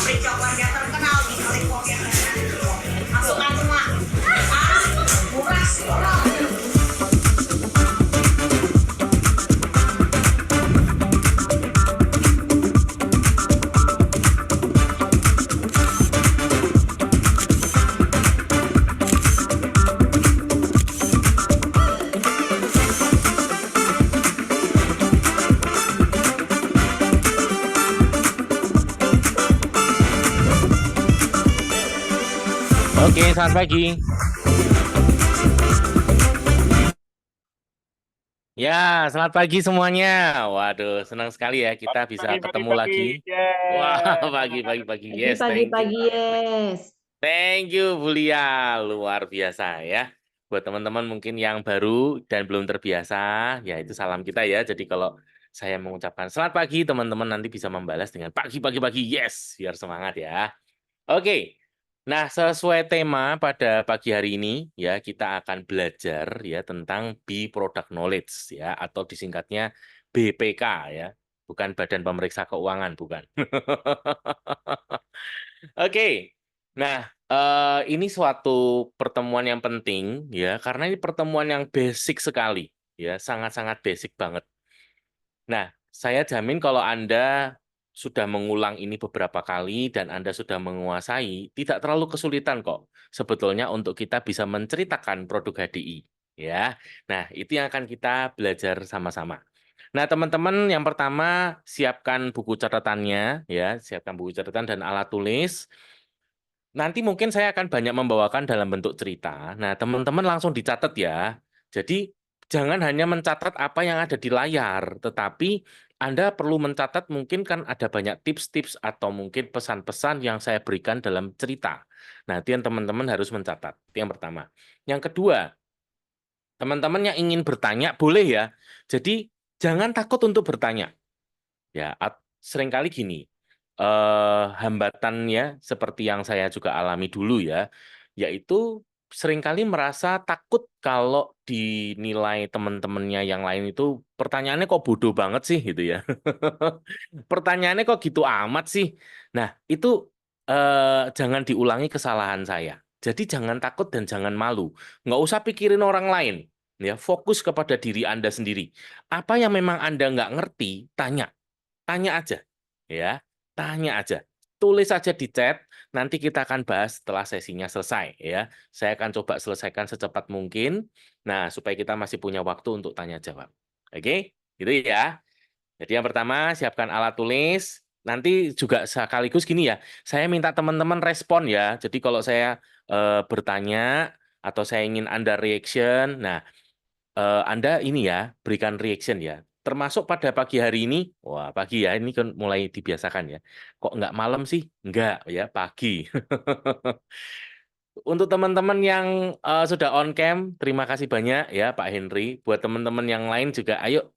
pabrik coklat yang terkenal di California. Masukkan semua. Murah sih orang. Oke, selamat pagi. Ya, selamat pagi semuanya. Waduh, senang sekali ya kita bisa ketemu Pagi. lagi. Wah, Yeah. pagi-pagi. Pagi, Yes, pagi, thank you. pagi, yes. Thank you, Bu Lia. Luar biasa ya. Buat teman-teman mungkin yang baru dan belum terbiasa, ya itu salam kita ya. Jadi kalau saya mengucapkan selamat pagi, teman-teman nanti bisa membalas dengan pagi-pagi. Yes, biar semangat ya. Oke. Nah, sesuai tema pada pagi hari ini ya kita akan belajar ya tentang Product Knowledge ya atau disingkatnya BPK ya. Bukan Badan Pemeriksa Keuangan, bukan. Oke. Nah, ini suatu pertemuan yang penting ya karena ini pertemuan yang basic sekali ya, sangat-sangat basic banget. Nah, saya jamin kalau Anda sudah mengulang ini beberapa kali dan Anda sudah menguasai, tidak terlalu kesulitan kok sebetulnya untuk kita bisa menceritakan produk HDI. Ya, nah itu yang akan kita belajar sama-sama. Nah, teman-teman, yang pertama siapkan buku catatannya, ya, siapkan buku catatan dan alat tulis. Nanti mungkin saya akan banyak membawakan dalam bentuk cerita. Nah, teman-teman langsung dicatat ya. Jadi, jangan hanya mencatat apa yang ada di layar, tetapi Anda perlu mencatat mungkin kan ada banyak tips-tips atau mungkin pesan-pesan yang saya berikan dalam cerita. Nah, itu yang teman-teman harus mencatat. Itu yang pertama. Yang kedua, teman-teman yang ingin bertanya boleh ya. Jadi, jangan takut untuk bertanya. Ya, seringkali gini, hambatannya seperti yang saya juga alami dulu ya, yaitu seringkali merasa takut kalau dinilai teman-temannya yang lain itu pertanyaannya kok bodoh banget sih gitu ya. Pertanyaannya kok gitu amat sih. Nah, itu jangan diulangi kesalahan saya. Jadi jangan takut dan jangan malu. Nggak usah pikirin orang lain. Ya, fokus kepada diri Anda sendiri. Apa yang memang Anda nggak ngerti, tanya. Tanya aja, ya, tanya aja. Tulis aja di chat, nanti kita akan bahas setelah sesinya selesai, ya. Saya akan coba selesaikan secepat mungkin. Nah, supaya kita masih punya waktu untuk tanya jawab. Oke, gitu ya. Jadi yang pertama, siapkan alat tulis. Nanti juga sekaligus gini ya, saya minta teman-teman respon ya. Jadi kalau saya bertanya atau saya ingin Anda reaction, nah Anda ini ya, berikan reaction ya. Termasuk pada pagi hari ini, wah pagi ya, ini kan mulai dibiasakan ya. Kok nggak malam sih? Nggak ya, pagi. Untuk teman-teman yang sudah on cam, terima kasih banyak ya Pak Henry. Buat teman-teman yang lain juga, ayo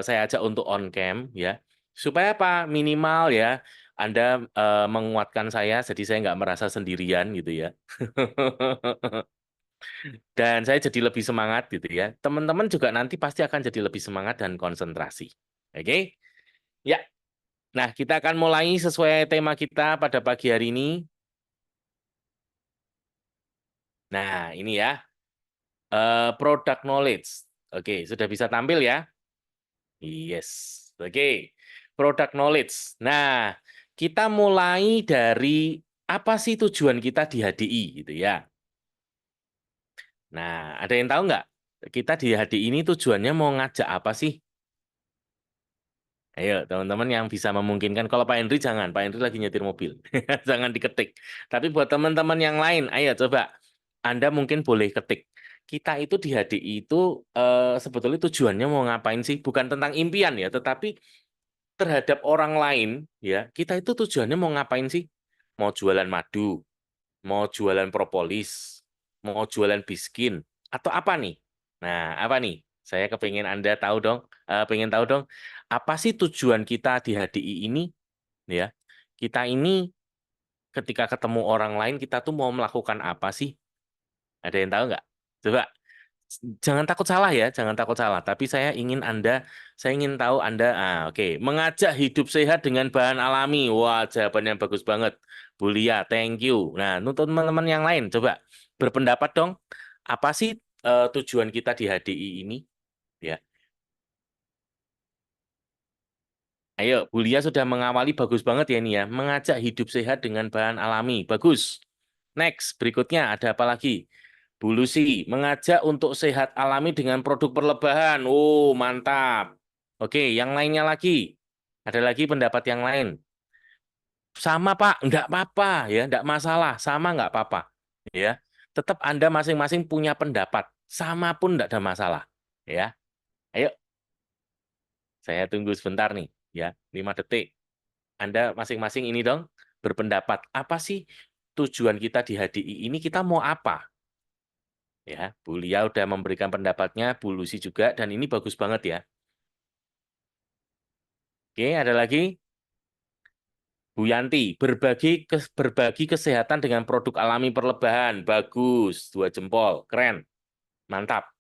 saya ajak untuk on cam ya. Supaya apa? Minimal ya, Anda menguatkan saya, jadi saya nggak merasa sendirian gitu ya. Dan saya jadi lebih semangat gitu ya. Teman-teman juga nanti pasti akan jadi lebih semangat dan konsentrasi. Oke? Ya. Nah, kita akan mulai sesuai tema kita pada pagi hari ini. Nah, ini ya. Product knowledge. Oke, sudah bisa tampil ya? Yes. Oke. Product knowledge. Nah, kita mulai dari apa sih tujuan kita di HDI gitu ya. Nah, ada yang tahu nggak? Kita di HDI ini tujuannya mau ngajak apa sih? Ayo, teman-teman yang bisa memungkinkan. Kalau Pak Henry jangan, Pak Henry lagi nyetir mobil. Jangan diketik. Tapi buat teman-teman yang lain, ayo coba. Anda mungkin boleh ketik. Kita itu di HDI itu sebetulnya tujuannya mau ngapain sih? Bukan tentang impian ya, tetapi terhadap orang lain ya. Kita itu tujuannya mau ngapain sih? Mau jualan madu, mau jualan propolis, mau jualan biskin, atau apa nih? Nah, apa nih? Saya kepingin Anda tahu dong, pengen tahu dong, apa sih tujuan kita di HDI ini? Ya, kita ini ketika ketemu orang lain, kita tuh mau melakukan apa sih? Ada yang tahu nggak? Coba Jangan takut salah ya, jangan takut salah. Tapi saya ingin tahu Anda, oke, mengajak hidup sehat dengan bahan alami. Wah, jawabannya bagus banget, Bu Lia, thank you. Nah, untuk teman-teman yang lain, coba berpendapat dong, apa sih tujuan kita di HDI ini? Ya, ayo, Bu Lia sudah mengawali bagus banget ya ini ya, mengajak hidup sehat dengan bahan alami, bagus. Next, berikutnya ada apa lagi? Bu Lucy, mengajak untuk sehat alami dengan produk perlebahan. Oh, mantap. Oke, yang lainnya lagi. Ada lagi pendapat yang lain. Sama, Pak. Enggak apa-apa ya, enggak masalah. Sama enggak apa-apa. Ya. Tetap Anda masing-masing punya pendapat. Sama pun enggak ada masalah. Ya. Ayo, saya tunggu sebentar nih. Ya, 5 detik. Anda masing-masing ini dong berpendapat. Apa sih tujuan kita di HDI ini? Kita mau apa? Ya, Bu Lia udah memberikan pendapatnya, Bu Lucy juga, dan ini bagus banget ya. Oke, ada lagi? Bu Yanti, berbagi kesehatan dengan produk alami perlebahan. Bagus, 2 jempol, keren, mantap.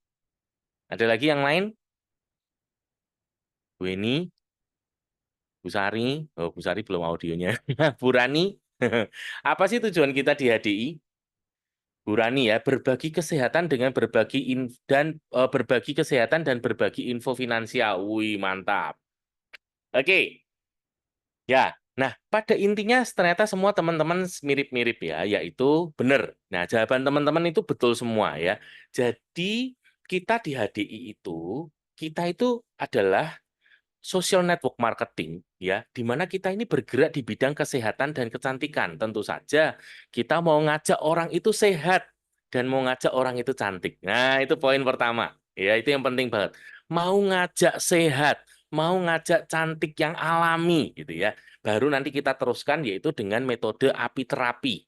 Ada lagi yang lain? Bu Eni, Bu Sari, oh Bu Sari belum audionya. Bu Rani, apa sih tujuan kita di HDI? Bu Rani ya, berbagi kesehatan dan berbagi info finansial. Wih, mantap. Oke, ya, nah pada intinya ternyata semua teman-teman mirip-mirip ya, yaitu benar. Nah, jawaban teman-teman itu betul semua ya. Jadi kita di HDI itu, kita itu adalah social network marketing ya, di mana kita ini bergerak di bidang kesehatan dan kecantikan. Tentu saja kita mau ngajak orang itu sehat dan mau ngajak orang itu cantik. Nah, itu poin pertama. Ya, itu yang penting banget. Mau ngajak sehat, mau ngajak cantik yang alami gitu ya. Baru nanti kita teruskan yaitu dengan metode api terapi.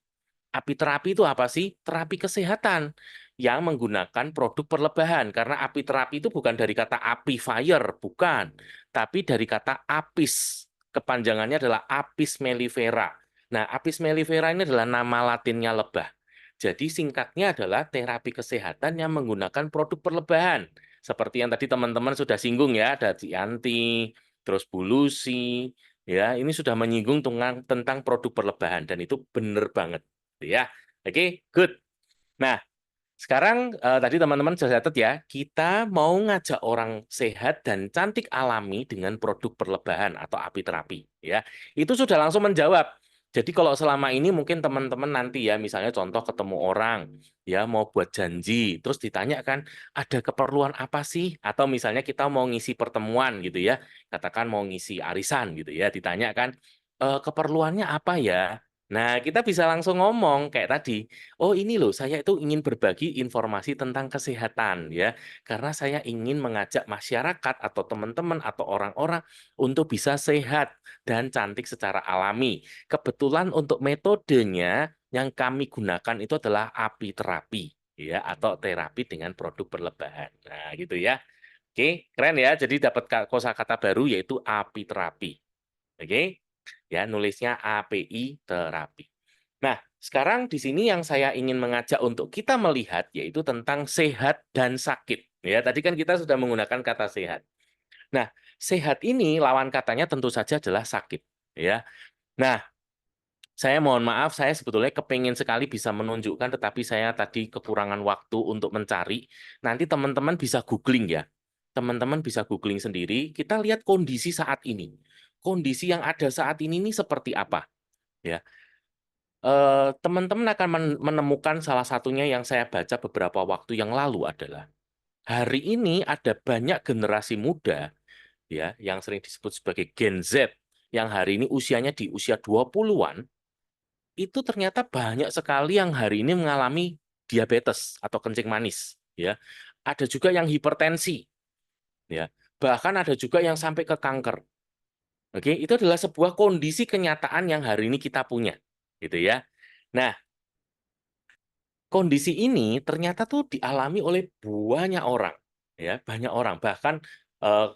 Api terapi itu apa sih? Terapi kesehatan yang menggunakan produk perlebahan. Karena api terapi itu bukan dari kata api fire, bukan. Tapi dari kata apis. Kepanjangannya adalah apis mellifera. Nah, apis mellifera ini adalah nama latinnya lebah. Jadi singkatnya adalah terapi kesehatan yang menggunakan produk perlebahan. Seperti yang tadi teman-teman sudah singgung ya, ada Cianti, terus Bu Lucy, ya, ini sudah menyinggung tentang produk perlebahan dan itu benar banget. Ya, oke, good. Nah, sekarang tadi teman-teman sudah catat ya, kita mau ngajak orang sehat dan cantik alami dengan produk perlebahan atau api terapi. Ya, itu sudah langsung menjawab. Jadi kalau selama ini mungkin teman-teman nanti ya, misalnya contoh ketemu orang, ya mau buat janji, terus ditanyakan ada keperluan apa sih? Atau misalnya kita mau ngisi pertemuan gitu ya, katakan mau ngisi arisan gitu ya, ditanyakan keperluannya apa ya? Nah, kita bisa langsung ngomong kayak tadi. Oh ini loh, saya itu ingin berbagi informasi tentang kesehatan ya, karena saya ingin mengajak masyarakat atau teman-teman atau orang-orang untuk bisa sehat dan cantik secara alami. Kebetulan untuk metodenya yang kami gunakan itu adalah api terapi ya, atau terapi dengan produk perlebahan. Nah gitu ya. Oke, keren ya. Jadi dapat kosakata baru yaitu api terapi. Oke, ya nulisnya API terapi. Nah, sekarang di sini yang saya ingin mengajak untuk kita melihat yaitu tentang sehat dan sakit. Ya, tadi kan kita sudah menggunakan kata sehat. Nah, sehat ini lawan katanya tentu saja adalah sakit. Ya, nah saya mohon maaf, saya sebetulnya kepingin sekali bisa menunjukkan, tetapi saya tadi kekurangan waktu untuk mencari. Nanti teman-teman bisa googling ya. Teman-teman bisa googling sendiri. Kita lihat kondisi saat ini. Kondisi yang ada saat ini seperti apa? Ya, teman-teman akan menemukan salah satunya yang saya baca beberapa waktu yang lalu adalah hari ini ada banyak generasi muda ya yang sering disebut sebagai Gen Z yang hari ini usianya di usia 20-an itu ternyata banyak sekali yang hari ini mengalami diabetes atau kencing manis ya. Ada juga yang hipertensi ya. Bahkan ada juga yang sampai ke kanker. Oke, itu adalah sebuah kondisi kenyataan yang hari ini kita punya gitu ya. Nah, kondisi ini ternyata tuh dialami oleh banyak orang, ya banyak orang. Bahkan eh,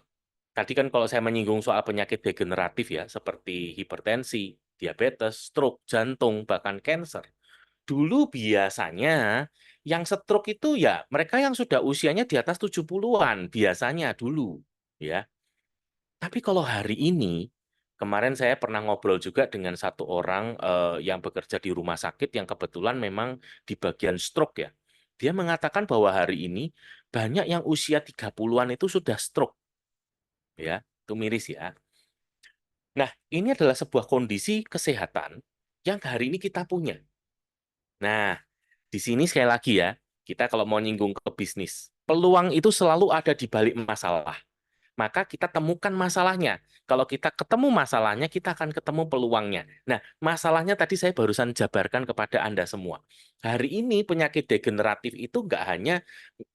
tadi kan kalau saya menyinggung soal penyakit degeneratif ya, seperti hipertensi, diabetes, stroke, jantung, bahkan kanker. Dulu biasanya yang stroke itu ya mereka yang sudah usianya di atas 70-an biasanya dulu, ya. Tapi kalau hari ini, kemarin saya pernah ngobrol juga dengan satu orang yang bekerja di rumah sakit yang kebetulan memang di bagian stroke ya. Dia mengatakan bahwa hari ini banyak yang usia 30-an itu sudah stroke, ya. Itu miris ya. Nah, ini adalah sebuah kondisi kesehatan yang hari ini kita punya. Nah, di sini sekali lagi ya, kita kalau mau nyinggung ke bisnis, peluang itu selalu ada di balik masalah. Maka kita temukan masalahnya. Kalau kita ketemu masalahnya, kita akan ketemu peluangnya. Nah, masalahnya tadi saya barusan jabarkan kepada Anda semua. Hari ini penyakit degeneratif itu nggak hanya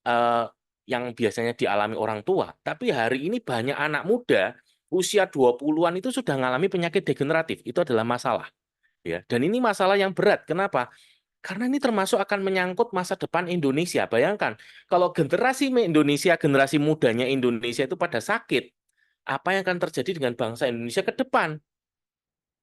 eh, yang biasanya dialami orang tua, tapi hari ini banyak anak muda usia 20-an itu sudah mengalami penyakit degeneratif. Itu adalah masalah. Ya. Dan ini masalah yang berat. Kenapa? Karena ini termasuk akan menyangkut masa depan Indonesia. Bayangkan, kalau generasi Indonesia, generasi mudanya Indonesia itu pada sakit, apa yang akan terjadi dengan bangsa Indonesia ke depan?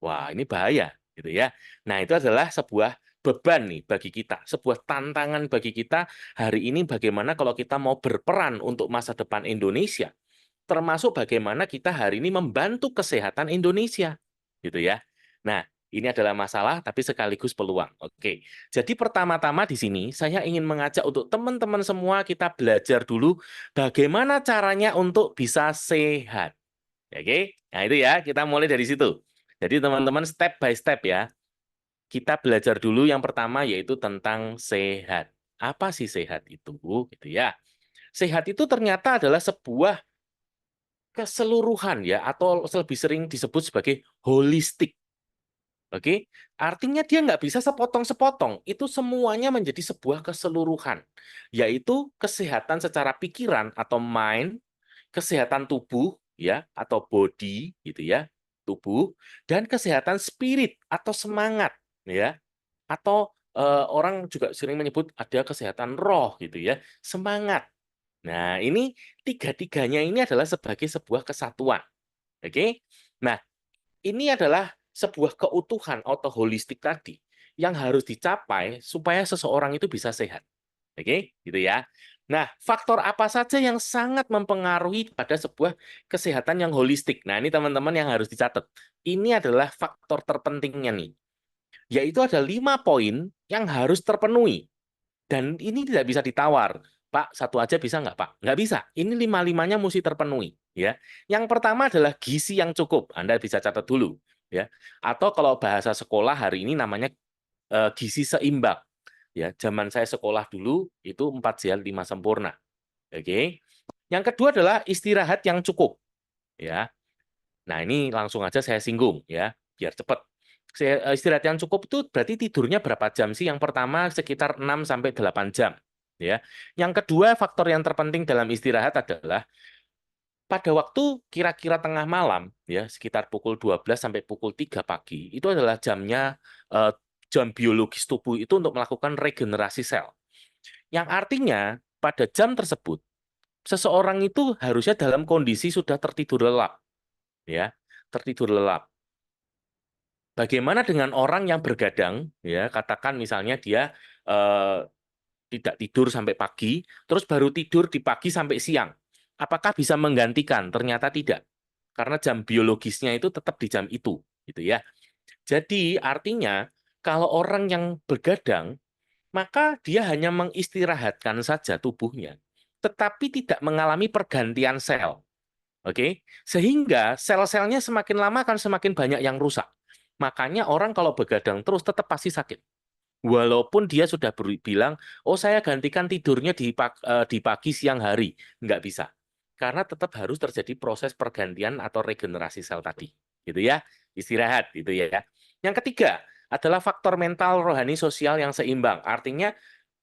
Wah, ini bahaya, gitu ya. Nah, itu adalah sebuah beban nih bagi kita, sebuah tantangan bagi kita hari ini bagaimana kalau kita mau berperan untuk masa depan Indonesia, termasuk bagaimana kita hari ini membantu kesehatan Indonesia, gitu ya. Nah, ini adalah masalah tapi sekaligus peluang. Oke. Jadi pertama-tama di sini saya ingin mengajak untuk teman-teman semua kita belajar dulu bagaimana caranya untuk bisa sehat. Oke. Nah, itu ya, kita mulai dari situ. Jadi teman-teman step by step ya. Kita belajar dulu yang pertama yaitu tentang sehat. Apa sih sehat itu? Gitu ya. Sehat itu ternyata adalah sebuah keseluruhan ya atau lebih sering disebut sebagai holistik. Oke, artinya dia nggak bisa sepotong-sepotong. Itu semuanya menjadi sebuah keseluruhan, yaitu kesehatan secara pikiran atau mind, kesehatan tubuh ya atau body gitu ya, tubuh, dan kesehatan spirit atau semangat ya, atau orang juga sering menyebut ada kesehatan roh gitu ya, semangat. Nah, ini tiga-tiganya ini adalah sebagai sebuah kesatuan. Oke. Nah, ini adalah sebuah keutuhan atau holistik tadi yang harus dicapai supaya seseorang itu bisa sehat. Oke, gitu ya. Nah, faktor apa saja yang sangat mempengaruhi pada sebuah kesehatan yang holistik? Nah, ini teman-teman yang harus dicatat. Ini adalah faktor terpentingnya nih. Yaitu ada 5 poin yang harus terpenuhi. Dan ini tidak bisa ditawar. Pak, satu aja bisa nggak, Pak? Nggak bisa. Ini lima-limanya mesti terpenuhi. Ya. Yang pertama adalah gizi yang cukup. Anda bisa catat dulu. Ya. Atau kalau bahasa sekolah hari ini namanya gizi seimbang. Ya, zaman saya sekolah dulu itu 4 sehat 5 sempurna. Oke. Yang kedua adalah istirahat yang cukup. Ya. Nah, ini langsung aja saya singgung ya, biar cepat. Istirahat yang cukup itu berarti tidurnya berapa jam sih? Yang pertama sekitar 6 sampai 8 jam, ya. Yang kedua, faktor yang terpenting dalam istirahat adalah pada waktu kira-kira tengah malam, ya, sekitar pukul 12 sampai pukul 3 pagi, itu adalah jamnya jam biologis tubuh itu untuk melakukan regenerasi sel. Yang artinya pada jam tersebut seseorang itu harusnya dalam kondisi sudah tertidur lelap, ya, tertidur lelap. Bagaimana dengan orang yang bergadang, ya, katakan misalnya dia eh, tidak tidur sampai pagi, terus baru tidur di pagi sampai siang. Apakah bisa menggantikan? Ternyata tidak. Karena jam biologisnya itu tetap di jam itu, gitu ya. Jadi artinya kalau orang yang bergadang, maka dia hanya mengistirahatkan saja tubuhnya, tetapi tidak mengalami pergantian sel. Oke, sehingga sel-selnya semakin lama akan semakin banyak yang rusak. Makanya orang kalau begadang terus tetap pasti sakit. Walaupun dia sudah bilang, oh saya gantikan tidurnya di pagi siang hari. Nggak bisa. Karena tetap harus terjadi proses pergantian atau regenerasi sel tadi. Gitu ya, istirahat gitu ya. Yang ketiga adalah faktor mental, rohani, sosial yang seimbang. Artinya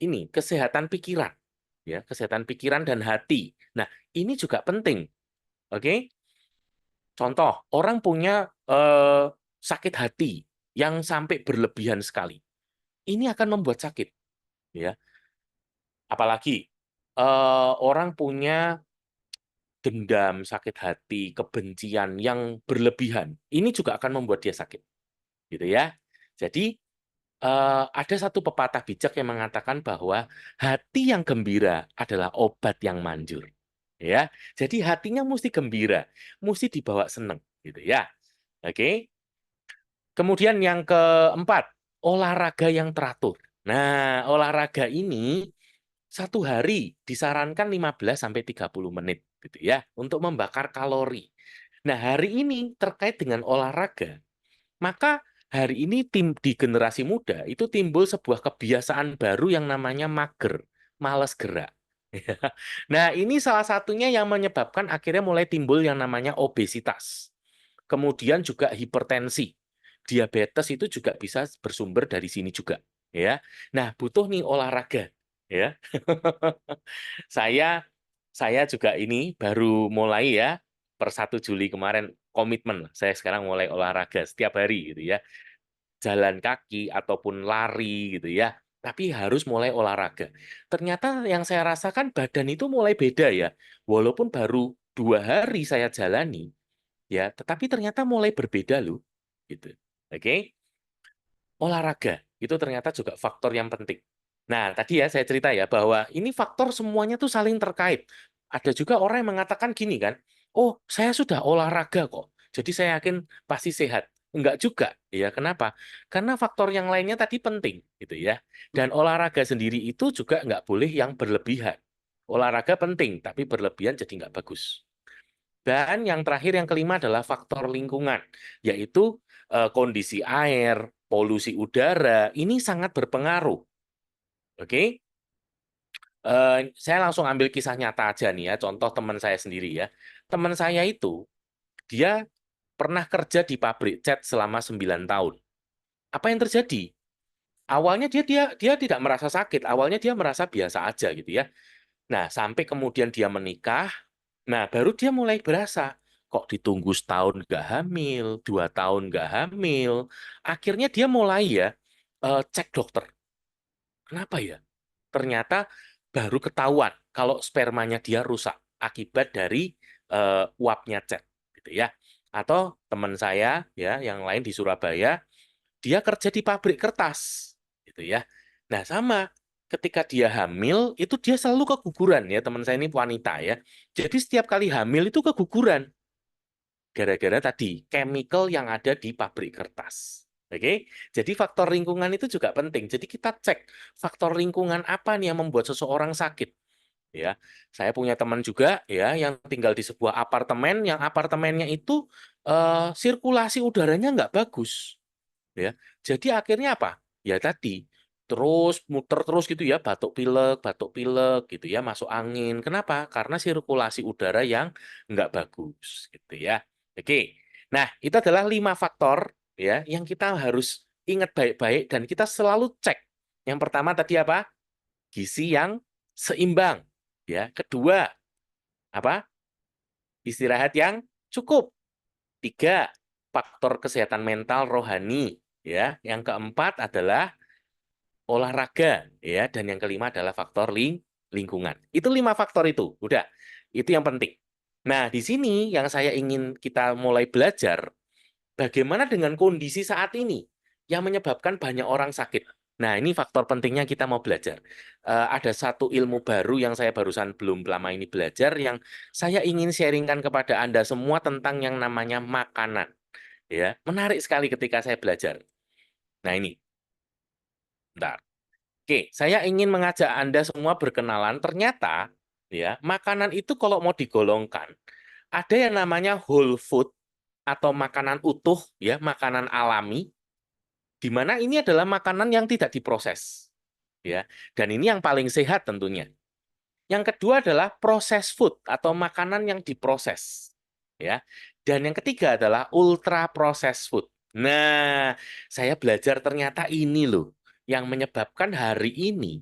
ini kesehatan pikiran. Ya, kesehatan pikiran dan hati. Nah, ini juga penting. Oke, contoh, orang punya sakit hati yang sampai berlebihan sekali. Ini akan membuat sakit, ya. Apalagi orang punya dendam, sakit hati, kebencian yang berlebihan. Ini juga akan membuat dia sakit, gitu ya. Jadi Ada satu pepatah bijak yang mengatakan bahwa hati yang gembira adalah obat yang manjur. Ya, jadi hatinya mesti gembira, mesti dibawa seneng, gitu ya. Oke. Kemudian yang keempat, olahraga yang teratur. Nah, olahraga ini satu hari disarankan 15 sampai 30 menit gitu ya untuk membakar kalori. Nah, hari ini terkait dengan olahraga, maka hari ini tim di generasi muda itu timbul sebuah kebiasaan baru yang namanya mager, malas gerak. Nah, ini salah satunya yang menyebabkan akhirnya mulai timbul yang namanya obesitas. Kemudian juga hipertensi. Diabetes itu juga bisa bersumber dari sini juga, ya. Nah, butuh nih olahraga, ya. Saya saya juga ini baru mulai ya per 1 Juli kemarin komitmen. Saya sekarang mulai olahraga setiap hari gitu ya. Jalan kaki ataupun lari gitu ya. Tapi harus mulai olahraga. Ternyata yang saya rasakan badan itu mulai beda ya. Walaupun baru 2 hari saya jalani, ya, tetapi ternyata mulai berbeda loh, gitu. Oke, olahraga itu ternyata juga faktor yang penting. Nah, tadi ya saya cerita ya bahwa ini faktor semuanya tuh saling terkait. Ada juga orang yang mengatakan gini kan, oh saya sudah olahraga kok, jadi saya yakin pasti sehat. Enggak juga, ya kenapa? Karena faktor yang lainnya tadi penting, gitu ya. Dan olahraga sendiri itu juga nggak boleh yang berlebihan. Olahraga penting, tapi berlebihan jadi nggak bagus. Dan yang terakhir, yang kelima adalah faktor lingkungan, yaitu kondisi air, polusi udara, ini sangat berpengaruh. Oke, saya langsung ambil kisah nyata aja nih ya, contoh teman saya sendiri ya. Teman saya itu, dia pernah kerja di pabrik cat selama 9 tahun. Apa yang terjadi? Awalnya dia tidak merasa sakit, awalnya dia merasa biasa aja gitu ya. Nah, sampai kemudian dia menikah. Nah, baru dia mulai berasa, kok ditunggu setahun nggak hamil, 2 tahun nggak hamil. Akhirnya dia mulai ya cek dokter. Kenapa ya? Ternyata baru ketahuan kalau spermanya dia rusak akibat dari uapnya cat, gitu ya. Atau teman saya ya yang lain di Surabaya, dia kerja di pabrik kertas, gitu ya. Nah, sama ketika dia hamil itu dia selalu keguguran ya, teman saya ini wanita ya. Jadi setiap kali hamil itu keguguran gara-gara tadi chemical yang ada di pabrik kertas. Oke, jadi faktor lingkungan itu juga penting. Jadi kita cek faktor lingkungan apa nih yang membuat seseorang sakit. Ya, saya punya teman juga ya yang tinggal di sebuah apartemen, yang apartemennya itu sirkulasi udaranya nggak bagus. Ya, jadi akhirnya apa? Ya tadi terus muter terus gitu ya, batuk pilek gitu ya, masuk angin. Kenapa? Karena sirkulasi udara yang nggak bagus gitu ya. Oke, nah itu adalah 5 faktor ya yang kita harus ingat baik-baik dan kita selalu cek. Yang pertama tadi apa? Gizi yang seimbang. Ya, kedua apa? Istirahat yang cukup. 3, faktor kesehatan mental rohani. Ya, yang keempat adalah olahraga, ya, dan yang kelima adalah faktor lingkungan. Itu 5 faktor itu, udah, itu yang penting. Nah, di sini yang saya ingin kita mulai belajar, bagaimana dengan kondisi saat ini yang menyebabkan banyak orang sakit. Nah, ini faktor pentingnya kita mau belajar. Ada satu ilmu baru yang saya barusan belum lama ini belajar, yang saya ingin sharingkan kepada Anda semua tentang yang namanya makanan. Ya, menarik sekali ketika saya belajar. Nah, ini, bentar. Oke, saya ingin mengajak Anda semua berkenalan. Ternyata, ya, makanan itu kalau mau digolongkan, ada yang namanya whole food atau makanan utuh, ya, makanan alami, di mana ini adalah makanan yang tidak diproses, ya. Dan ini yang paling sehat tentunya. Yang kedua adalah processed food atau makanan yang diproses, ya. Dan yang ketiga adalah ultra processed food. Nah, saya belajar ternyata ini loh yang menyebabkan hari ini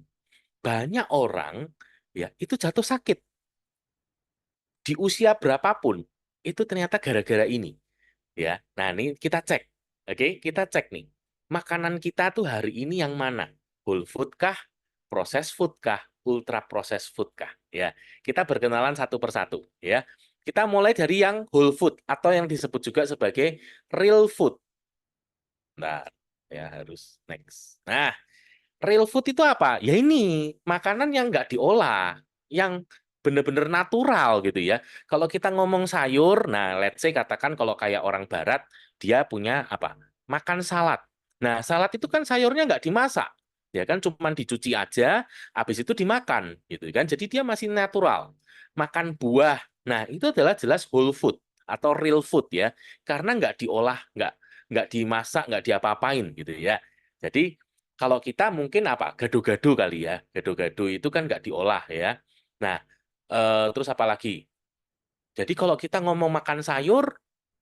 banyak orang ya itu jatuh sakit di usia berapapun itu ternyata gara-gara ini ya. Nah, ini kita cek. Oke, kita cek nih. Makanan kita tuh hari ini yang mana? Whole food kah? Processed food kah? Ultra processed food kah? Ya. Kita berkenalan satu persatu ya. Kita mulai dari yang whole food atau yang disebut juga sebagai real food. Nah, Ya, harus next. Nah, real food itu apa? Ya ini, makanan yang nggak diolah, yang benar-benar natural gitu ya. Kalau kita ngomong sayur, nah let's say katakan kalau kayak orang barat, dia punya apa? Makan salad. Nah, salad itu kan sayurnya nggak dimasak. Ya kan cuman dicuci aja, habis itu dimakan gitu kan. Jadi dia masih natural. Makan buah. Nah, itu adalah jelas whole food atau real food ya. Karena nggak diolah, nggak dimasak, nggak diapa-apain gitu ya. Jadi kalau kita mungkin apa gado-gado kali ya, gado-gado itu kan nggak diolah ya. Nah, terus apa lagi? Jadi kalau kita ngomong makan sayur,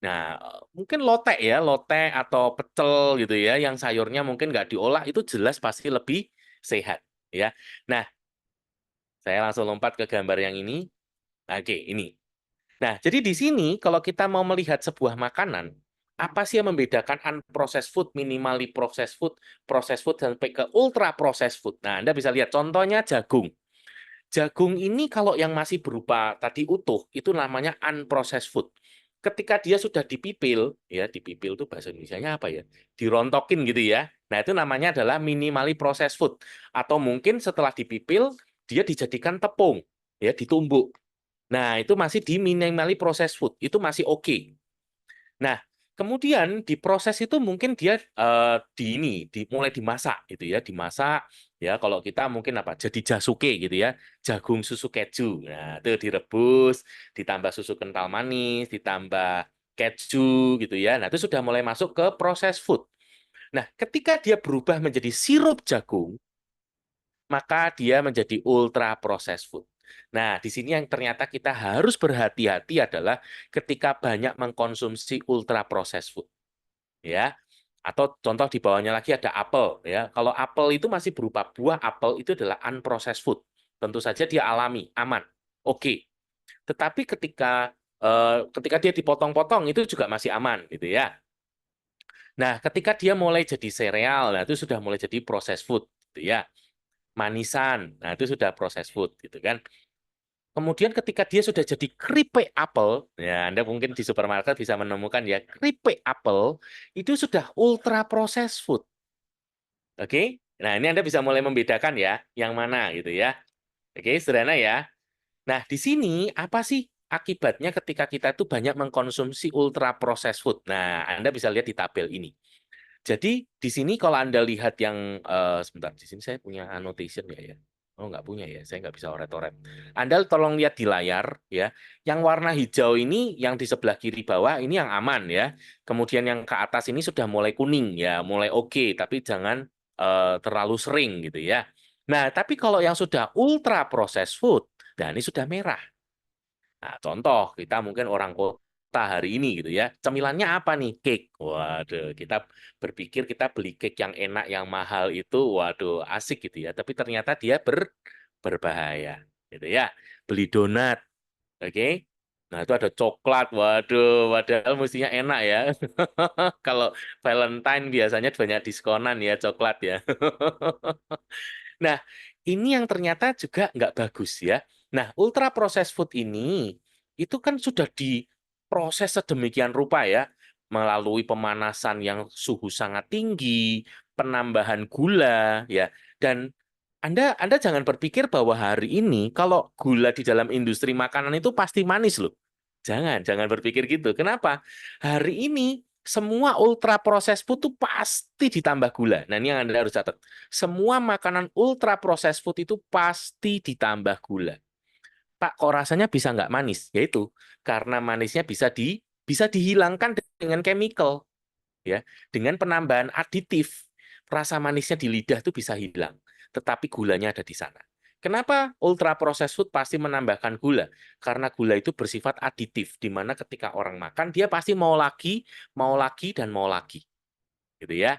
nah mungkin lotek ya, lotek atau pecel gitu ya, yang sayurnya mungkin nggak diolah itu jelas pasti lebih sehat ya. Nah, saya langsung lompat ke gambar yang ini. Oke, ini. Nah, jadi di sini kalau kita mau melihat sebuah makanan, apa sih yang membedakan unprocessed food, minimally processed food, sampai ke ultra processed food? Nah, Anda bisa lihat contohnya jagung. Jagung ini kalau yang masih berupa tadi utuh, itu namanya unprocessed food. Ketika dia sudah dipipil, ya dipipil itu bahasa Indonesianya apa ya? Dirontokin gitu ya. Nah, itu namanya adalah minimally processed food. Atau mungkin setelah dipipil, dia dijadikan tepung, ya ditumbuk. Nah, itu masih di minimally processed food, itu masih oke. Nah, kemudian di proses itu mungkin dia mulai dimasak gitu ya, dimasak ya kalau kita mungkin apa? Jadi jasuke gitu ya, jagung susu keju. Nah, itu direbus, ditambah susu kental manis, ditambah keju gitu ya. Nah, itu sudah mulai masuk ke proses food. Nah, ketika dia berubah menjadi sirup jagung, maka dia menjadi ultra processed food. Nah, di sini yang ternyata kita harus berhati-hati adalah ketika banyak mengkonsumsi ultra processed food, ya. Atau contoh di bawahnya lagi ada apel, ya. Kalau apel itu masih berupa buah apel itu adalah unprocessed food. Tentu saja dia alami, aman. Oke. Tetapi ketika dia dipotong-potong itu juga masih aman gitu ya. Nah, ketika dia mulai jadi sereal, nah itu sudah mulai jadi processed food gitu ya. Manisan. Nah, itu sudah proses food gitu kan. Kemudian ketika dia sudah jadi keripik apel, ya Anda mungkin di supermarket bisa menemukan ya keripik apel itu sudah ultra proses food. Oke? Nah, ini Anda bisa mulai membedakan ya yang mana gitu ya. Oke, sederhana ya. Nah, di sini apa sih akibatnya ketika kita itu banyak mengkonsumsi ultra proses food? Nah, Anda bisa lihat di tabel ini. Jadi di sini kalau Anda lihat yang sebentar di sini saya punya annotation ya ya. Oh nggak punya ya, saya nggak bisa oret-oret. Anda tolong lihat di layar ya. Yang warna hijau ini yang di sebelah kiri bawah ini yang aman ya. Kemudian yang ke atas ini sudah mulai kuning ya, mulai oke, tapi jangan terlalu sering gitu ya. Nah, tapi kalau yang sudah ultra processed food, nah ini sudah merah. Nah, contoh kita mungkin orang kota hari ini gitu ya. Cemilannya apa nih? Cake. Waduh, kita berpikir kita beli cake yang enak, yang mahal itu, waduh, asik gitu ya. Tapi ternyata dia berbahaya, gitu ya. Beli donat, oke? Nah, itu ada coklat. Waduh, padahal mestinya enak ya. Kalau Valentine biasanya banyak diskonan ya coklat ya. Nah, ini yang ternyata juga nggak bagus ya. Nah, ultra processed food ini itu kan sudah diproses sedemikian rupa ya, melalui pemanasan yang suhu sangat tinggi, penambahan gula ya. Dan Anda jangan berpikir bahwa hari ini kalau gula di dalam industri makanan itu pasti manis loh. Jangan berpikir gitu. Kenapa? Hari ini semua ultra proses food itu pasti ditambah gula. Nah, ini yang Anda harus catat. Semua makanan ultra processed food itu pasti ditambah gula. Pak, kok rasanya bisa nggak manis? Yaitu karena manisnya bisa dihilangkan dengan chemical, ya, dengan penambahan aditif. Rasa manisnya di lidah itu bisa hilang, tetapi gulanya ada di sana. Kenapa ultra processed food pasti menambahkan gula? Karena gula itu bersifat aditif, di mana ketika orang makan dia pasti mau lagi dan mau lagi, gitu ya.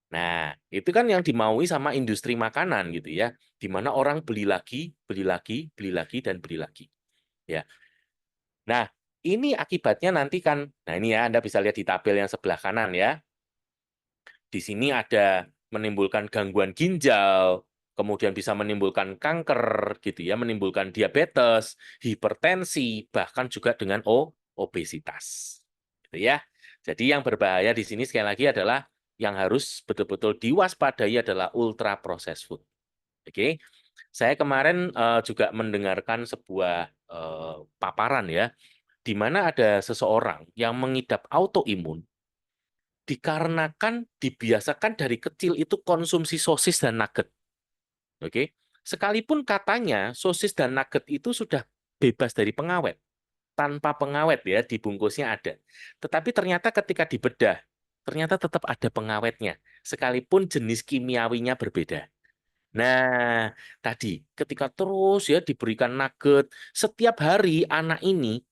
Nah, itu kan yang dimaui sama industri makanan gitu ya, di mana orang beli lagi, beli lagi, beli lagi, dan beli lagi. Ya. Nah, ini akibatnya nanti kan, nah ini ya Anda bisa lihat di tabel yang sebelah kanan ya. Di sini ada menimbulkan gangguan ginjal, kemudian bisa menimbulkan kanker gitu ya, menimbulkan diabetes, hipertensi, bahkan juga dengan obesitas. Gitu ya. Jadi yang berbahaya di sini sekali lagi adalah yang harus betul-betul diwaspadai adalah ultra processed food. Oke, saya kemarin juga mendengarkan sebuah paparan ya, di mana ada seseorang yang mengidap autoimun dikarenakan dibiasakan dari kecil itu konsumsi sosis dan nugget. Oke, sekalipun katanya sosis dan nugget itu sudah bebas dari pengawet, tanpa pengawet ya, dibungkusnya ada. Tetapi ternyata ketika dibedah, ternyata tetap ada pengawetnya, sekalipun jenis kimiawinya berbeda. Nah, tadi ketika terus ya diberikan nugget, setiap hari anak ini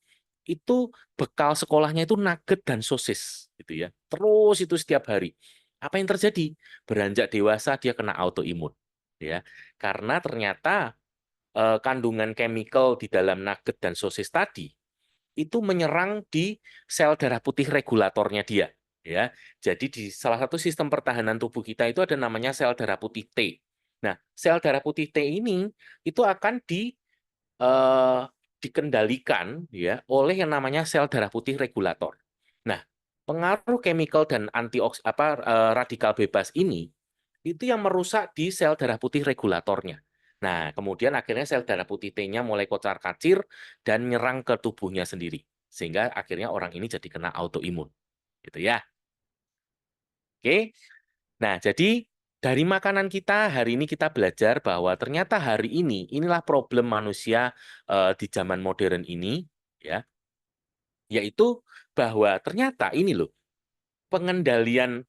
itu bekal sekolahnya itu nugget dan sosis gitu ya. Terus itu setiap hari. Apa yang terjadi? Beranjak dewasa dia kena autoimun ya. Karena ternyata kandungan chemical di dalam nugget dan sosis tadi itu menyerang di sel darah putih regulatornya dia ya. Jadi di salah satu sistem pertahanan tubuh kita itu ada namanya sel darah putih T. Nah, sel darah putih T ini itu akan eh, dikendalikan ya oleh yang namanya sel darah putih regulator. Nah, pengaruh chemical dan radikal bebas ini itu yang merusak di sel darah putih regulatornya. Nah, kemudian akhirnya sel darah putih T-nya mulai kocar-kacir dan nyerang ke tubuhnya sendiri. Sehingga akhirnya orang ini jadi kena autoimun. Gitu ya. Oke. Nah, jadi dari makanan kita hari ini kita belajar bahwa ternyata hari ini inilah problem manusia di zaman modern ini ya, yaitu bahwa ternyata ini loh pengendalian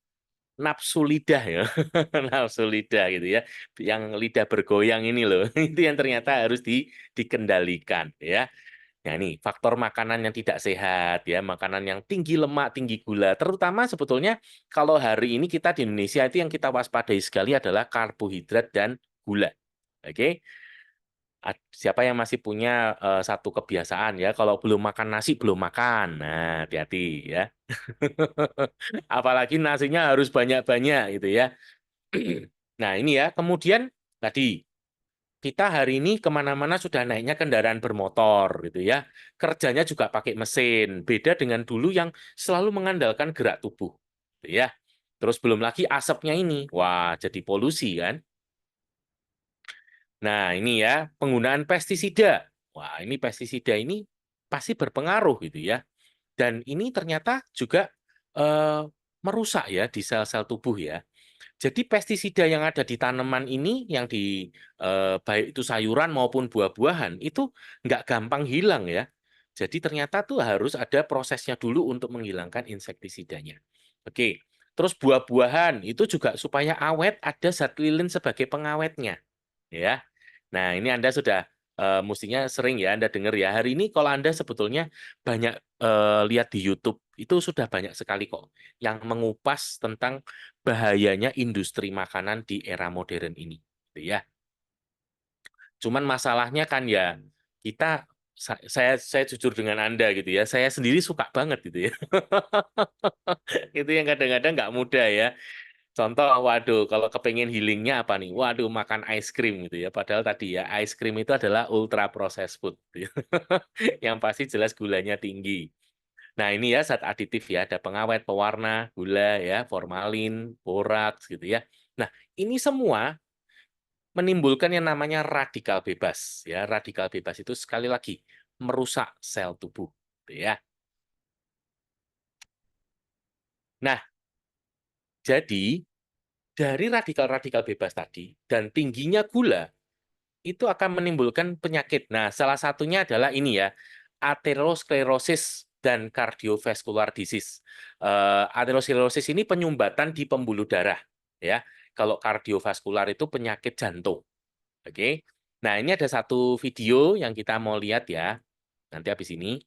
nafsu lidah ya, nafsu lidah gitu ya, yang lidah bergoyang ini loh, itu yang ternyata harus dikendalikan ya. Nah, ini faktor makanan yang tidak sehat ya, makanan yang tinggi lemak, tinggi gula. Terutama sebetulnya kalau hari ini kita di Indonesia itu yang kita waspadai sekali adalah karbohidrat dan gula. Oke. Siapa yang masih punya satu kebiasaan ya, kalau belum makan nasi belum makan. Nah, hati-hati ya. Apalagi nasinya harus banyak-banyak gitu ya. Nah, ini ya. Kemudian tadi kita hari ini kemana-mana sudah naiknya kendaraan bermotor gitu ya. Kerjanya juga pakai mesin. Beda dengan dulu yang selalu mengandalkan gerak tubuh. Gitu ya. Terus belum lagi asapnya ini. Wah, jadi polusi kan. Nah, ini ya, penggunaan pestisida. Wah, ini pestisida ini pasti berpengaruh gitu ya. Dan ini ternyata juga eh, merusak ya di sel-sel tubuh ya. Jadi pestisida yang ada di tanaman ini, yang di baik itu sayuran maupun buah-buahan, itu nggak gampang hilang ya. Jadi ternyata tuh harus ada prosesnya dulu untuk menghilangkan insektisidanya. Oke, terus buah-buahan itu juga supaya awet ada zat lilin sebagai pengawetnya, ya. Nah ini Anda sudah mestinya sering ya Anda dengar ya. Hari ini kalau Anda sebetulnya banyak lihat di YouTube itu sudah banyak sekali kok yang mengupas tentang bahayanya industri makanan di era modern ini. Gitu ya. Cuman masalahnya kan ya kita saya jujur dengan Anda gitu ya. Saya sendiri suka banget gitu ya. Itu yang kadang-kadang nggak mudah ya. Contoh, waduh, kalau kepengen healingnya apa nih? Waduh, makan ice cream gitu ya. Padahal tadi ya, ice cream itu adalah ultra processed food, gitu ya. Yang pasti jelas gulanya tinggi. Nah, ini ya zat aditif ya, ada pengawet, pewarna, gula ya, formalin, boraks gitu ya. Nah, ini semua menimbulkan yang namanya radikal bebas ya. Radikal bebas itu sekali lagi merusak sel tubuh, gitu ya. Nah, jadi dari radikal-radikal bebas tadi dan tingginya gula itu akan menimbulkan penyakit. Nah, salah satunya adalah ini ya, aterosklerosis dan cardiovascular disease. Aterosklerosis ini penyumbatan di pembuluh darah, ya. Kalau kardiovaskular itu penyakit jantung. Oke. Nah, ini ada satu video yang kita mau lihat ya. Nanti habis ini.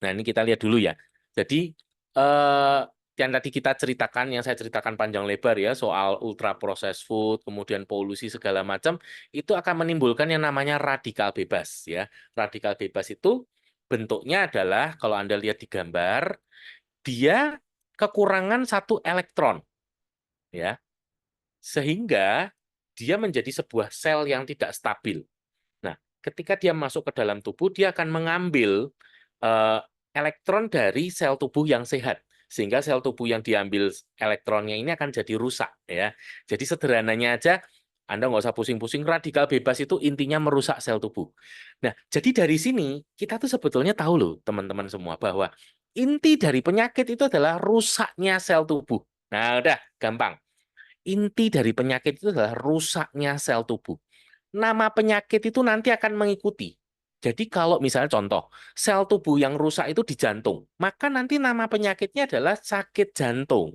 Nah, ini kita lihat dulu ya. Jadi, eh, yang tadi kita ceritakan, yang saya ceritakan panjang lebar ya, soal ultra processed food, kemudian polusi segala macam, itu akan menimbulkan yang namanya radikal bebas ya. Radikal bebas itu bentuknya adalah, kalau Anda lihat di gambar, dia kekurangan satu elektron ya, sehingga dia menjadi sebuah sel yang tidak stabil. Nah, ketika dia masuk ke dalam tubuh, dia akan mengambil eh, elektron dari sel tubuh yang sehat. sehingga sel tubuh yang diambil elektronnya ini akan jadi rusak ya. Jadi sederhananya aja, Anda nggak usah pusing-pusing, radikal bebas itu intinya merusak sel tubuh. Nah, jadi dari sini kita tuh sebetulnya tahu loh teman-teman semua bahwa inti dari penyakit itu adalah rusaknya sel tubuh. Nah, udah gampang. Inti dari penyakit itu adalah rusaknya sel tubuh. Nama penyakit itu nanti akan mengikuti. Jadi kalau misalnya contoh, sel tubuh yang rusak itu di jantung, maka nanti nama penyakitnya adalah sakit jantung.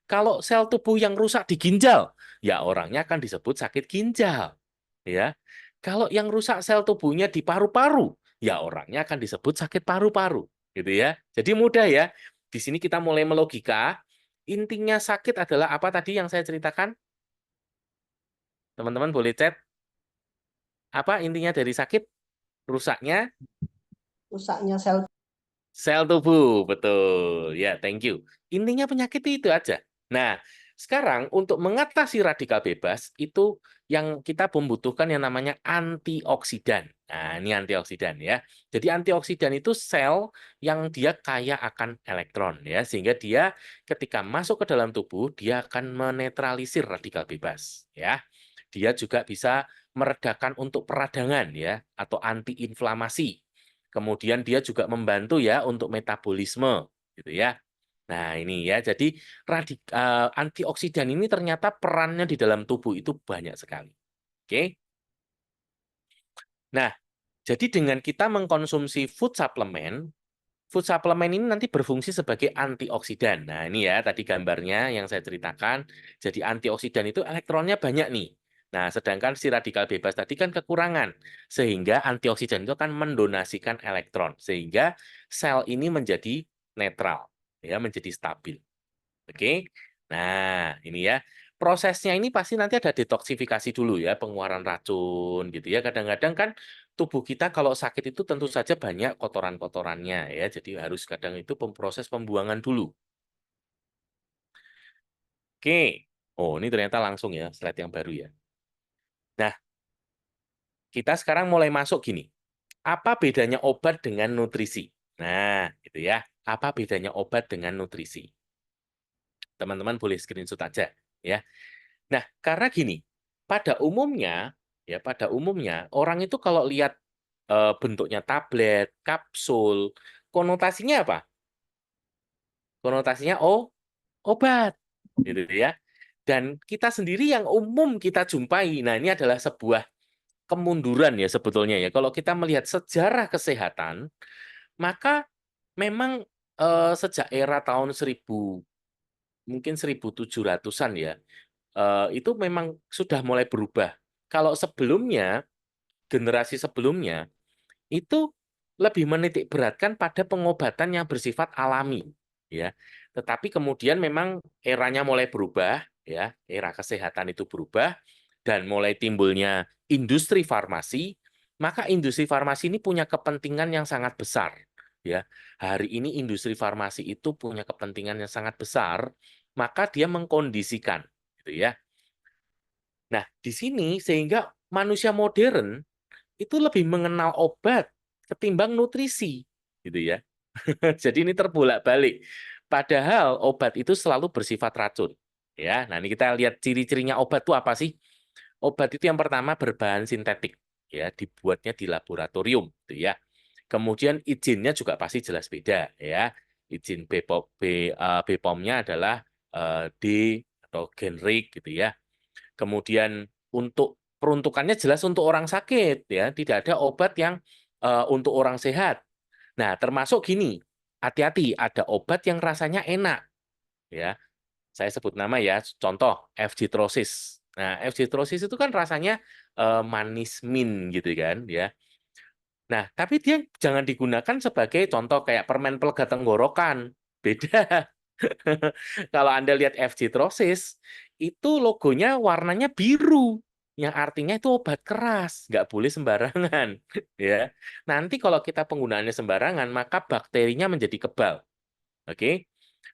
Kalau sel tubuh yang rusak di ginjal, ya orangnya akan disebut sakit ginjal. Ya. Kalau yang rusak sel tubuhnya di paru-paru, ya orangnya akan disebut sakit paru-paru. Gitu ya. Jadi mudah ya. Di sini kita mulai melogika, intinya sakit adalah apa tadi yang saya ceritakan? Teman-teman boleh chat. Apa intinya dari sakit? Rusaknya Rusaknya sel. sel tubuh, betul. Ya, thank you. Intinya penyakit itu aja. Nah, sekarang untuk mengatasi radikal bebas, itu yang kita membutuhkan yang namanya antioksidan. Nah, ini antioksidan ya. Jadi antioksidan itu sel yang dia kaya akan elektron ya, sehingga dia ketika masuk ke dalam tubuh, dia akan menetralisir radikal bebas ya. Dia juga bisa meredakan untuk peradangan ya, atau antiinflamasi. Kemudian dia juga membantu ya untuk metabolisme gitu ya. Nah, ini ya. Jadi antioksidan ini ternyata perannya di dalam tubuh itu banyak sekali. Oke. Nah, jadi dengan kita mengkonsumsi food supplement ini nanti berfungsi sebagai antioksidan. Nah, ini ya tadi gambarnya yang saya ceritakan. Jadi antioksidan itu elektronnya banyak nih. Nah, sedangkan si radikal bebas tadi kan kekurangan. Sehingga antioksidan itu akan mendonasikan elektron. Sehingga sel ini menjadi netral, ya, menjadi stabil. Oke. Nah, ini ya. Prosesnya ini pasti nanti ada detoksifikasi dulu ya, pengeluaran racun gitu ya. Kadang-kadang kan tubuh kita kalau sakit itu tentu saja banyak kotoran-kotorannya ya. Jadi harus kadang itu proses pembuangan dulu. Oke. Oh, ini ternyata langsung ya, slide yang baru ya. Nah, kita sekarang mulai masuk gini. Apa bedanya obat dengan nutrisi? Nah, gitu ya. Apa bedanya obat dengan nutrisi? Teman-teman boleh screenshot aja ya. Nah, karena gini, pada umumnya orang itu kalau lihat bentuknya tablet, kapsul, konotasinya apa? Konotasinya obat, gitu ya. Dan kita sendiri yang umum kita jumpai, nah ini adalah sebuah kemunduran ya sebetulnya ya. Kalau kita melihat sejarah kesehatan, maka memang sejak era tahun 1000 mungkin 1700-an ya, itu memang sudah mulai berubah. Kalau sebelumnya, generasi sebelumnya, itu lebih menitik beratkan pada pengobatan yang bersifat alami, ya. Tetapi kemudian memang eranya mulai berubah, ya, era kesehatan itu berubah dan mulai timbulnya industri farmasi, maka industri farmasi ini punya kepentingan yang sangat besar, ya. Hari ini industri farmasi itu punya kepentingan yang sangat besar, maka dia mengkondisikan, gitu ya. Nah, di sini sehingga manusia modern itu lebih mengenal obat ketimbang nutrisi, gitu ya. Jadi ini terbolak-balik. Padahal obat itu selalu bersifat racun. Ya, nah ini kita lihat ciri-cirinya obat itu apa sih? Obat itu yang pertama berbahan sintetik, ya, dibuatnya di laboratorium, gitu ya. Kemudian izinnya juga pasti jelas beda, ya. Izin BPOM-nya adalah D atau generik, gitu ya. Kemudian untuk peruntukannya jelas untuk orang sakit, ya, tidak ada obat yang untuk orang sehat. Nah, termasuk gini, hati-hati, ada obat yang rasanya enak, ya. Saya sebut nama ya, contoh F-Citrosis. Nah, F-Citrosis itu kan rasanya manis mint gitu kan, ya. Nah, tapi dia jangan digunakan sebagai contoh kayak permen pelega tenggorokan. Beda. Kalau Anda lihat F-Citrosis, itu logonya warnanya biru. Yang artinya itu obat keras, nggak boleh sembarangan. Ya. Nanti kalau kita penggunaannya sembarangan, maka bakterinya menjadi kebal. Oke?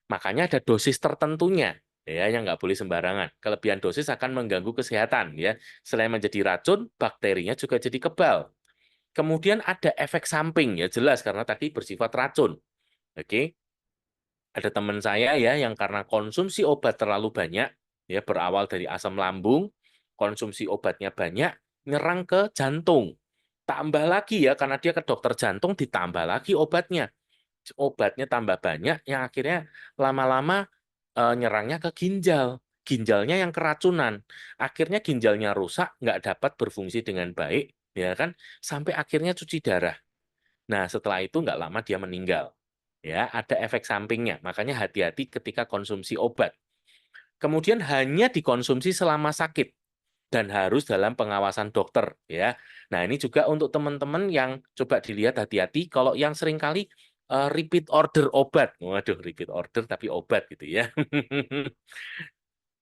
Makanya ada dosis tertentunya ya yang nggak boleh sembarangan. Kelebihan dosis akan mengganggu kesehatan ya. Selain menjadi racun, bakterinya juga jadi kebal. Kemudian ada efek samping ya jelas karena tadi bersifat racun. Oke. ada teman saya ya yang karena konsumsi obat terlalu banyak, ya berawal dari asam lambung, konsumsi obatnya banyak, nyerang ke jantung. Tambah lagi ya, karena dia ke dokter jantung, ditambah lagi obatnya. Obatnya tambah banyak, yang akhirnya lama-lama nyerangnya ke ginjal. Ginjalnya yang keracunan. Akhirnya ginjalnya rusak, nggak dapat berfungsi dengan baik, ya kan? Sampai akhirnya cuci darah. Nah, setelah itu nggak lama dia meninggal. Ya, ada efek sampingnya. Makanya hati-hati ketika konsumsi obat. Kemudian hanya dikonsumsi selama sakit dan harus dalam pengawasan dokter ya. Nah, ini juga untuk teman-teman yang coba dilihat hati-hati kalau yang seringkali repeat order obat. Waduh, repeat order tapi obat gitu ya.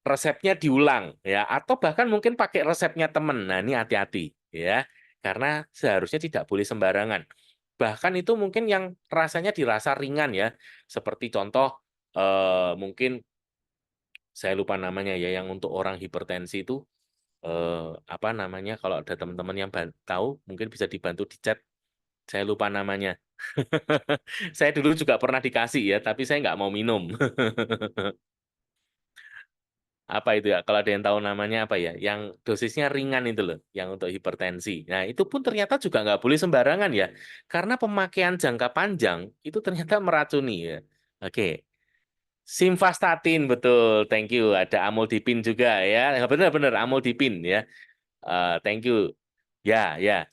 Resepnya diulang ya atau bahkan mungkin pakai resepnya teman. Nah, ini hati-hati ya. Karena seharusnya tidak boleh sembarangan. Bahkan itu mungkin yang rasanya dirasa ringan ya. Seperti contoh mungkin saya lupa namanya ya yang untuk orang hipertensi itu apa namanya kalau ada teman-teman yang tahu mungkin bisa dibantu di chat. Saya lupa namanya. Saya dulu juga pernah dikasih ya, tapi saya nggak mau minum. Apa itu ya? Kalau ada yang tahu namanya apa ya? Yang dosisnya ringan itu loh, yang untuk hipertensi. Nah, itu pun ternyata juga nggak boleh sembarangan ya. Karena pemakaian jangka panjang itu ternyata meracuni ya. Oke. Simvastatin, betul. Thank you. Ada amlodipin juga ya. Benar-benar amlodipin ya. Thank you. Ya, ya.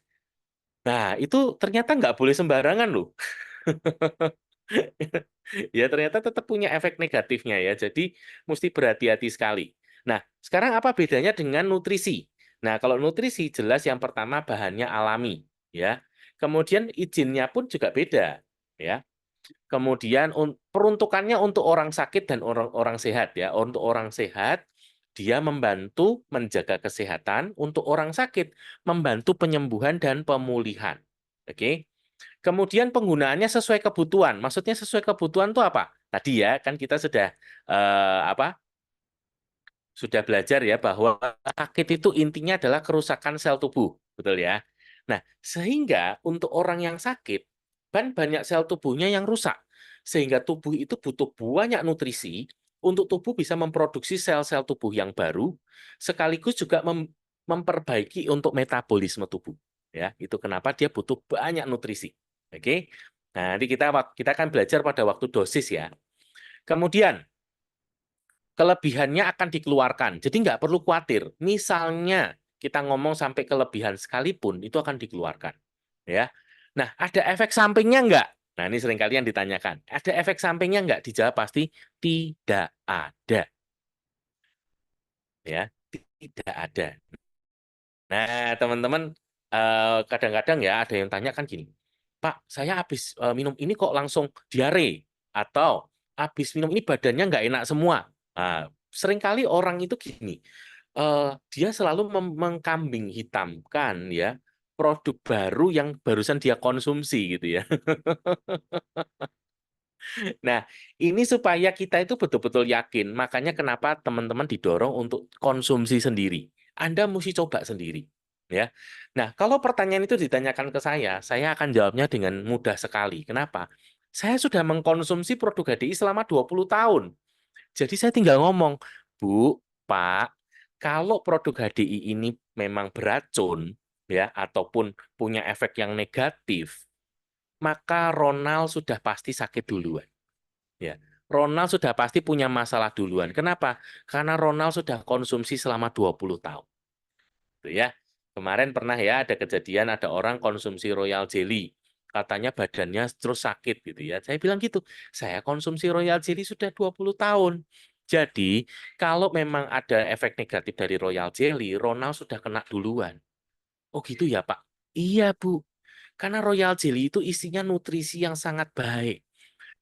Nah, itu ternyata nggak boleh sembarangan loh. Ya, ternyata tetap punya efek negatifnya ya. Jadi, mesti berhati-hati sekali. Nah, sekarang apa bedanya dengan nutrisi? Nah, kalau nutrisi jelas yang pertama bahannya alami, ya. Kemudian izinnya pun juga beda, ya. Kemudian peruntukannya untuk orang sakit dan orang-orang sehat ya. Untuk orang sehat dia membantu menjaga kesehatan, untuk orang sakit membantu penyembuhan dan pemulihan. Oke. Kemudian penggunaannya sesuai kebutuhan. Maksudnya sesuai kebutuhan itu apa? Tadi ya kan kita sudah apa? Sudah belajar ya bahwa sakit itu intinya adalah kerusakan sel tubuh, betul ya. Nah, sehingga untuk orang yang sakit, kan banyak sel tubuhnya yang rusak. Sehingga tubuh itu butuh banyak nutrisi untuk tubuh bisa memproduksi sel-sel tubuh yang baru, sekaligus juga memperbaiki untuk metabolisme tubuh. Ya, itu kenapa dia butuh banyak nutrisi. Oke. Nah, nanti kita akan belajar pada waktu dosis ya. Kemudian kelebihannya akan dikeluarkan. Jadi nggak perlu khawatir. Misalnya kita ngomong sampai kelebihan sekalipun, itu akan dikeluarkan. Ya. Nah, ada efek sampingnya nggak? Nah, ini seringkali yang ditanyakan. Ada efek sampingnya nggak? Dijawab pasti tidak ada. Ya, tidak ada. Nah, teman-teman, kadang-kadang ya ada yang tanya kan gini, Pak, saya habis minum ini kok langsung diare, atau habis minum ini badannya nggak enak semua. Nah, seringkali orang itu gini, dia selalu mengkambing hitamkan ya produk baru yang barusan dia konsumsi gitu ya. Nah, ini supaya kita itu betul-betul yakin. Makanya kenapa teman-teman didorong untuk konsumsi sendiri. Anda mesti coba sendiri. Ya. Nah, kalau pertanyaan itu ditanyakan ke saya akan jawabnya dengan mudah sekali. Kenapa? Saya sudah mengkonsumsi produk HDI selama 20 tahun. Jadi saya tinggal ngomong, Bu, Pak, kalau produk HDI ini memang beracun, ya, ataupun punya efek yang negatif, maka Ronald sudah pasti sakit duluan. Ya, Ronald sudah pasti punya masalah duluan. Kenapa? Karena Ronald sudah konsumsi selama 20 tahun. Gitu ya. Kemarin pernah ya ada kejadian ada orang konsumsi Royal Jelly. Katanya badannya terus sakit gitu ya. Saya bilang gitu, saya konsumsi Royal Jelly sudah 20 tahun. Jadi, kalau memang ada efek negatif dari Royal Jelly, Ronald sudah kena duluan. Oh gitu ya, Pak? Iya, Bu. Karena Royal Jelly itu isinya nutrisi yang sangat baik.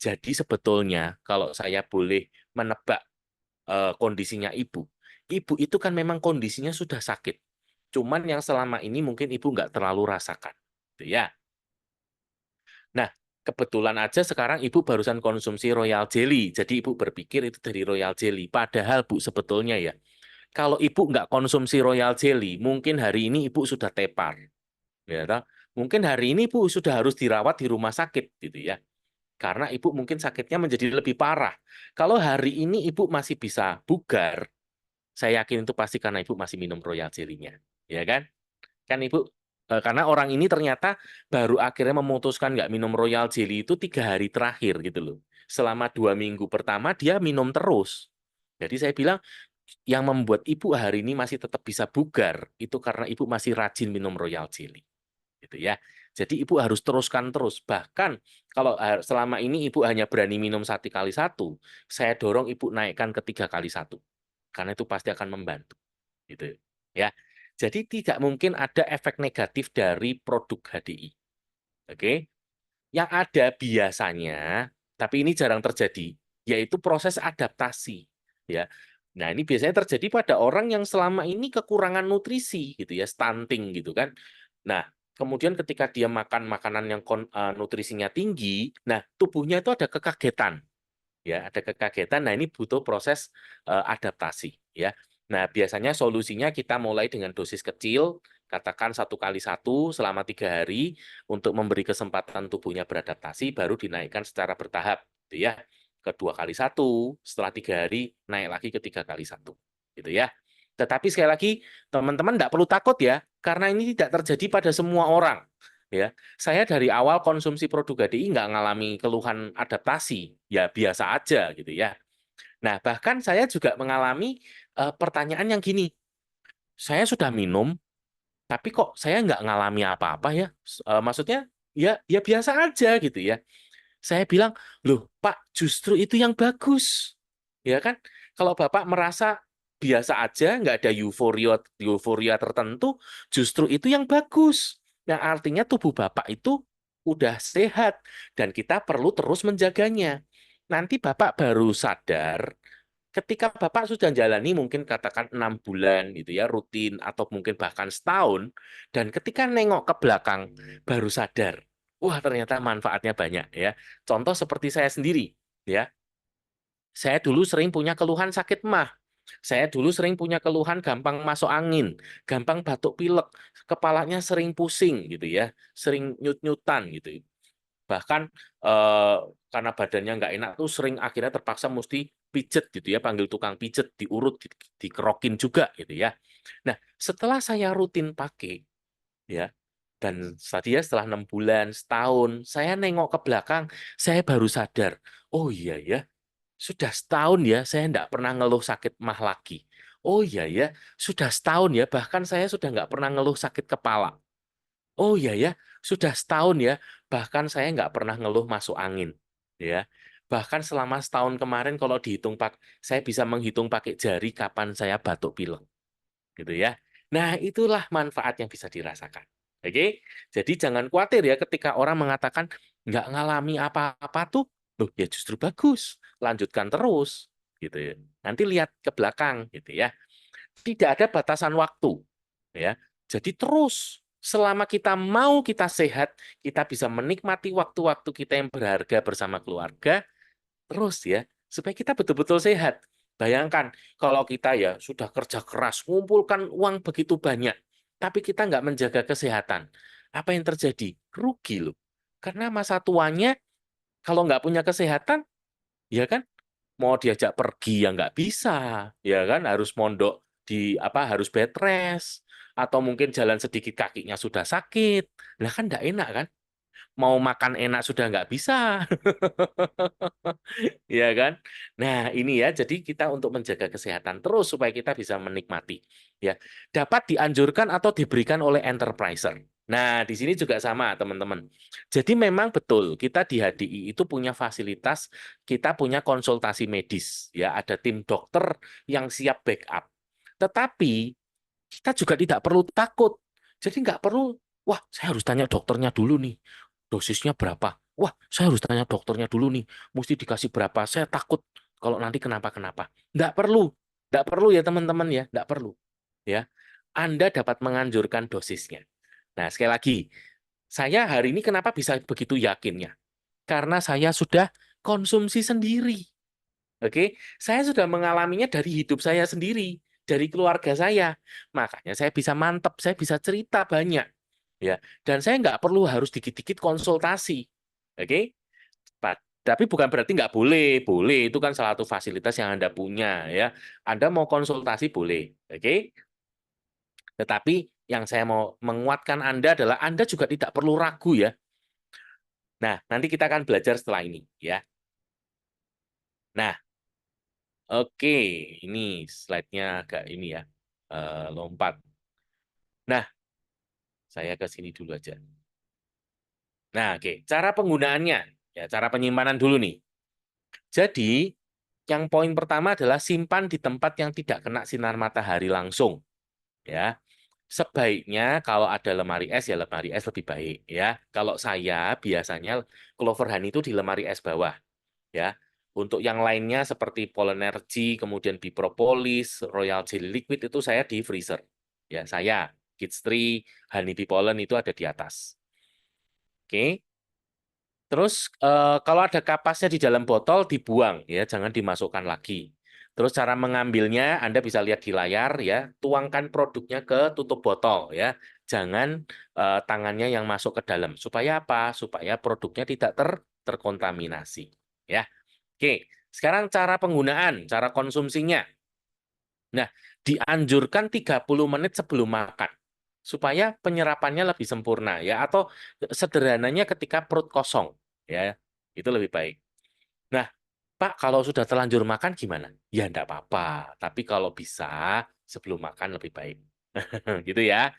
Jadi sebetulnya kalau saya boleh menebak kondisinya ibu itu kan memang kondisinya sudah sakit. Cuman yang selama ini mungkin ibu nggak terlalu rasakan, gitu ya. Nah, kebetulan aja sekarang ibu barusan konsumsi Royal Jelly, jadi ibu berpikir itu dari Royal Jelly. Padahal Bu sebetulnya ya, kalau ibu nggak konsumsi Royal Jelly, mungkin hari ini ibu sudah tepar, ya toh? Mungkin hari ini ibu sudah harus dirawat di rumah sakit, gitu ya. Karena ibu mungkin sakitnya menjadi lebih parah. Kalau hari ini ibu masih bisa bugar, saya yakin itu pasti karena ibu masih minum royal jelly-nya. Ya kan? Kan ibu, karena orang ini ternyata baru akhirnya memutuskan nggak minum royal jelly itu 3 hari terakhir gitu loh. Selama 2 minggu pertama dia minum terus. Jadi saya bilang yang membuat ibu hari ini masih tetap bisa bugar itu karena ibu masih rajin minum royal jelly gitu ya. Jadi ibu harus teruskan terus. Bahkan kalau selama ini ibu hanya berani minum 1 kali 1, saya dorong ibu naikkan ke 3 kali 1, karena itu pasti akan membantu, gitu ya. Jadi tidak mungkin ada efek negatif dari produk HDI. Oke, yang ada biasanya, tapi ini jarang terjadi, yaitu proses adaptasi, ya. Nah, ini biasanya terjadi pada orang yang selama ini kekurangan nutrisi, gitu ya, stunting, gitu kan. Nah, kemudian ketika dia makan makanan yang nutrisinya tinggi, nah, tubuhnya itu ada kekagetan, ya, ada kekagetan. Nah, ini butuh proses adaptasi, ya. Nah, biasanya solusinya kita mulai dengan dosis kecil, katakan 1 kali 1 selama 3 hari untuk memberi kesempatan tubuhnya beradaptasi, baru dinaikkan secara bertahap, gitu ya. Ke 2 kali 1, setelah 3 hari naik lagi ke 3 kali 1, gitu ya. Tetapi sekali lagi, teman-teman tidak perlu takut ya, karena ini tidak terjadi pada semua orang. Ya, saya dari awal konsumsi produk HDI nggak ngalami keluhan adaptasi, ya biasa aja gitu ya. Nah, bahkan saya juga mengalami pertanyaan yang gini, saya sudah minum, tapi kok saya nggak ngalami apa-apa ya? Maksudnya, ya biasa aja gitu ya. Saya bilang, loh Pak, justru itu yang bagus. Ya kan? Kalau Bapak merasa biasa aja, nggak ada euforia euforia tertentu, justru itu yang bagus. Yang artinya tubuh Bapak itu udah sehat dan kita perlu terus menjaganya. Nanti Bapak baru sadar ketika Bapak sudah jalani mungkin katakan 6 bulan gitu ya rutin atau mungkin bahkan setahun, dan ketika nengok ke belakang baru sadar, wah ternyata manfaatnya banyak ya. Contoh seperti saya sendiri ya. Saya dulu sering punya keluhan sakit mah. Saya dulu sering punya keluhan gampang masuk angin, gampang batuk pilek, kepalanya sering pusing gitu ya, sering nyut-nyutan gitu. Bahkan eh, karena badannya nggak enak tuh sering akhirnya terpaksa mesti pijet gitu ya, panggil tukang pijet, diurut, dikerokin juga gitu ya. Nah, setelah saya rutin pakai ya, dan tadi ya setelah 6 bulan, setahun, saya nengok ke belakang, saya baru sadar, oh iya ya, sudah setahun ya, saya nggak pernah ngeluh sakit mah lagi. Oh iya ya, sudah setahun ya, bahkan saya sudah nggak pernah ngeluh sakit kepala. Oh iya ya, sudah setahun ya, bahkan saya nggak pernah ngeluh masuk angin. Ya, bahkan selama setahun kemarin kalau dihitung saya bisa menghitung pakai jari kapan saya batuk pilek, gitu ya. Nah, itulah manfaat yang bisa dirasakan. Oke, jadi jangan khawatir ya ketika orang mengatakan nggak ngalami apa-apa tuh, loh ya justru bagus, lanjutkan terus, gitu ya. Nanti lihat ke belakang, gitu ya. Tidak ada batasan waktu, ya. Jadi terus selama kita mau kita sehat, kita bisa menikmati waktu-waktu kita yang berharga bersama keluarga, terus ya, supaya kita betul-betul sehat. Bayangkan kalau kita ya sudah kerja keras, mengumpulkan uang begitu banyak, tapi kita nggak menjaga kesehatan. Apa yang terjadi? Rugi loh. Karena masa tuanya kalau nggak punya kesehatan, ya kan, mau diajak pergi ya nggak bisa, ya kan, harus mondok di apa, harus bed rest, atau mungkin jalan sedikit kakinya sudah sakit. Lah kan nggak enak kan? Mau makan enak sudah nggak bisa. Ya kan? Nah, ini ya, jadi kita untuk menjaga kesehatan terus supaya kita bisa menikmati. Ya, dapat dianjurkan atau diberikan oleh enterpriser. Nah, di sini juga sama, teman-teman. Jadi memang betul, kita di HDI itu punya fasilitas, kita punya konsultasi medis. Ya, ada tim dokter yang siap backup. Tetapi kita juga tidak perlu takut. Jadi nggak perlu, wah saya harus tanya dokternya dulu nih, dosisnya berapa. Wah saya harus tanya dokternya dulu nih, mesti dikasih berapa. Saya takut kalau nanti kenapa-kenapa. Nggak perlu, nggak perlu ya teman-teman ya, nggak perlu. Ya, Anda dapat menganjurkan dosisnya. Nah sekali lagi, saya hari ini kenapa bisa begitu yakinnya? Karena saya sudah konsumsi sendiri. Oke, saya sudah mengalaminya dari hidup saya sendiri, dari keluarga saya. Makanya saya bisa mantep, saya bisa cerita banyak, ya. Dan saya nggak perlu harus dikit-dikit konsultasi. Oke, Tapi bukan berarti nggak boleh. Boleh, itu kan salah satu fasilitas yang Anda punya ya. Anda mau konsultasi boleh. Oke? Tetapi yang saya mau menguatkan Anda adalah Anda juga tidak perlu ragu ya. Nah, nanti kita akan belajar setelah ini ya. Nah, oke, ini slide-nya agak ini ya, lompat. Nah, saya ke sini dulu aja. Nah, oke, cara penggunaannya, ya, cara penyimpanan dulu nih. Jadi, yang poin pertama adalah simpan di tempat yang tidak kena sinar matahari langsung, ya. Sebaiknya kalau ada lemari es ya lemari es lebih baik, ya. Kalau saya biasanya clover honey itu di lemari es bawah, ya. Untuk yang lainnya seperti Polenergy, kemudian Bipropolis, Royal Jelly Liquid itu saya di freezer. Ya, saya Kids Tree, Honey Bee Pollen itu ada di atas. Oke. Terus kalau ada kapasnya di dalam botol dibuang ya, jangan dimasukkan lagi. Terus cara mengambilnya Anda bisa lihat di layar ya, tuangkan produknya ke tutup botol ya. Jangan tangannya yang masuk ke dalam. Supaya apa? Supaya produknya tidak terkontaminasi ya. Oke, sekarang cara penggunaan, cara konsumsinya. Nah, dianjurkan 30 menit sebelum makan supaya penyerapannya lebih sempurna ya atau sederhananya ketika perut kosong ya. Itu lebih baik. Nah, Pak, kalau sudah terlanjur makan gimana? Ya enggak apa-apa, tapi kalau bisa sebelum makan lebih baik. Gitu ya.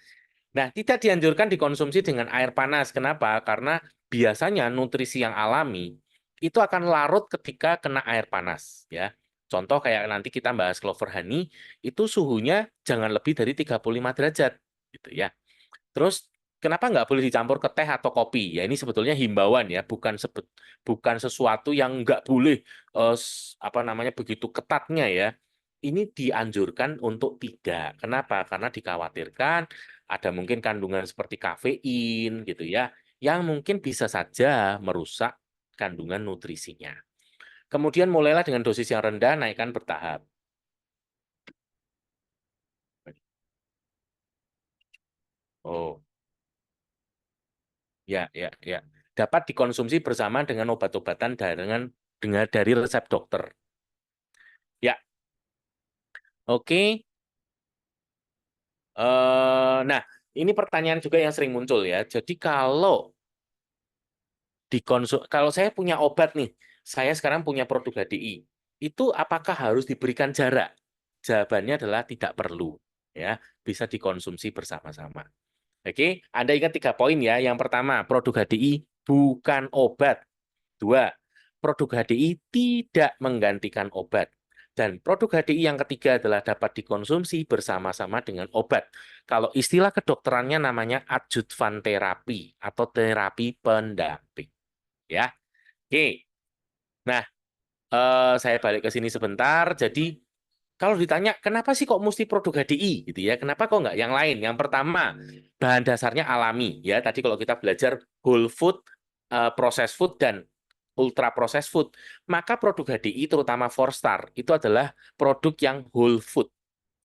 Nah, tidak dianjurkan dikonsumsi dengan air panas. Kenapa? Karena biasanya nutrisi yang alami itu akan larut ketika kena air panas, ya. Contoh kayak nanti kita bahas clover honey, itu suhunya jangan lebih dari 35 derajat, gitu ya. Terus kenapa nggak boleh dicampur ke teh atau kopi? Ya ini sebetulnya himbauan ya, bukan sesuatu yang nggak boleh apa namanya begitu ketatnya ya. Ini dianjurkan untuk tidak. Kenapa? Karena dikhawatirkan ada mungkin kandungan seperti kafein gitu ya, yang mungkin bisa saja merusak kandungan nutrisinya. Kemudian mulailah dengan dosis yang rendah, naikkan bertahap. Oh, ya, ya, ya. Dapat dikonsumsi bersama dengan obat-obatan dengan dari resep dokter. Ya, oke. Nah, ini pertanyaan juga yang sering muncul ya. Jadi kalau saya punya obat nih, saya sekarang punya produk HDI, itu apakah harus diberikan jarak? Jawabannya adalah tidak perlu, ya, bisa dikonsumsi bersama-sama. Oke, Anda ingat 3 poin ya. Yang pertama, produk HDI bukan obat. 2, produk HDI tidak menggantikan obat. Dan produk HDI yang ketiga adalah dapat dikonsumsi bersama-sama dengan obat. Kalau istilah kedokterannya namanya adjuvan terapi atau terapi pendamping. Ya, oke. Nah, saya balik ke sini sebentar. Jadi, kalau ditanya kenapa sih kok mesti produk HDI gitu ya? Kenapa kok nggak yang lain? Yang pertama, bahan dasarnya alami ya. Tadi kalau kita belajar whole food, processed food dan ultra processed food, maka produk HDI terutama 4 Star itu adalah produk yang whole food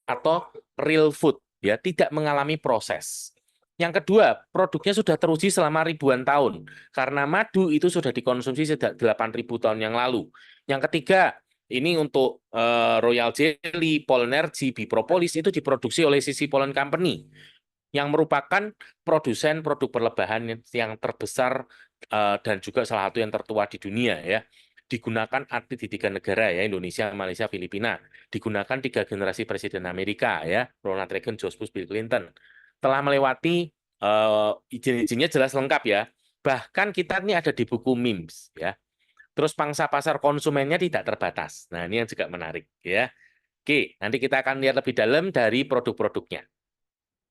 atau real food ya, tidak mengalami proses. Yang kedua, produknya sudah teruji selama ribuan tahun karena madu itu sudah dikonsumsi sejak 8.000 tahun yang lalu. Yang ketiga, ini untuk Royal Jelly, Polenergy, Bipropolis itu diproduksi oleh Sisi Pollen Company yang merupakan produsen produk perlebahan yang terbesar dan juga salah satu yang tertua di dunia ya. Digunakan atlet di 3 negara ya, Indonesia, Malaysia, Filipina. Digunakan 3 generasi presiden Amerika ya, Ronald Reagan, George Bush, Bill Clinton. Telah melewati izin-izinnya jelas lengkap ya. Bahkan kita ini ada di buku MIMS ya. Terus pangsa pasar konsumennya tidak terbatas. Nah, ini yang juga menarik ya. Oke, nanti kita akan lihat lebih dalam dari produk-produknya.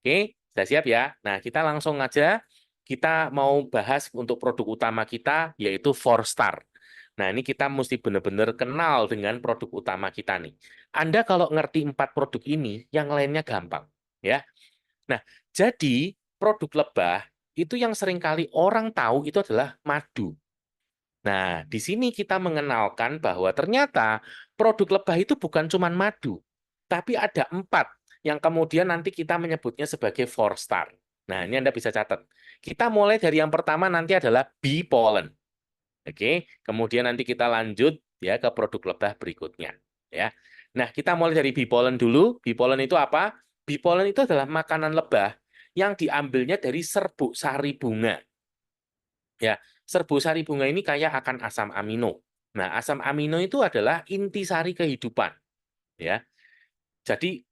Oke, sudah siap ya? Nah, kita langsung aja. Kita mau bahas untuk produk utama kita, yaitu 4 Star. Nah, ini kita mesti benar-benar kenal dengan produk utama kita nih. Anda kalau ngerti 4 produk ini, yang lainnya gampang. Ya. Nah, jadi produk lebah itu yang seringkali orang tahu itu adalah madu. Nah, di sini kita mengenalkan bahwa ternyata produk lebah itu bukan cuma madu, tapi ada 4 yang kemudian nanti kita menyebutnya sebagai 4 Star. Nah, ini Anda bisa catat. Kita mulai dari yang pertama nanti adalah bee pollen. Oke, kemudian nanti kita lanjut ya ke produk lebah berikutnya ya. Nah, kita mulai dari bee pollen dulu. Bee pollen itu apa? Bee pollen itu adalah makanan lebah yang diambilnya dari serbuk sari bunga. Ya, serbuk sari bunga ini kaya akan asam amino. Nah, asam amino itu adalah intisari kehidupan ya. Jadi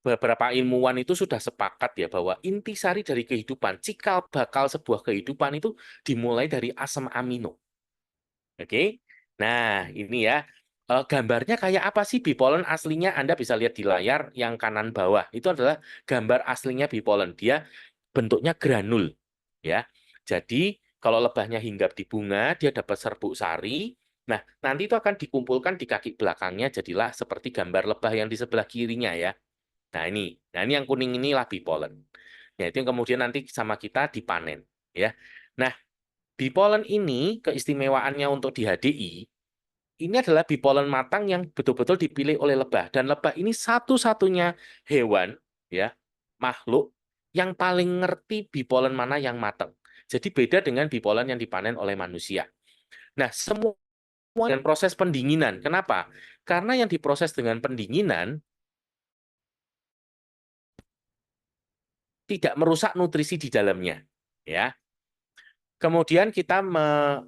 beberapa ilmuwan itu sudah sepakat ya bahwa intisari dari kehidupan, cikal bakal sebuah kehidupan itu dimulai dari asam amino. Oke. Nah, ini ya. Gambarnya kayak apa sih bee pollen aslinya? Anda bisa lihat di layar yang kanan bawah. Itu adalah gambar aslinya bee pollen. Dia bentuknya granul, ya. Jadi, kalau lebahnya hinggap di bunga, dia dapat serbuk sari. Nah, nanti itu akan dikumpulkan di kaki belakangnya, jadilah seperti gambar lebah yang di sebelah kirinya, ya. Nah, ini. Nah, ini yang kuning inilah bee pollen. Nah, itu yang kemudian nanti sama kita dipanen, ya. Nah, bee pollen ini keistimewaannya untuk di HDI, ini adalah bee pollen matang yang betul-betul dipilih oleh lebah. Dan lebah ini satu-satunya hewan, ya, makhluk yang paling ngerti bee pollen mana yang matang. Jadi beda dengan bee pollen yang dipanen oleh manusia. Nah, semua dengan proses pendinginan. Kenapa? Karena yang diproses dengan pendinginan tidak merusak nutrisi di dalamnya, ya. Kemudian kita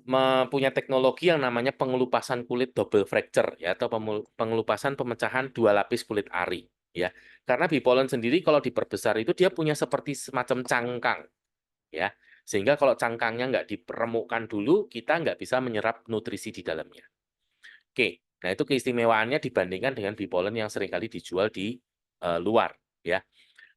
mempunyai teknologi yang namanya pengelupasan kulit double fracture ya atau pengelupasan pemecahan dua lapis kulit ari ya. Karena bee pollen sendiri kalau diperbesar itu dia punya seperti semacam cangkang ya. Sehingga kalau cangkangnya nggak diperemukkan dulu, kita nggak bisa menyerap nutrisi di dalamnya. Oke, nah itu keistimewaannya dibandingkan dengan bee pollen yang seringkali dijual di luar ya.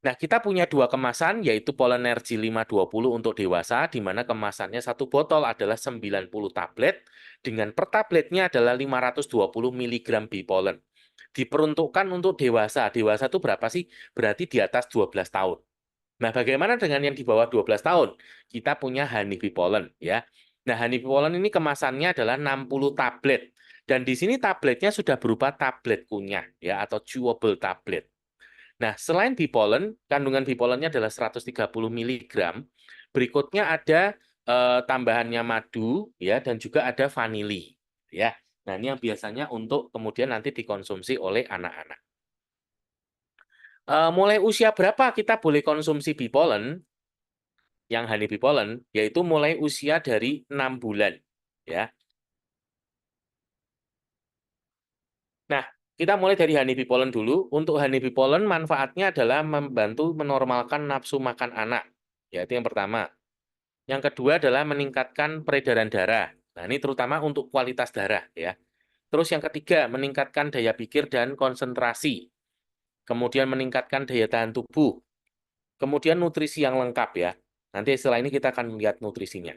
Nah, kita punya dua kemasan, yaitu Polenergy 520 untuk dewasa, di mana kemasannya satu botol adalah 90 tablet, dengan per tabletnya adalah 520 mg bee pollen. Diperuntukkan untuk dewasa. Dewasa itu berapa sih? Berarti di atas 12 tahun. Nah, bagaimana dengan yang di bawah 12 tahun? Kita punya honey bee pollen, ya. Nah, honey bee pollen ini kemasannya adalah 60 tablet. Dan di sini tabletnya sudah berupa tablet kunyah, ya, atau chewable tablet. Nah, selain bee pollen, kandungan bee pollennya adalah 130 mg. Berikutnya ada tambahannya madu, ya, dan juga ada vanili, ya. Nah, ini yang biasanya untuk kemudian nanti dikonsumsi oleh anak-anak. Mulai usia berapa kita boleh konsumsi bee pollen, yang honey bee pollen, yaitu mulai usia dari 6 bulan, ya. Nah, kita mulai dari honey bee pollen dulu. Untuk honey bee pollen, manfaatnya adalah membantu menormalkan nafsu makan anak. Ya, itu yang pertama. Yang kedua adalah meningkatkan peredaran darah. Nah, ini terutama untuk kualitas darah, ya. Terus yang ketiga, meningkatkan daya pikir dan konsentrasi. Kemudian meningkatkan daya tahan tubuh. Kemudian nutrisi yang lengkap, ya. Nanti setelah ini kita akan melihat nutrisinya.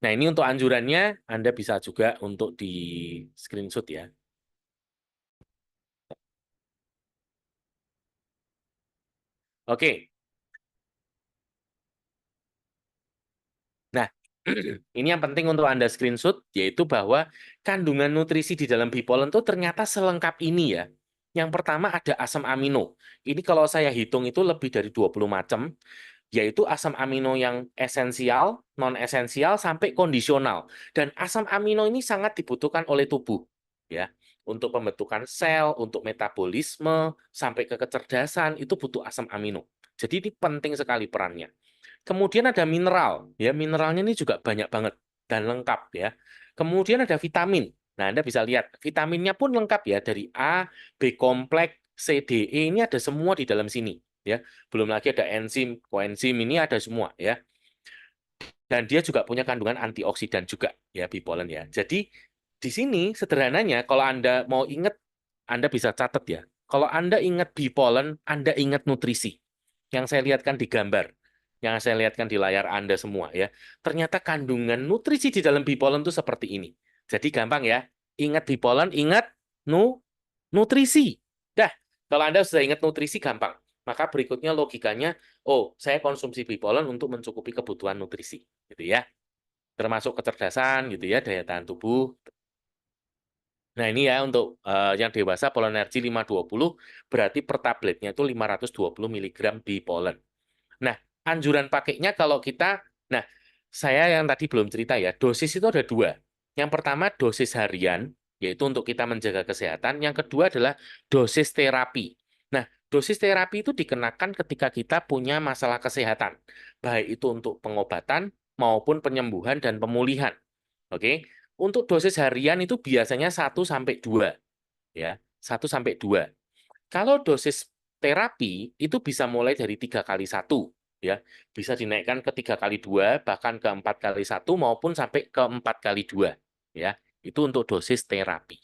Nah, ini untuk anjurannya, Anda bisa juga untuk di screenshot, ya. Oke. Nah, ini yang penting untuk Anda screenshot, yaitu bahwa kandungan nutrisi di dalam bee pollen itu ternyata selengkap ini ya. Yang pertama ada asam amino. Ini kalau saya hitung itu lebih dari 20 macam, yaitu asam amino yang esensial, non-esensial, sampai kondisional. Dan asam amino ini sangat dibutuhkan oleh tubuh, ya, untuk pembentukan sel, untuk metabolisme, sampai ke kecerdasan, itu butuh asam amino. Jadi ini penting sekali perannya. Kemudian ada mineral, ya mineralnya ini juga banyak banget dan lengkap ya. Kemudian ada vitamin. Nah, Anda bisa lihat vitaminnya pun lengkap ya dari A, B kompleks, C, D, E ini ada semua di dalam sini ya. Belum lagi ada enzim, koenzim ini ada semua ya. Dan dia juga punya kandungan antioksidan juga ya bee pollen ya. Jadi di sini sederhananya kalau Anda mau ingat Anda bisa catat ya. Kalau Anda ingat bee pollen, Anda ingat nutrisi. Yang saya lihatkan di gambar, yang saya lihatkan di layar Anda semua ya. Ternyata kandungan nutrisi di dalam bee pollen itu seperti ini. Jadi gampang ya. Ingat bee pollen, ingat nutrisi. Dah, kalau Anda sudah ingat nutrisi gampang. Maka berikutnya logikanya, oh, saya konsumsi bee pollen untuk mencukupi kebutuhan nutrisi, gitu ya. Termasuk kecerdasan, gitu ya, daya tahan tubuh. Nah, ini ya untuk yang dewasa Polenergy 520 berarti per tabletnya itu 520 mg bee pollen. Nah, anjuran pakainya kalau kita, nah saya yang tadi belum cerita ya, dosis itu ada dua. Yang pertama dosis harian, yaitu untuk kita menjaga kesehatan. Yang kedua adalah dosis terapi. Nah, dosis terapi itu dikenakan ketika kita punya masalah kesehatan, baik itu untuk pengobatan maupun penyembuhan dan pemulihan. Oke, untuk dosis harian itu biasanya 1 sampai 2, ya, 1 sampai 2. Kalau dosis terapi itu bisa mulai dari 3 kali 1, ya, bisa dinaikkan ke 3 kali 2, bahkan ke 4 kali 1 maupun sampai ke 4 kali 2, ya. Itu untuk dosis terapi.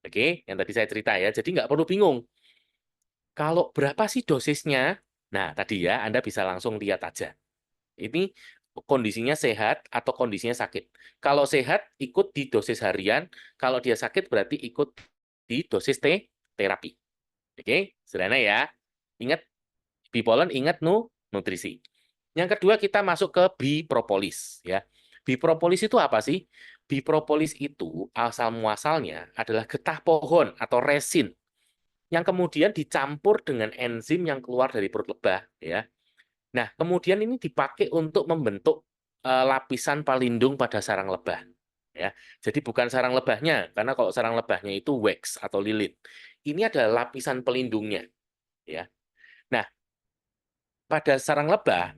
Oke, yang tadi saya cerita ya. Jadi nggak perlu bingung. Kalau berapa sih dosisnya? Nah, tadi ya Anda bisa langsung lihat aja. Ini kondisinya sehat atau kondisinya sakit. Kalau sehat ikut di dosis harian, kalau dia sakit berarti ikut di dosis terapi. Oke, sederhana ya. Ingat, bipolen, ingat nutrisi. Yang kedua kita masuk ke bipropolis ya. Bipropolis itu apa sih? Bipropolis itu asal muasalnya adalah getah pohon atau resin yang kemudian dicampur dengan enzim yang keluar dari perut lebah ya. Nah, kemudian ini dipakai untuk membentuk lapisan pelindung pada sarang lebah ya. Jadi bukan sarang lebahnya, karena kalau sarang lebahnya itu wax atau lilit. Ini adalah lapisan pelindungnya ya. Nah, pada sarang lebah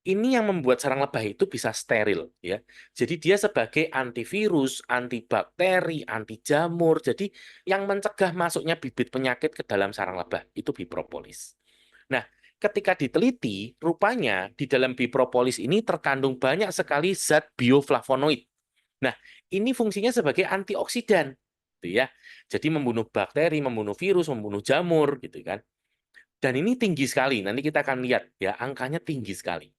ini yang membuat sarang lebah itu bisa steril ya. Jadi dia sebagai antivirus, antibakteri, anti jamur. Jadi yang mencegah masuknya bibit penyakit ke dalam sarang lebah itu bipropolis. Nah, ketika diteliti, rupanya di dalam bipropolis ini terkandung banyak sekali zat bioflavonoid. Nah, ini fungsinya sebagai antioksidan, gitu ya. Jadi membunuh bakteri, membunuh virus, membunuh jamur, gitu kan. Dan ini tinggi sekali. Nanti kita akan lihat ya, angkanya tinggi sekali.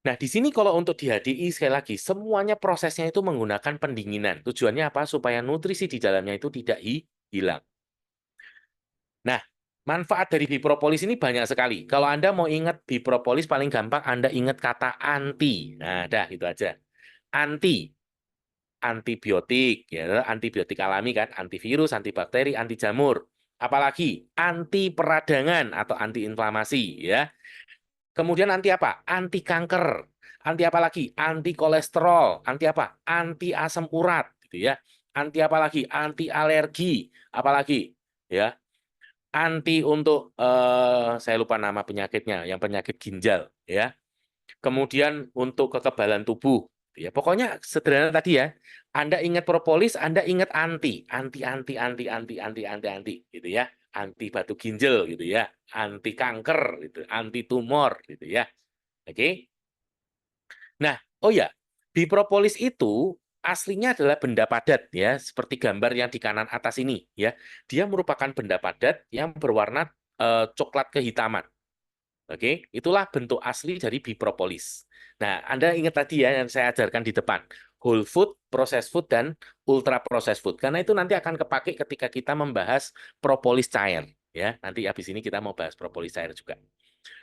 Nah, di sini kalau untuk di HDI, sekali lagi, semuanya prosesnya itu menggunakan pendinginan. Tujuannya apa? Supaya nutrisi di dalamnya itu tidak hilang. Nah, manfaat dari bipropolis ini banyak sekali. Kalau Anda mau ingat bipropolis, paling gampang Anda ingat kata anti. Nah, dah, itu aja. Anti. Antibiotik, ya, antibiotik alami kan, antivirus, antibakteri, anti jamur. Apalagi anti peradangan atau anti inflamasi, ya. Kemudian anti apa? Anti kanker. Anti apa lagi? Anti kolesterol. Anti apa? Anti asam urat, gitu ya. Anti apa lagi? Anti alergi. Apalagi? Ya. Anti untuk saya lupa nama penyakitnya, yang penyakit ginjal, ya. Kemudian untuk kekebalan tubuh, ya. Pokoknya sederhana tadi ya. Anda ingat propolis, Anda ingat anti, anti, gitu ya. Anti batu ginjal, gitu ya. Anti kanker, gitu. Anti tumor, gitu ya. Oke. Nah, oh ya, bipropolis itu aslinya adalah benda padat ya, seperti gambar yang di kanan atas ini ya. Dia merupakan benda padat yang berwarna coklat kehitaman. Oke, itulah bentuk asli dari bipropolis. Nah, Anda ingat tadi ya yang saya ajarkan di depan, whole food, processed food, dan ultra processed food. Karena itu nanti akan kepake ketika kita membahas propolis cair. Ya, nanti habis ini kita mau bahas propolis cair juga.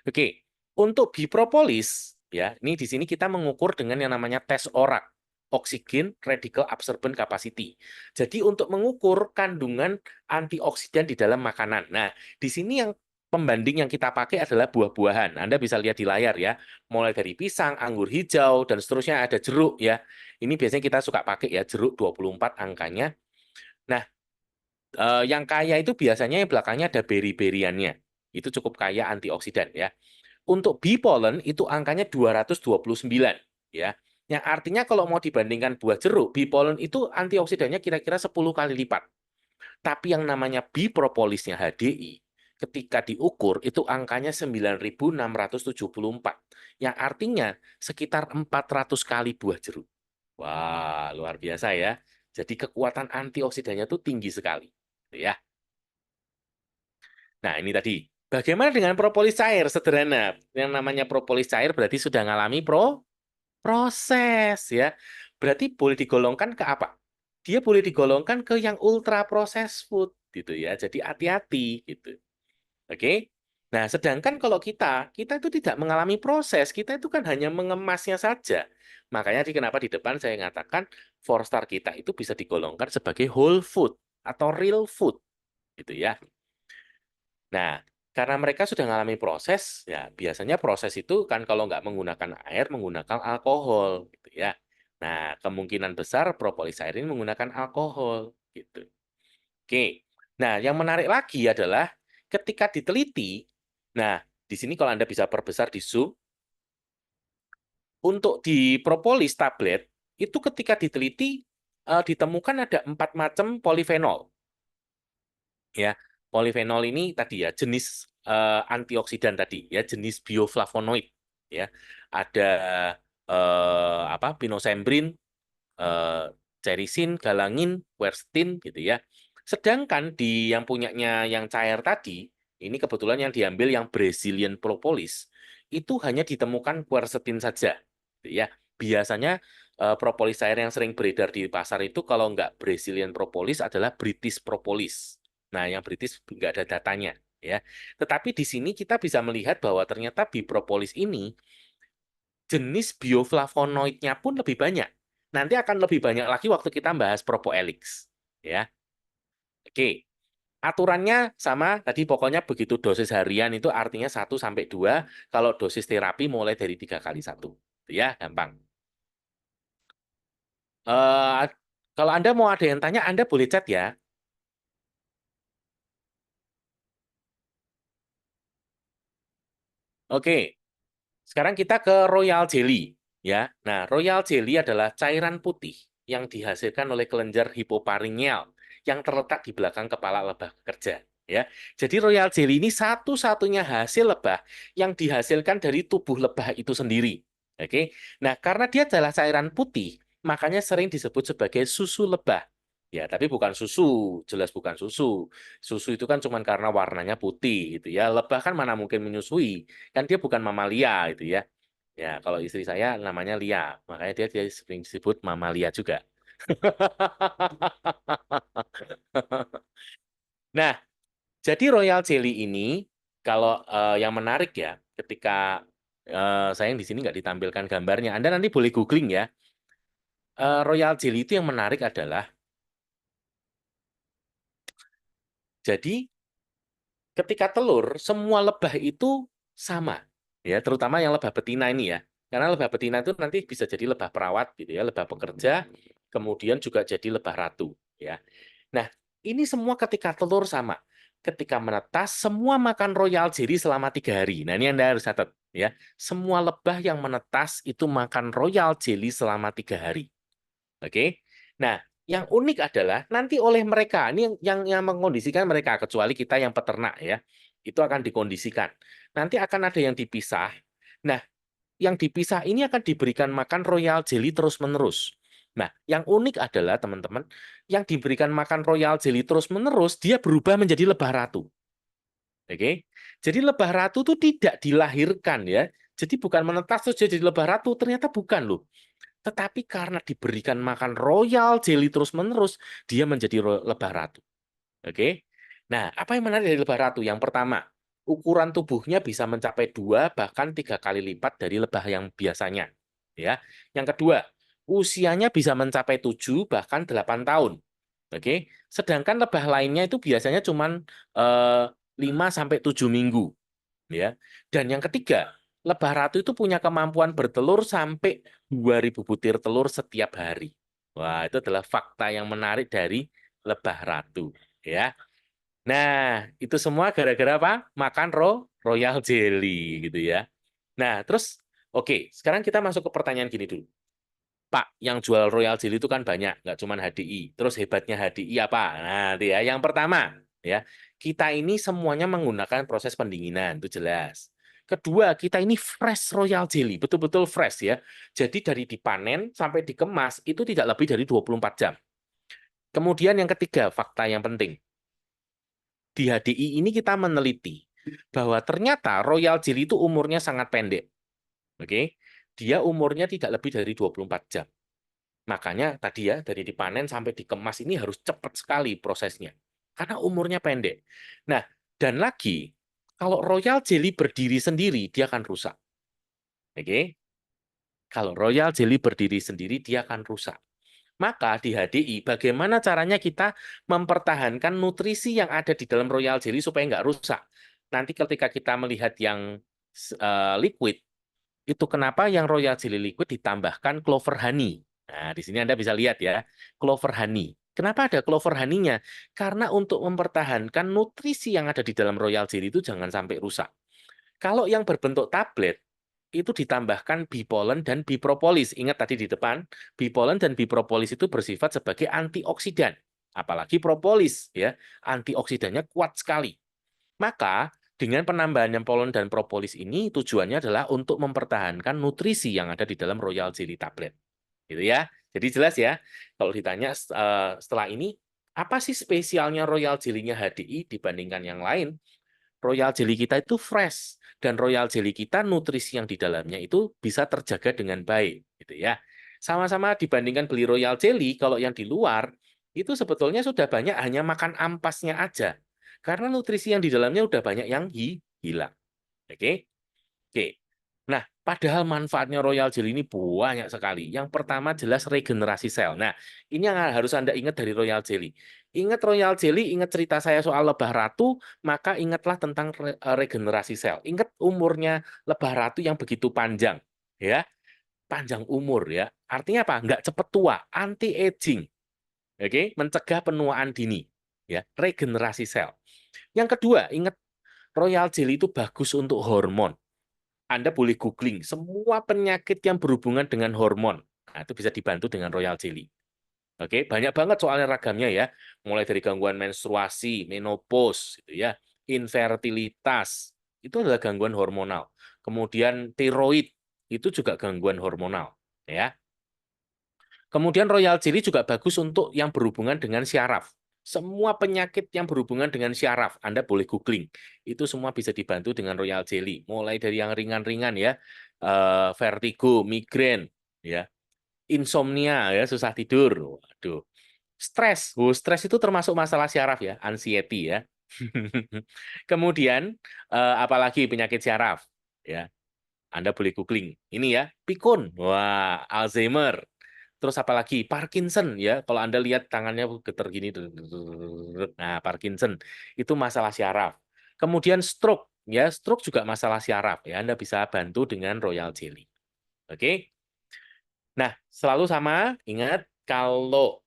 Oke, untuk bipropolis, ya, ini di sini kita mengukur dengan yang namanya tes ORAC, Oxygen Radical Absorbent Capacity. Jadi untuk mengukur kandungan antioksidan di dalam makanan. Nah, di sini yang pembanding yang kita pakai adalah buah-buahan. Anda bisa lihat di layar ya, mulai dari pisang, anggur hijau, dan seterusnya ada jeruk ya. Ini biasanya kita suka pakai ya, jeruk 24 angkanya. Nah, yang kaya itu biasanya yang belakangnya ada beri-beriannya. Itu cukup kaya antioksidan ya. Untuk bee pollen itu angkanya 229 ya. Yang artinya kalau mau dibandingkan buah jeruk, bee pollen itu antioksidannya kira-kira 10 kali lipat. Tapi yang namanya bee propolisnya HDI ketika diukur itu angkanya 9.674. Yang artinya sekitar 400 kali buah jeruk. Wah, luar biasa ya. Jadi kekuatan antioksidannya itu tinggi sekali, ya. Nah, ini tadi. Bagaimana dengan propolis cair? Sederhana. Yang namanya propolis cair berarti sudah mengalami proses ya. Berarti boleh digolongkan ke apa? Dia boleh digolongkan ke yang ultra processed food gitu ya. Jadi hati-hati gitu. Oke? Nah, sedangkan kalau kita itu tidak mengalami proses, kita itu kan hanya mengemasnya saja. Makanya kenapa di depan saya mengatakan 4-star kita itu bisa digolongkan sebagai whole food atau real food gitu ya. Nah, Karena mereka sudah mengalami proses, ya biasanya proses itu kan kalau nggak menggunakan air, menggunakan alkohol, gitu ya. Nah, kemungkinan besar propolis air ini menggunakan alkohol, gitu. Oke. Nah, yang menarik lagi adalah ketika diteliti, nah di sini kalau Anda bisa perbesar di zoom, untuk di propolis tablet itu ketika diteliti ditemukan ada 4 macam polifenol. Ya, polifenol ini tadi ya jenis antioksidan tadi ya, jenis bioflavonoid ya. Ada apa? Pinosembrin, eh, cerisin, galangin, quercetin gitu ya. Sedangkan di yang punyanya yang cair tadi, ini kebetulan yang diambil yang Brazilian propolis, itu hanya ditemukan quercetin saja. Gitu ya. Biasanya propolis cair yang sering beredar di pasar itu kalau nggak Brazilian propolis adalah British propolis. Nah, yang British nggak ada datanya. Ya, tetapi di sini kita bisa melihat bahwa ternyata bipropolis ini jenis bioflavonoidnya pun lebih banyak. Nanti akan lebih banyak lagi waktu kita bahas propoelix. Ya, oke. Aturannya sama tadi pokoknya begitu dosis harian itu artinya 1 sampai 2. Kalau dosis terapi mulai dari 3 kali 1. Ya, gampang. Eh, kalau Anda mau ada yang tanya, Anda boleh chat ya. Oke. Sekarang kita ke Royal Jelly, ya. Nah, Royal Jelly adalah cairan putih yang dihasilkan oleh kelenjar hipoparingeal yang terletak di belakang kepala lebah bekerja, ya. Jadi Royal Jelly ini satu-satunya hasil lebah yang dihasilkan dari tubuh lebah itu sendiri. Oke. Nah, karena dia adalah cairan putih, makanya sering disebut sebagai susu lebah. Ya, tapi bukan susu, jelas bukan susu. Susu itu kan cuma karena warnanya putih gitu ya. Lebah kan mana mungkin menyusui, kan dia bukan mamalia itu ya. Ya, kalau istri saya namanya Lia, makanya dia sering disebut mamalia juga. Nah, jadi Royal Jelly ini kalau yang menarik ya, ketika sayang di sini nggak ditampilkan gambarnya, Anda nanti boleh googling ya. Royal Jelly itu yang menarik adalah, jadi ketika telur, semua lebah itu sama, ya, terutama yang lebah betina ini ya. Karena lebah betina itu nanti bisa jadi lebah perawat gitu ya, lebah pekerja, kemudian juga jadi lebah ratu, ya. Nah, ini semua ketika telur sama. Ketika menetas, semua makan royal jelly selama 3 hari. Nah, ini Anda harus catat ya. Semua lebah yang menetas itu makan royal jelly selama 3 hari. Oke. Nah, yang unik adalah nanti oleh mereka, ini yang mengkondisikan mereka, kecuali kita yang peternak ya, itu akan dikondisikan. Nanti akan ada yang dipisah. Nah, yang dipisah ini akan diberikan makan royal jelly terus-menerus. Nah, yang unik adalah teman-teman, yang diberikan makan royal jelly terus-menerus, dia berubah menjadi lebah ratu. Oke. Jadi lebah ratu itu tidak dilahirkan ya. Jadi bukan menetas terus jadi lebah ratu, ternyata bukan loh. Tetapi karena diberikan makan royal jelly terus-menerus, dia menjadi lebah ratu. Oke. Nah, apa yang menarik dari lebah ratu? Yang pertama, ukuran tubuhnya bisa mencapai 2 bahkan 3 kali lipat dari lebah yang biasanya. Ya. Yang kedua, usianya bisa mencapai 7 bahkan 8 tahun. Oke. Sedangkan lebah lainnya itu biasanya cuma 5 sampai 7 minggu, ya. Dan yang ketiga, lebah ratu itu punya kemampuan bertelur sampai 2.000 butir telur setiap hari. Wah, itu adalah fakta yang menarik dari lebah ratu, ya. Nah, itu semua gara-gara apa? Makan royal jelly gitu ya. Nah, terus oke, sekarang kita masuk ke pertanyaan gini dulu. Pak, yang jual royal jelly itu kan banyak, nggak cuma HDI. Terus hebatnya HDI apa? Nah, itu ya. Yang pertama, ya, kita ini semuanya menggunakan proses pendinginan, itu jelas. Kedua, kita ini fresh royal jelly, betul-betul fresh ya. Jadi dari dipanen sampai dikemas itu tidak lebih dari 24 jam. Kemudian yang ketiga, fakta yang penting. Di HDI ini kita meneliti bahwa ternyata royal jelly itu umurnya sangat pendek. Oke. Dia umurnya tidak lebih dari 24 jam. Makanya tadi ya, dari dipanen sampai dikemas ini harus cepat sekali prosesnya. Karena umurnya pendek. Nah, dan lagi, kalau royal jelly berdiri sendiri, dia akan rusak. Oke? Kalau royal jelly berdiri sendiri, dia akan rusak. Maka di HDI, bagaimana caranya kita mempertahankan nutrisi yang ada di dalam royal jelly supaya nggak rusak? nanti ketika kita melihat yang liquid, itu kenapa yang royal jelly liquid ditambahkan clover honey. Nah, di sini Anda bisa lihat ya, clover honey. Kenapa ada clover honey-nya? Karena untuk mempertahankan nutrisi yang ada di dalam royal jelly itu jangan sampai rusak. Kalau yang berbentuk tablet, itu ditambahkan bipolen dan bipropolis. Ingat tadi di depan, bipolen dan bipropolis itu bersifat sebagai antioksidan. Apalagi propolis, ya, antioksidannya kuat sekali. Maka dengan penambahan polen dan propolis ini tujuannya adalah untuk mempertahankan nutrisi yang ada di dalam royal jelly tablet. Gitu ya. Jadi jelas ya, kalau ditanya setelah ini, apa sih spesialnya royal jelly-nya HDI dibandingkan yang lain? Royal jelly kita itu fresh dan royal jelly kita nutrisi yang di dalamnya itu bisa terjaga dengan baik, gitu ya. Sama-sama dibandingkan beli royal jelly, kalau yang di luar itu sebetulnya sudah banyak hanya makan ampasnya aja. Karena nutrisi yang di dalamnya udah banyak yang hilang. Oke? Oke. Nah, padahal manfaatnya royal jelly ini banyak sekali. Yang pertama jelas regenerasi sel. Nah, ini yang harus Anda ingat dari royal jelly. Ingat royal jelly, ingat cerita saya soal lebah ratu, maka ingatlah tentang regenerasi sel. Ingat umurnya lebah ratu yang begitu panjang, ya, panjang umur ya. Artinya apa? Nggak cepat tua, anti aging, oke, mencegah penuaan dini, ya, regenerasi sel. Yang kedua, ingat royal jelly itu bagus untuk hormon. Anda boleh googling semua penyakit yang berhubungan dengan hormon. Nah, itu bisa dibantu dengan royal jelly. Oke, banyak banget soalnya ragamnya ya. Mulai dari gangguan menstruasi, menopause, gitu ya, infertilitas, itu adalah gangguan hormonal. Kemudian tiroid, itu juga gangguan hormonal, ya. Kemudian royal jelly juga bagus untuk yang berhubungan dengan syaraf. Semua penyakit yang berhubungan dengan syaraf, Anda boleh googling. Itu semua bisa dibantu dengan royal jelly. Mulai dari yang ringan-ringan ya, vertigo, migrain, ya, insomnia ya, susah tidur. Waduh. Stres. Stres itu termasuk masalah syaraf ya, anxiety ya. Kemudian apalagi penyakit syaraf ya. Anda boleh googling. Ini ya, pikun. Wah, Alzheimer. Terus apalagi Parkinson ya. Kalau Anda lihat tangannya getar gini. Nah, Parkinson itu masalah syaraf. Kemudian stroke ya, stroke juga masalah syaraf ya. Anda bisa bantu dengan royal jelly. Oke. Nah, selalu sama, ingat kalau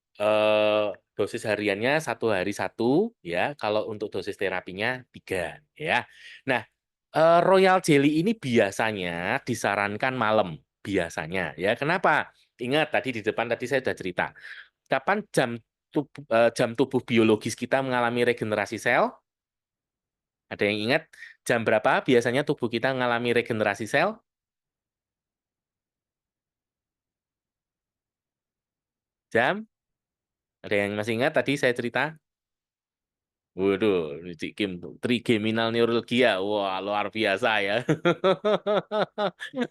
dosis hariannya 1 hari 1, ya. Kalau untuk dosis terapinya 3, ya. Nah, royal jelly ini biasanya disarankan malam, biasanya, ya. Kenapa? Ingat tadi di depan tadi saya sudah cerita. Kapan jam tubuh biologis kita mengalami regenerasi sel? Ada yang ingat jam berapa biasanya tubuh kita mengalami regenerasi sel? Jam? Ada yang masih ingat tadi saya cerita? Waduh, ini Cik Kim tuh. Trigeminal neuralgia. Wah, luar biasa ya.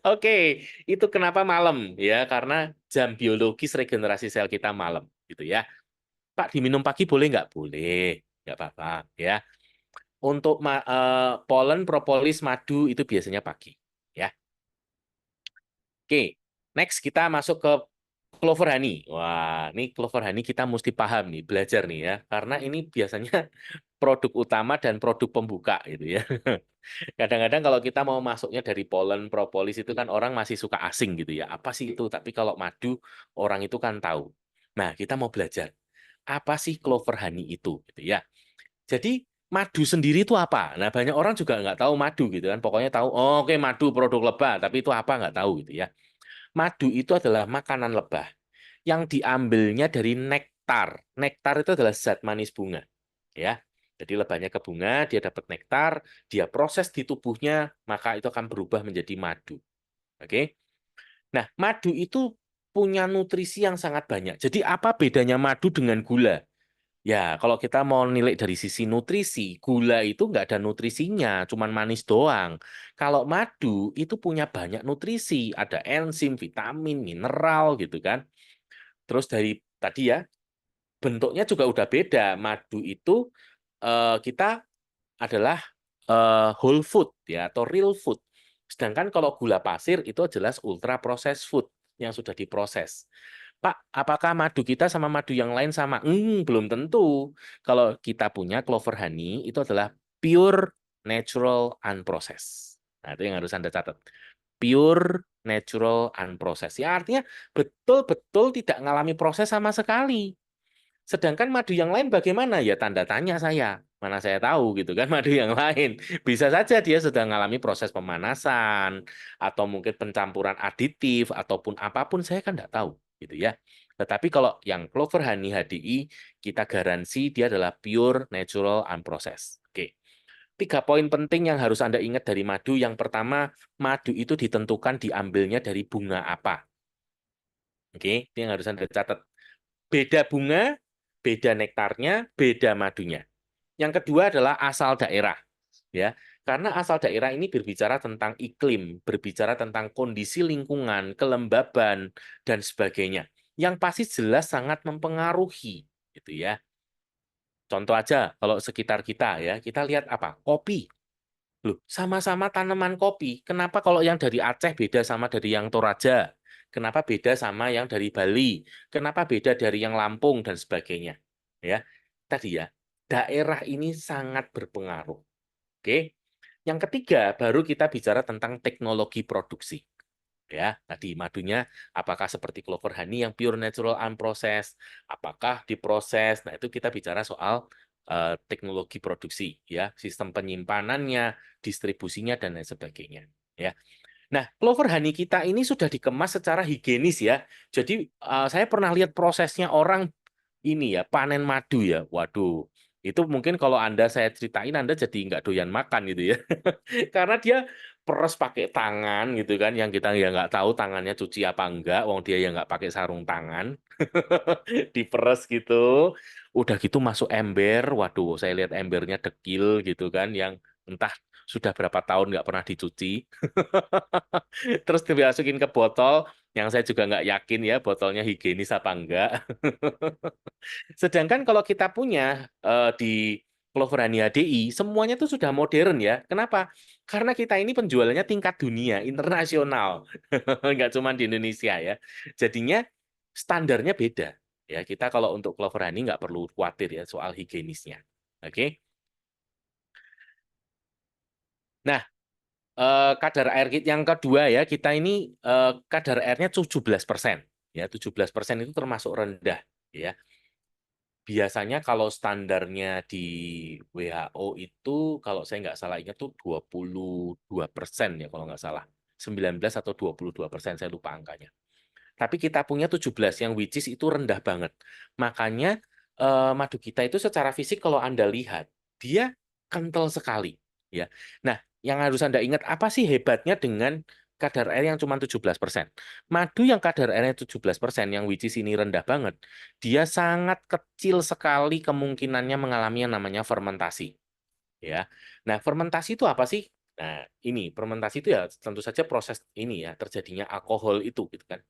Oke, itu kenapa malam ya? Karena jam biologis regenerasi sel kita malam, gitu ya. Pak, diminum pagi boleh nggak? Boleh, nggak apa-apa ya. Untuk polen, propolis, madu itu biasanya pagi, ya. Oke, next kita masuk ke clover honey. Wah, ini clover honey kita mesti paham nih, belajar nih ya. Karena ini biasanya produk utama dan produk pembuka gitu ya. Kadang-kadang kalau kita mau masuknya dari polen, propolis itu kan orang masih suka asing gitu ya. Apa sih itu? Tapi kalau madu orang itu kan tahu. Nah, kita mau belajar. Apa sih clover honey itu gitu ya. Jadi madu sendiri itu apa? Nah, banyak orang juga nggak tahu madu gitu kan. Pokoknya tahu, oh, oke madu produk lebah, tapi itu apa nggak tahu gitu ya. Madu itu adalah makanan lebah yang diambilnya dari nektar. Nektar itu adalah zat manis bunga, ya. Jadi lebahnya ke bunga, dia dapat nektar, dia proses di tubuhnya, maka itu akan berubah menjadi madu. Oke. Nah, madu itu punya nutrisi yang sangat banyak. Jadi apa bedanya madu dengan gula? Ya, kalau kita mau nilai dari sisi nutrisi, gula itu nggak ada nutrisinya, cuman manis doang. Kalau madu itu punya banyak nutrisi, ada enzim, vitamin, mineral gitu kan. Terus dari tadi ya, bentuknya juga udah beda. Madu itu kita adalah whole food ya atau real food. Sedangkan kalau gula pasir itu jelas ultra processed food yang sudah diproses. Pak, apakah madu kita sama madu yang lain sama? Belum tentu. Kalau kita punya clover honey itu adalah pure natural, unprocessed. Nah, itu yang harus Anda catat. Pure, natural, unprocessed. Ya, artinya betul-betul tidak mengalami proses sama sekali. Sedangkan madu yang lain bagaimana? Ya tanda tanya saya. Mana saya tahu gitu kan madu yang lain. Bisa saja dia sedang mengalami proses pemanasan atau mungkin pencampuran aditif ataupun apapun saya kan tidak tahu gitu ya. Tetapi kalau yang Clover Honey HDI kita garansi dia adalah pure, natural, unprocessed. Oke. 3 poin penting yang harus Anda ingat dari madu. Yang pertama, madu itu ditentukan diambilnya dari bunga apa. Oke, ini yang harus Anda catat. Beda bunga, beda nektarnya, beda madunya. Yang kedua adalah asal daerah, ya. Karena asal daerah ini berbicara tentang iklim, berbicara tentang kondisi lingkungan, kelembaban dan sebagainya. Yang pasti jelas sangat mempengaruhi, gitu ya. Contoh aja kalau sekitar kita ya, kita lihat apa? Kopi. Loh, sama-sama tanaman kopi. Kenapa kalau yang dari Aceh beda sama dari yang Toraja? Kenapa beda sama yang dari Bali? Kenapa beda dari yang Lampung dan sebagainya? Ya, tadi ya, daerah ini sangat berpengaruh. Oke. Yang ketiga, baru kita bicara tentang teknologi produksi. Ya, tadi madunya apakah seperti Clover Honey yang pure natural unprocessed, apakah diproses. Nah, itu kita bicara soal teknologi produksi ya, sistem penyimpanannya, distribusinya dan lain sebagainya ya. Nah, Clover Honey kita ini sudah dikemas secara higienis ya. Jadi saya pernah lihat prosesnya orang ini ya, panen madu ya. Waduh, itu mungkin kalau Anda saya ceritain Anda jadi nggak doyan makan gitu ya. Karena dia peres pakai tangan gitu kan, yang kita ya nggak tahu tangannya cuci apa enggak, wong dia ya nggak pakai sarung tangan, diperes gitu, udah gitu masuk ember, waduh saya lihat embernya dekil gitu kan, yang entah sudah berapa tahun nggak pernah dicuci, terus dimasukin ke botol, yang saya juga nggak yakin ya botolnya higienis apa enggak. Sedangkan kalau kita punya di Clover Honey HDI, semuanya itu sudah modern ya. Kenapa? Karena kita ini penjualannya tingkat dunia, internasional. Nggak cuma di Indonesia ya. Jadinya standarnya beda. Ya, kita kalau untuk Clover Honey nggak perlu khawatir ya soal higienisnya. Oke. Nah, kadar air yang kedua ya, kita ini kadar airnya 17%. Ya, 17% itu termasuk rendah ya. Biasanya kalau standarnya di WHO itu kalau saya nggak salah ingat tuh 22% ya kalau nggak salah. 19 atau 22%, saya lupa angkanya. Tapi kita punya 17 yang which is itu rendah banget. Makanya madu kita itu secara fisik kalau Anda lihat dia kental sekali ya. Nah, yang harus Anda ingat apa sih hebatnya dengan kadar air yang cuma 17%? Madu yang kadar airnya 17% yang which is ini rendah banget, dia sangat kecil sekali kemungkinannya mengalami yang namanya fermentasi ya. Nah, fermentasi itu apa sih? Nah, ini fermentasi itu ya tentu saja proses ini ya terjadinya alkohol itu gitu kan.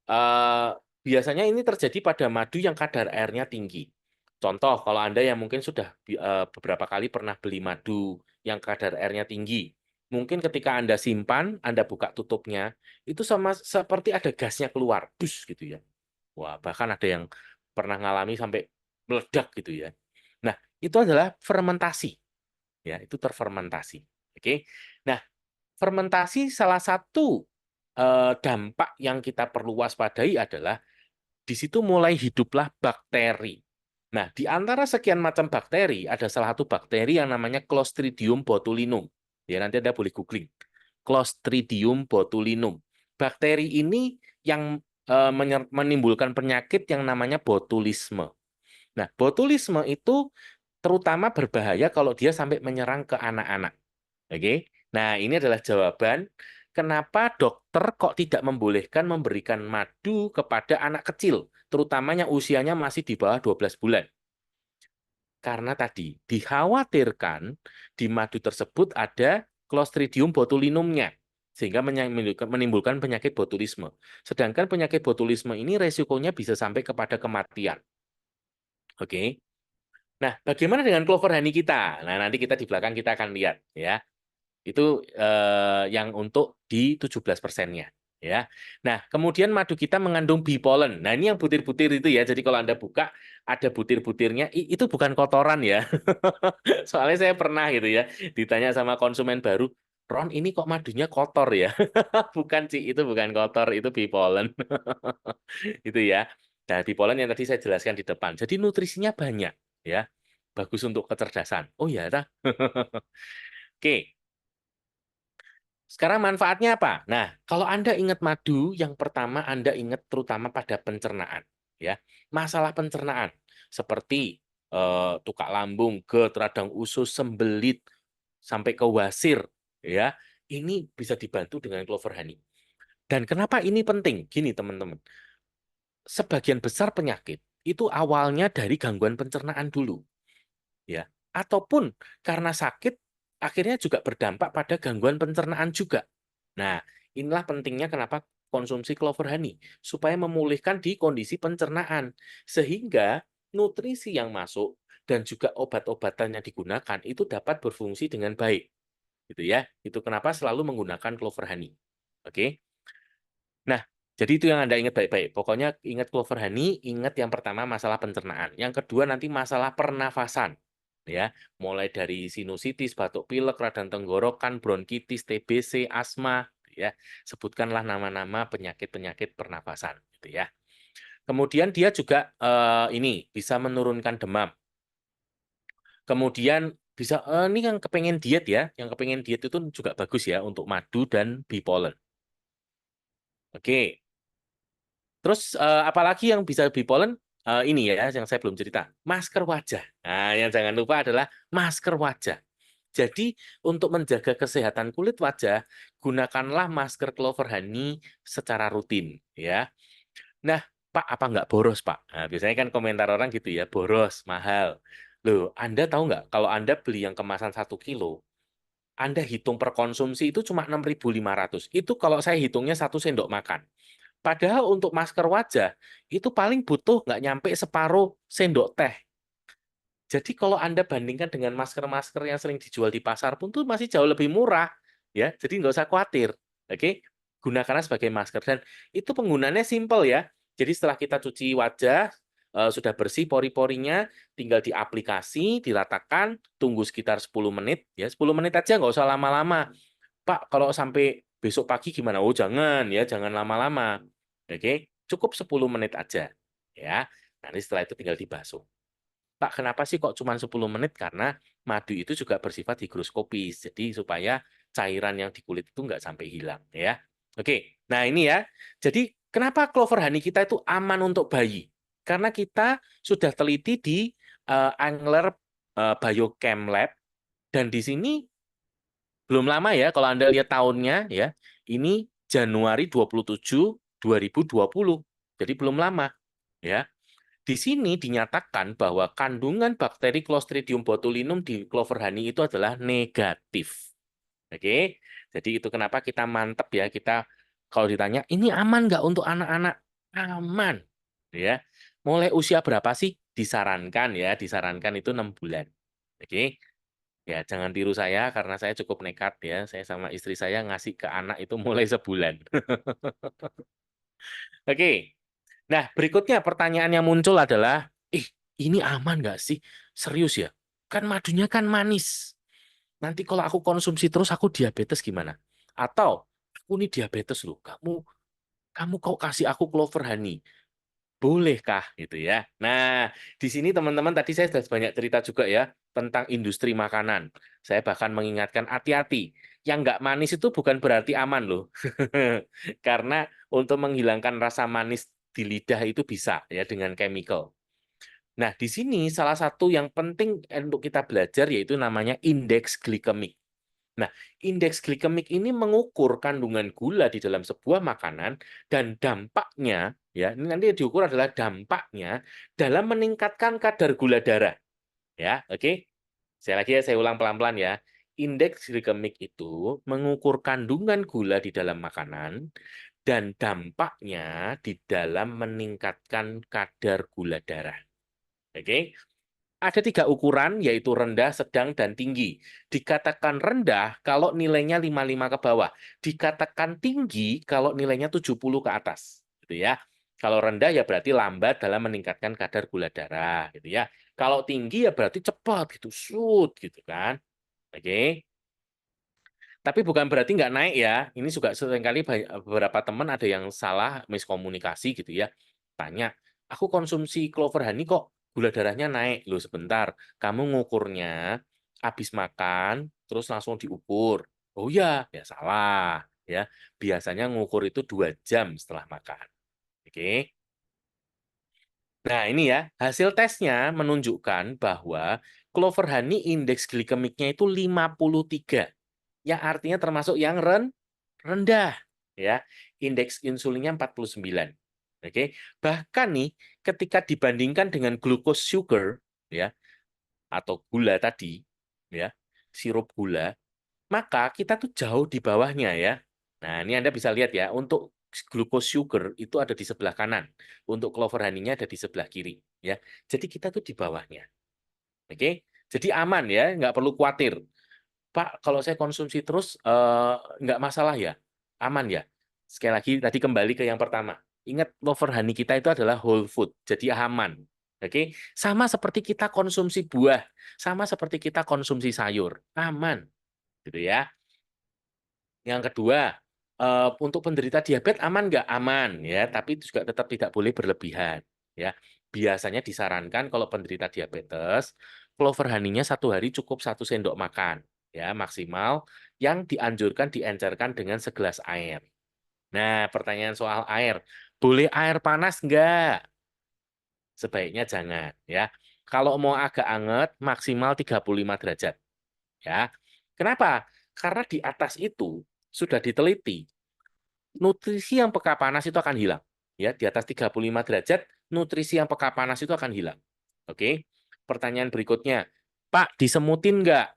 Eh, biasanya ini terjadi pada madu yang kadar airnya tinggi. Contoh, kalau Anda yang mungkin sudah beberapa kali pernah beli madu yang kadar airnya tinggi, mungkin ketika Anda simpan, Anda buka tutupnya, itu sama seperti ada gasnya keluar, bus gitu ya. Wah, bahkan ada yang pernah ngalami sampai meledak gitu ya. Nah, itu adalah fermentasi, ya, itu terfermentasi. Oke. Nah, fermentasi salah satu dampak yang kita perlu waspadai adalah di situ mulai hiduplah bakteri. Nah, di antara sekian macam bakteri, ada salah satu bakteri yang namanya Clostridium botulinum. Ya, nanti Anda boleh googling. Clostridium botulinum. Bakteri ini yang menimbulkan penyakit yang namanya botulisme. Nah, botulisme itu terutama berbahaya kalau dia sampai menyerang ke anak-anak. Oke. Nah, ini adalah jawaban kenapa dokter kok tidak membolehkan memberikan madu kepada anak kecil, terutamanya usianya masih di bawah 12 bulan. Karena tadi dikhawatirkan di madu tersebut ada Clostridium botulinumnya, sehingga menimbulkan penyakit botulisme. Sedangkan penyakit botulisme ini resikonya bisa sampai kepada kematian. Oke. Nah, bagaimana dengan Clover Honey kita? Nah, nanti kita di belakang kita akan lihat ya. Itu yang untuk di 17%-nya ya. Nah, kemudian madu kita mengandung bee pollen. Nah, ini yang butir-butir itu ya. Jadi kalau Anda buka ada butir-butirnya, itu bukan kotoran ya. Soalnya saya pernah gitu ya, ditanya sama konsumen baru, Ron, ini kok madunya kotor ya? Bukan sih, itu bukan kotor, itu bee pollen. Itu ya. Nah, bee pollen yang tadi saya jelaskan di depan. Jadi nutrisinya banyak ya. Bagus untuk kecerdasan. Oh ya, tah? Oke. Sekarang manfaatnya apa? Nah, kalau Anda ingat madu, yang pertama Anda ingat terutama pada pencernaan, ya. Masalah pencernaan seperti tukak lambung, GERD, radang usus, sembelit, sampai ke wasir, ya. Ini bisa dibantu dengan clover honey. Dan kenapa ini penting? Gini, teman-teman. Sebagian besar penyakit itu awalnya dari gangguan pencernaan dulu, ya. Ataupun karena sakit akhirnya juga berdampak pada gangguan pencernaan juga. Nah, inilah pentingnya kenapa konsumsi clover honey supaya memulihkan di kondisi pencernaan sehingga nutrisi yang masuk dan juga obat-obatan yang digunakan itu dapat berfungsi dengan baik. Gitu ya. Itu kenapa selalu menggunakan clover honey. Oke. Nah, jadi itu yang Anda ingat baik-baik. Pokoknya ingat clover honey, ingat yang pertama masalah pencernaan. Yang kedua nanti masalah pernafasan. Ya, mulai dari sinusitis, batuk pilek, radang tenggorokan, bronkitis, TBC, asma, ya. Sebutkanlah nama-nama penyakit-penyakit pernafasan, gitu ya. Kemudian dia juga ini bisa menurunkan demam. Kemudian bisa ini yang kepengen diet ya, yang kepengen diet itu juga bagus ya untuk madu dan bee pollen. Oke. Terus apalagi yang bisa bee pollen? Ini ya yang saya belum cerita, masker wajah. Nah, yang jangan lupa adalah masker wajah. Jadi untuk menjaga kesehatan kulit wajah, gunakanlah masker clover honey secara rutin, ya. Nah, Pak, apa nggak boros, Pak? Nah, biasanya kan komentar orang gitu ya, boros, mahal. Loh, Anda tahu nggak, kalau Anda beli yang kemasan 1 kilo, Anda hitung per konsumsi itu cuma 6.500. Itu kalau saya hitungnya 1 sendok makan. Padahal untuk masker wajah, itu paling butuh nggak nyampe separuh sendok teh. Jadi kalau Anda bandingkan dengan masker-masker yang sering dijual di pasar pun tuh masih jauh lebih murah, ya. Jadi nggak usah khawatir, oke? Gunakanlah sebagai masker dan itu penggunaannya simple ya. Jadi setelah kita cuci wajah sudah bersih pori-porinya, tinggal diaplikasi, diratakan, tunggu sekitar 10 menit, ya 10 menit aja nggak usah lama-lama. Pak, kalau sampai besok pagi gimana? Oh jangan ya, jangan lama-lama, oke? Cukup 10 menit aja, ya. Nanti setelah itu tinggal dibasuh. Pak, kenapa sih kok cuma 10 menit? Karena madu itu juga bersifat higroskopis. Jadi supaya cairan yang di kulit itu nggak sampai hilang. Ya. Oke, nah ini ya. Jadi kenapa clover honey kita itu aman untuk bayi? Karena kita sudah teliti di Angler Biochem Lab. Dan di sini belum lama ya, kalau Anda lihat tahunnya, ya ini Januari 27, 2020. Jadi belum lama. Ya. Di sini dinyatakan bahwa kandungan bakteri Clostridium botulinum di clover honey itu adalah negatif. Oke, jadi itu kenapa kita mantep ya, kita kalau ditanya ini aman nggak untuk anak-anak? Aman, ya. Mulai usia berapa sih? Disarankan itu 6 bulan. Oke, ya jangan tiru saya karena saya cukup nekat ya. Saya sama istri saya ngasih ke anak itu mulai sebulan. Oke. Nah, berikutnya pertanyaan yang muncul adalah, ini aman nggak sih? Serius ya? Kan madunya kan manis. Nanti kalau aku konsumsi terus, aku diabetes gimana? Atau, aku ini diabetes loh, kamu kok kasih aku clover honey? Bolehkah? Gitu ya. Nah, di sini teman-teman tadi saya sudah banyak cerita juga ya, tentang industri makanan. Saya bahkan mengingatkan hati-hati. Yang nggak manis itu bukan berarti aman loh. Karena untuk menghilangkan rasa manis di lidah itu bisa ya dengan chemical. Nah, di sini salah satu yang penting untuk kita belajar yaitu namanya indeks glikemik. Nah, indeks glikemik ini mengukur kandungan gula di dalam sebuah makanan dan dampaknya, ya, ini nanti yang diukur adalah dampaknya dalam meningkatkan kadar gula darah. Ya, oke. Saya ulang pelan-pelan ya. Indeks glikemik itu mengukur kandungan gula di dalam makanan dan dampaknya di dalam meningkatkan kadar gula darah. Oke. Ada 3 ukuran, yaitu rendah, sedang, dan tinggi. Dikatakan rendah kalau nilainya 55 ke bawah. Dikatakan tinggi kalau nilainya 70 ke atas. Gitu ya. Kalau rendah ya berarti lambat dalam meningkatkan kadar gula darah gitu ya. Kalau tinggi ya berarti cepat gitu, shoot gitu kan. Oke. Tapi bukan berarti nggak naik ya. Ini juga seringkali beberapa teman ada yang salah miskomunikasi gitu ya. Tanya, aku konsumsi clover honey kok gula darahnya naik. Loh sebentar, kamu ngukurnya habis makan terus langsung diukur. Oh ya, ya salah ya. Biasanya ngukur itu 2 jam setelah makan. Oke. Nah, ini ya, hasil tesnya menunjukkan bahwa clover honey indeks glikemiknya itu 53. Yang artinya termasuk yang rendah ya. Indeks insulinnya 49. Oke. Bahkan nih ketika dibandingkan dengan glucose sugar ya atau gula tadi ya, sirup gula, maka kita tuh jauh di bawahnya ya. Nah, ini Anda bisa lihat ya, untuk glucose sugar itu ada di sebelah kanan, untuk clover honey-nya ada di sebelah kiri ya. Jadi kita tuh di bawahnya. Oke. Jadi aman ya, nggak perlu khawatir. Pak, kalau saya konsumsi terus nggak masalah ya? Aman ya? Sekali lagi, tadi kembali ke yang pertama. Ingat, clover honey kita itu adalah whole food, jadi aman. Oke, sama seperti kita konsumsi buah, sama seperti kita konsumsi sayur, aman, gitu ya. Yang kedua, untuk penderita diabetes aman nggak? Aman ya, tapi juga tetap tidak boleh berlebihan. Ya, biasanya disarankan kalau penderita diabetes, clover honey-nya 1 hari cukup 1 sendok makan, ya maksimal. Yang dianjurkan diencerkan dengan segelas air. Nah, pertanyaan soal air, boleh air panas nggak? Sebaiknya jangan, ya. Kalau mau agak anget, maksimal 35 derajat. Ya, kenapa? Karena di atas itu sudah diteliti, nutrisi yang peka panas itu akan hilang. Ya, di atas 35 derajat, nutrisi yang peka panas itu akan hilang. Oke. Pertanyaan berikutnya, Pak, disemutin nggak?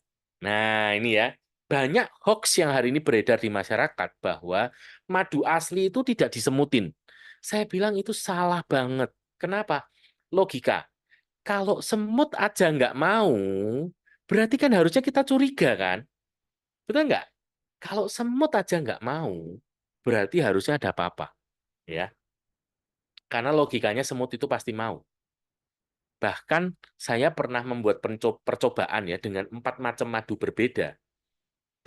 Nah, ini ya. Banyak hoax yang hari ini beredar di masyarakat bahwa madu asli itu tidak disemutin. Saya bilang itu salah banget. Kenapa? Logika. Kalau semut aja nggak mau, berarti kan harusnya kita curiga kan? Betul nggak? Kalau semut aja nggak mau, berarti harusnya ada apa-apa, ya. Karena logikanya semut itu pasti mau. Bahkan saya pernah membuat percobaan ya dengan 4 macam madu berbeda,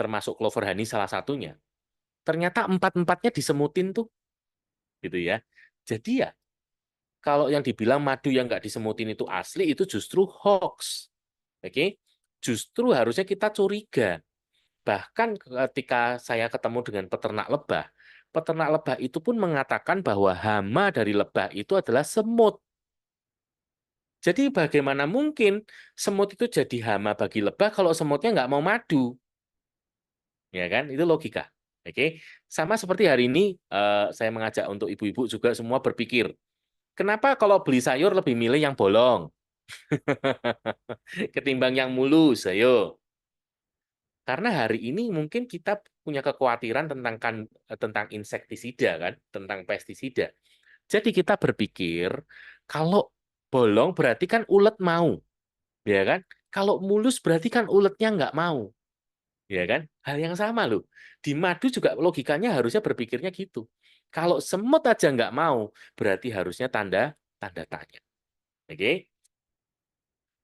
termasuk clover honey salah satunya. Ternyata 4-empatnya disemutin tuh, gitu ya. Jadi ya, kalau yang dibilang madu yang nggak disemutin itu asli, itu justru hoax. Oke? Justru harusnya kita curiga. Bahkan ketika saya ketemu dengan peternak lebah itu pun mengatakan bahwa hama dari lebah itu adalah semut. Jadi bagaimana mungkin semut itu jadi hama bagi lebah kalau semutnya nggak mau madu? Ya kan? Itu logika. Oke. Sama seperti hari ini saya mengajak untuk ibu-ibu juga semua berpikir, kenapa kalau beli sayur lebih milih yang bolong ketimbang yang mulus? Ayo. Karena hari ini mungkin kita punya kekhawatiran tentang insektisida kan, tentang pestisida. Jadi kita berpikir kalau bolong berarti kan ulet mau, ya kan? Kalau mulus berarti kan uletnya nggak mau, ya kan? Hal yang sama loh. Di madu juga logikanya harusnya berpikirnya gitu. Kalau semut aja nggak mau, berarti harusnya tanda tanda tanya. Oke?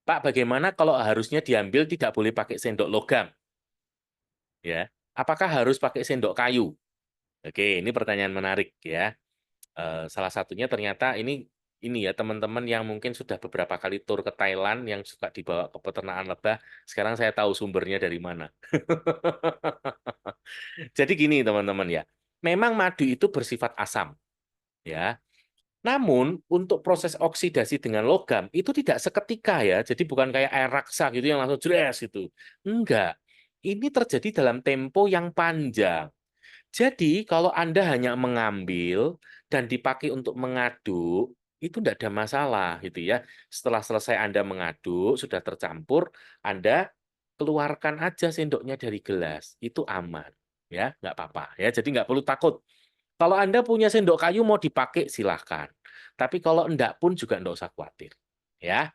Pak, bagaimana kalau harusnya diambil tidak boleh pakai sendok logam? Ya, apakah harus pakai sendok kayu? Oke, ini pertanyaan menarik ya. Salah satunya ternyata ini ya teman-teman yang mungkin sudah beberapa kali tur ke Thailand yang suka dibawa ke peternakan lebah. Sekarang saya tahu sumbernya dari mana. Jadi gini teman-teman ya, memang madu itu bersifat asam ya. Namun untuk proses oksidasi dengan logam itu tidak seketika ya. Jadi bukan kayak air raksa gitu yang langsung jres gitu. Enggak. Ini terjadi dalam tempo yang panjang. Jadi, kalau Anda hanya mengambil dan dipakai untuk mengaduk, itu tidak ada masalah, gitu ya. Setelah selesai Anda mengaduk, sudah tercampur, Anda keluarkan aja sendoknya dari gelas, itu aman, ya, nggak apa-apa, ya. Jadi nggak perlu takut. Kalau Anda punya sendok kayu mau dipakai, silahkan. Tapi kalau enggak pun juga enggak usah khawatir, ya.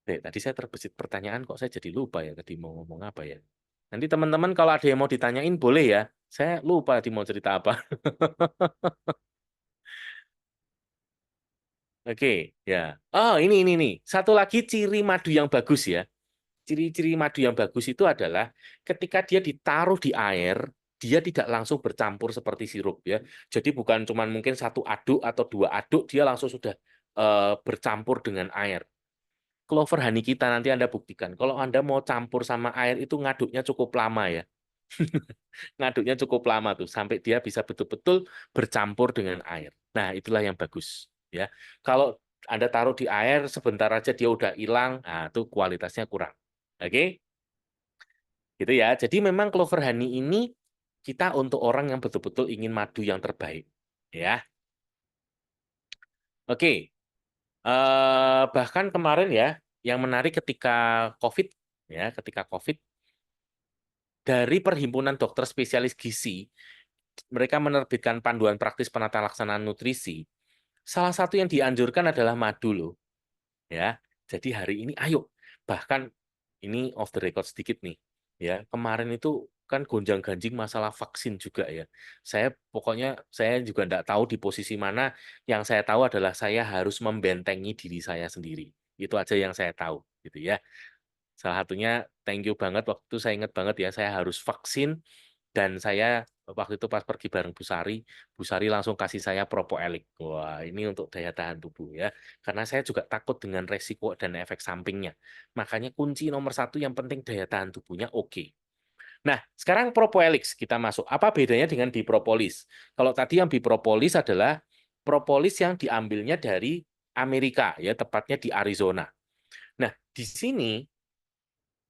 Tadi saya terbesit pertanyaan, kok saya jadi lupa ya tadi mau ngomong apa ya. Nanti teman-teman kalau ada yang mau ditanyain boleh ya. Saya lupa tadi mau cerita apa. Oke, ya. Oh, ini nih. Satu lagi ciri madu yang bagus ya. Ciri-ciri madu yang bagus itu adalah ketika dia ditaruh di air, dia tidak langsung bercampur seperti sirup ya. Jadi bukan cuman mungkin satu aduk atau dua aduk, dia langsung sudah bercampur dengan air. Clover honey kita nanti Anda buktikan. Kalau Anda mau campur sama air itu ngaduknya cukup lama ya. Ngaduknya cukup lama tuh sampai dia bisa betul-betul bercampur dengan air. Nah, itulah yang bagus ya. Kalau Anda taruh di air sebentar aja dia udah hilang, nah itu kualitasnya kurang. Oke? Gitu ya. Jadi memang Clover Honey ini kita untuk orang yang betul-betul ingin madu yang terbaik ya. Oke. Bahkan kemarin ya yang menarik ketika COVID dari Perhimpunan Dokter Spesialis Gizi mereka menerbitkan panduan praktis penata laksanaan nutrisi. Salah satu yang dianjurkan adalah madu loh, ya. Jadi hari ini ayo, bahkan ini off the record sedikit nih, ya. Kemarin itu kan gonjang-ganjing masalah vaksin juga ya. Saya juga tidak tahu di posisi mana. Yang saya tahu adalah saya harus membentengi diri saya sendiri. Itu aja yang saya tahu, gitu ya. Salah satunya thank you banget waktu itu saya ingat banget ya, saya harus vaksin dan saya waktu itu pas pergi bareng Bu Sari langsung kasih saya Propoelik. Wah, ini untuk daya tahan tubuh ya. Karena saya juga takut dengan resiko dan efek sampingnya. Makanya kunci nomor satu yang penting daya tahan tubuhnya oke. Nah, sekarang Propoelix kita masuk. Apa bedanya dengan Bipropolis? Kalau tadi yang Bipropolis adalah propolis yang diambilnya dari Amerika, ya tepatnya di Arizona. Nah, di sini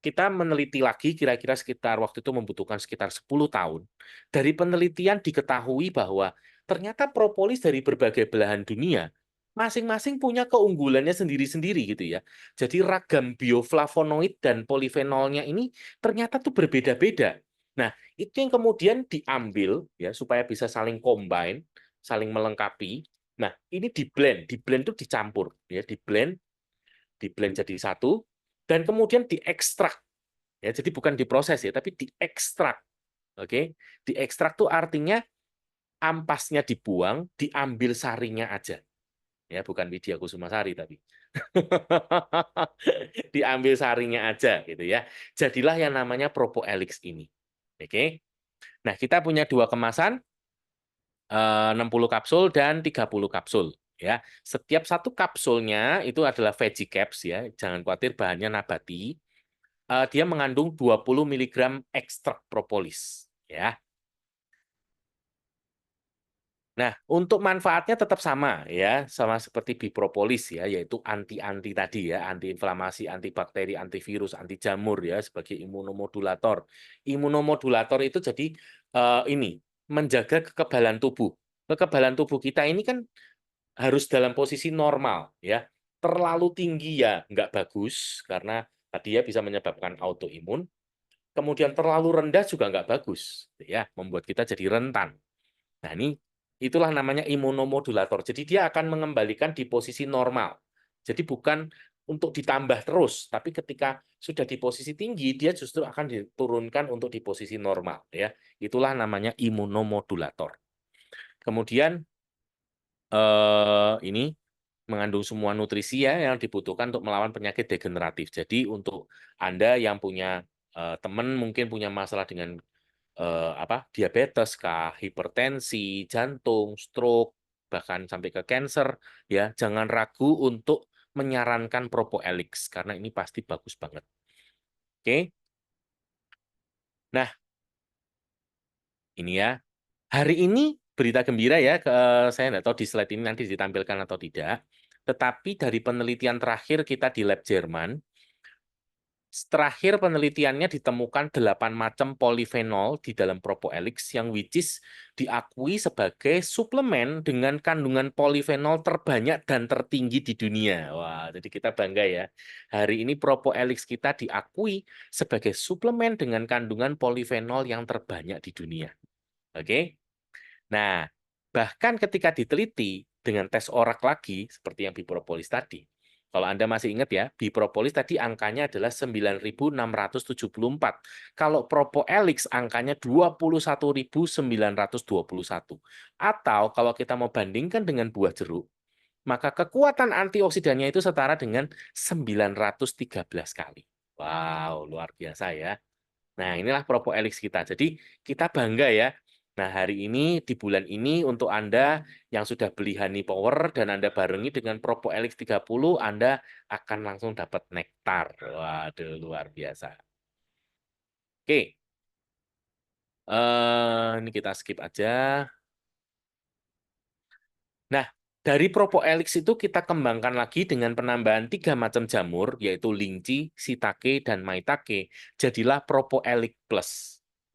kita meneliti lagi kira-kira sekitar waktu itu membutuhkan sekitar 10 tahun. Dari penelitian diketahui bahwa ternyata propolis dari berbagai belahan dunia masing-masing punya keunggulannya sendiri-sendiri gitu ya. Jadi ragam bioflavonoid dan polifenolnya ini ternyata tuh berbeda-beda. Nah, itu yang kemudian diambil ya supaya bisa saling combine, saling melengkapi. Nah, ini di blend itu dicampur ya, di blend jadi satu dan kemudian diekstrak. Ya, jadi bukan diproses ya, tapi diekstrak. Oke, diekstrak tuh artinya ampasnya dibuang, diambil sarinya aja. Ya, bukan Widya Kusuma Sari tapi. Diambil sarinya aja gitu ya. Jadilah yang namanya Propoelix ini. Oke. Nah, kita punya dua kemasan 60 kapsul dan 30 kapsul ya. Setiap satu kapsulnya itu adalah veggie caps ya. Jangan khawatir bahannya nabati. Dia mengandung 20 mg ekstrak propolis ya. Nah, untuk manfaatnya tetap sama ya, sama seperti bipropolis ya, yaitu anti-anti tadi ya, antiinflamasi, antibakteri, antivirus, anti jamur ya sebagai imunomodulator. Imunomodulator itu jadi ini menjaga kekebalan tubuh. Kekebalan tubuh kita ini kan harus dalam posisi normal ya. Terlalu tinggi ya nggak bagus karena tadi ya bisa menyebabkan autoimun. Kemudian terlalu rendah juga nggak bagus, ya, membuat kita jadi rentan. Nah, ini itulah namanya imunomodulator. Jadi dia akan mengembalikan di posisi normal. Jadi bukan untuk ditambah terus, tapi ketika sudah di posisi tinggi, dia justru akan diturunkan untuk di posisi normal. Ya, itulah namanya imunomodulator. Kemudian ini mengandung semua nutrisi ya yang dibutuhkan untuk melawan penyakit degeneratif. Jadi untuk Anda yang punya teman mungkin punya masalah dengan diabetes kah, hipertensi, jantung, stroke, bahkan sampai ke cancer, ya jangan ragu untuk menyarankan Propoelix karena ini pasti bagus banget. Oke. Nah, ini ya. Hari ini berita gembira ya, saya nggak tahu di slide ini nanti ditampilkan atau tidak. Tetapi dari penelitian terakhir kita di lab Jerman, terakhir penelitiannya ditemukan 8 macam polifenol di dalam Propoelix yang which is diakui sebagai suplemen dengan kandungan polifenol terbanyak dan tertinggi di dunia. Wah, jadi kita bangga ya. Hari ini Propoelix kita diakui sebagai suplemen dengan kandungan polifenol yang terbanyak di dunia. Oke? Nah, bahkan ketika diteliti dengan tes orak lagi, seperti yang bipropolis tadi, kalau Anda masih ingat ya, bipropolis tadi angkanya adalah 9.674. Kalau Propoelix angkanya 21.921. Atau kalau kita mau bandingkan dengan buah jeruk, maka kekuatan antioksidannya itu setara dengan 913 kali. Wow, luar biasa ya. Nah, inilah Propoelix kita. Jadi, kita bangga ya. Nah, hari ini, di bulan ini, untuk Anda yang sudah beli Honey Power dan Anda barengi dengan Propoelix 30, Anda akan langsung dapat nektar. Waduh, luar biasa. Oke, ini kita skip aja. Nah, dari Propoelix itu kita kembangkan lagi dengan penambahan 3 macam jamur, yaitu linci, shiitake, dan maitake. Jadilah Propoelix Plus.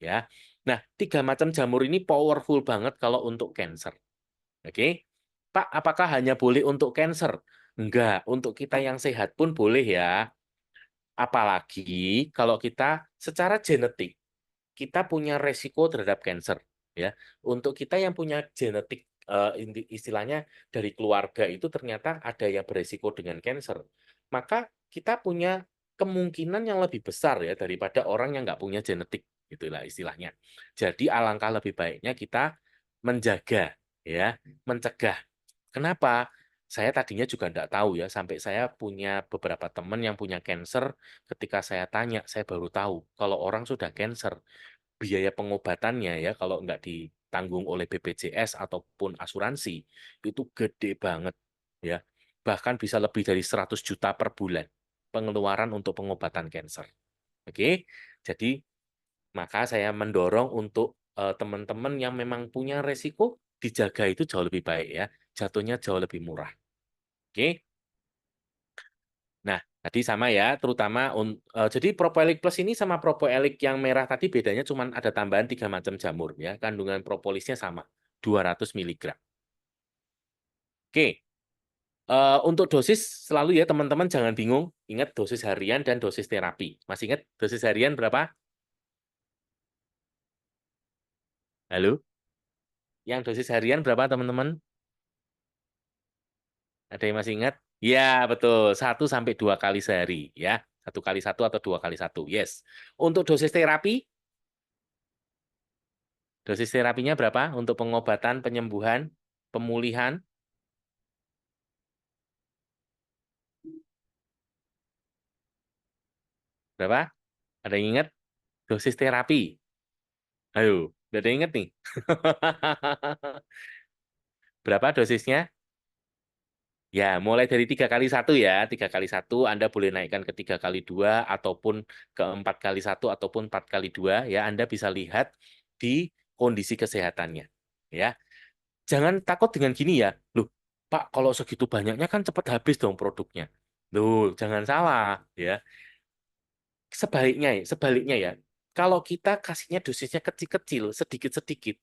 Ya. Nah, 3 macam jamur ini powerful banget kalau untuk cancer. Oke, Pak, apakah hanya boleh untuk cancer? Enggak, untuk kita yang sehat pun boleh ya. Apalagi kalau kita secara genetik kita punya resiko terhadap cancer ya. Untuk kita yang punya genetik istilahnya dari keluarga itu ternyata ada yang beresiko dengan cancer, maka kita punya kemungkinan yang lebih besar ya daripada orang yang nggak punya genetik, itulah istilahnya. Jadi alangkah lebih baiknya kita menjaga ya, mencegah. Kenapa? Saya tadinya juga nggak tahu ya, sampai saya punya beberapa teman yang punya cancer, ketika saya tanya, saya baru tahu kalau orang sudah cancer, biaya pengobatannya ya kalau nggak ditanggung oleh BPJS ataupun asuransi itu gede banget ya, bahkan bisa lebih dari 100 juta per bulan pengeluaran untuk pengobatan cancer. Oke, jadi maka saya mendorong untuk teman-teman yang memang punya resiko dijaga itu jauh lebih baik ya, jatuhnya jauh lebih murah. Oke. Nah, tadi sama ya, terutama jadi Propoelix Plus ini sama Propoelix yang merah tadi bedanya cuma ada tambahan 3 macam jamur ya. Kandungan propolisnya sama, 200 mg. Oke. Untuk dosis selalu ya teman-teman jangan bingung, ingat dosis harian dan dosis terapi. Masih ingat dosis harian berapa? Halo? Yang dosis harian berapa teman-teman? Ada yang masih ingat? Ya, betul. 1 sampai 2 kali sehari ya. 1 kali 1 atau 2 kali 1. Yes. Untuk dosis terapi, dosis terapinya berapa untuk pengobatan, penyembuhan, pemulihan? Berapa? Ada yang ingat? Dosis terapi. Ayo, udah ada yang ingat nih. Berapa dosisnya? Ya, mulai dari 3 kali 1 ya. 3 kali 1 Anda boleh naikkan ke 3 kali 2 ataupun ke 4 kali 1 ataupun 4 kali 2 ya. Anda bisa lihat di kondisi kesehatannya. Ya, jangan takut dengan gini ya. Loh, Pak, kalau segitu banyaknya kan cepat habis dong produknya. Loh, jangan salah ya. Sebaliknya ya. Kalau kita kasihnya dosisnya kecil-kecil, sedikit-sedikit,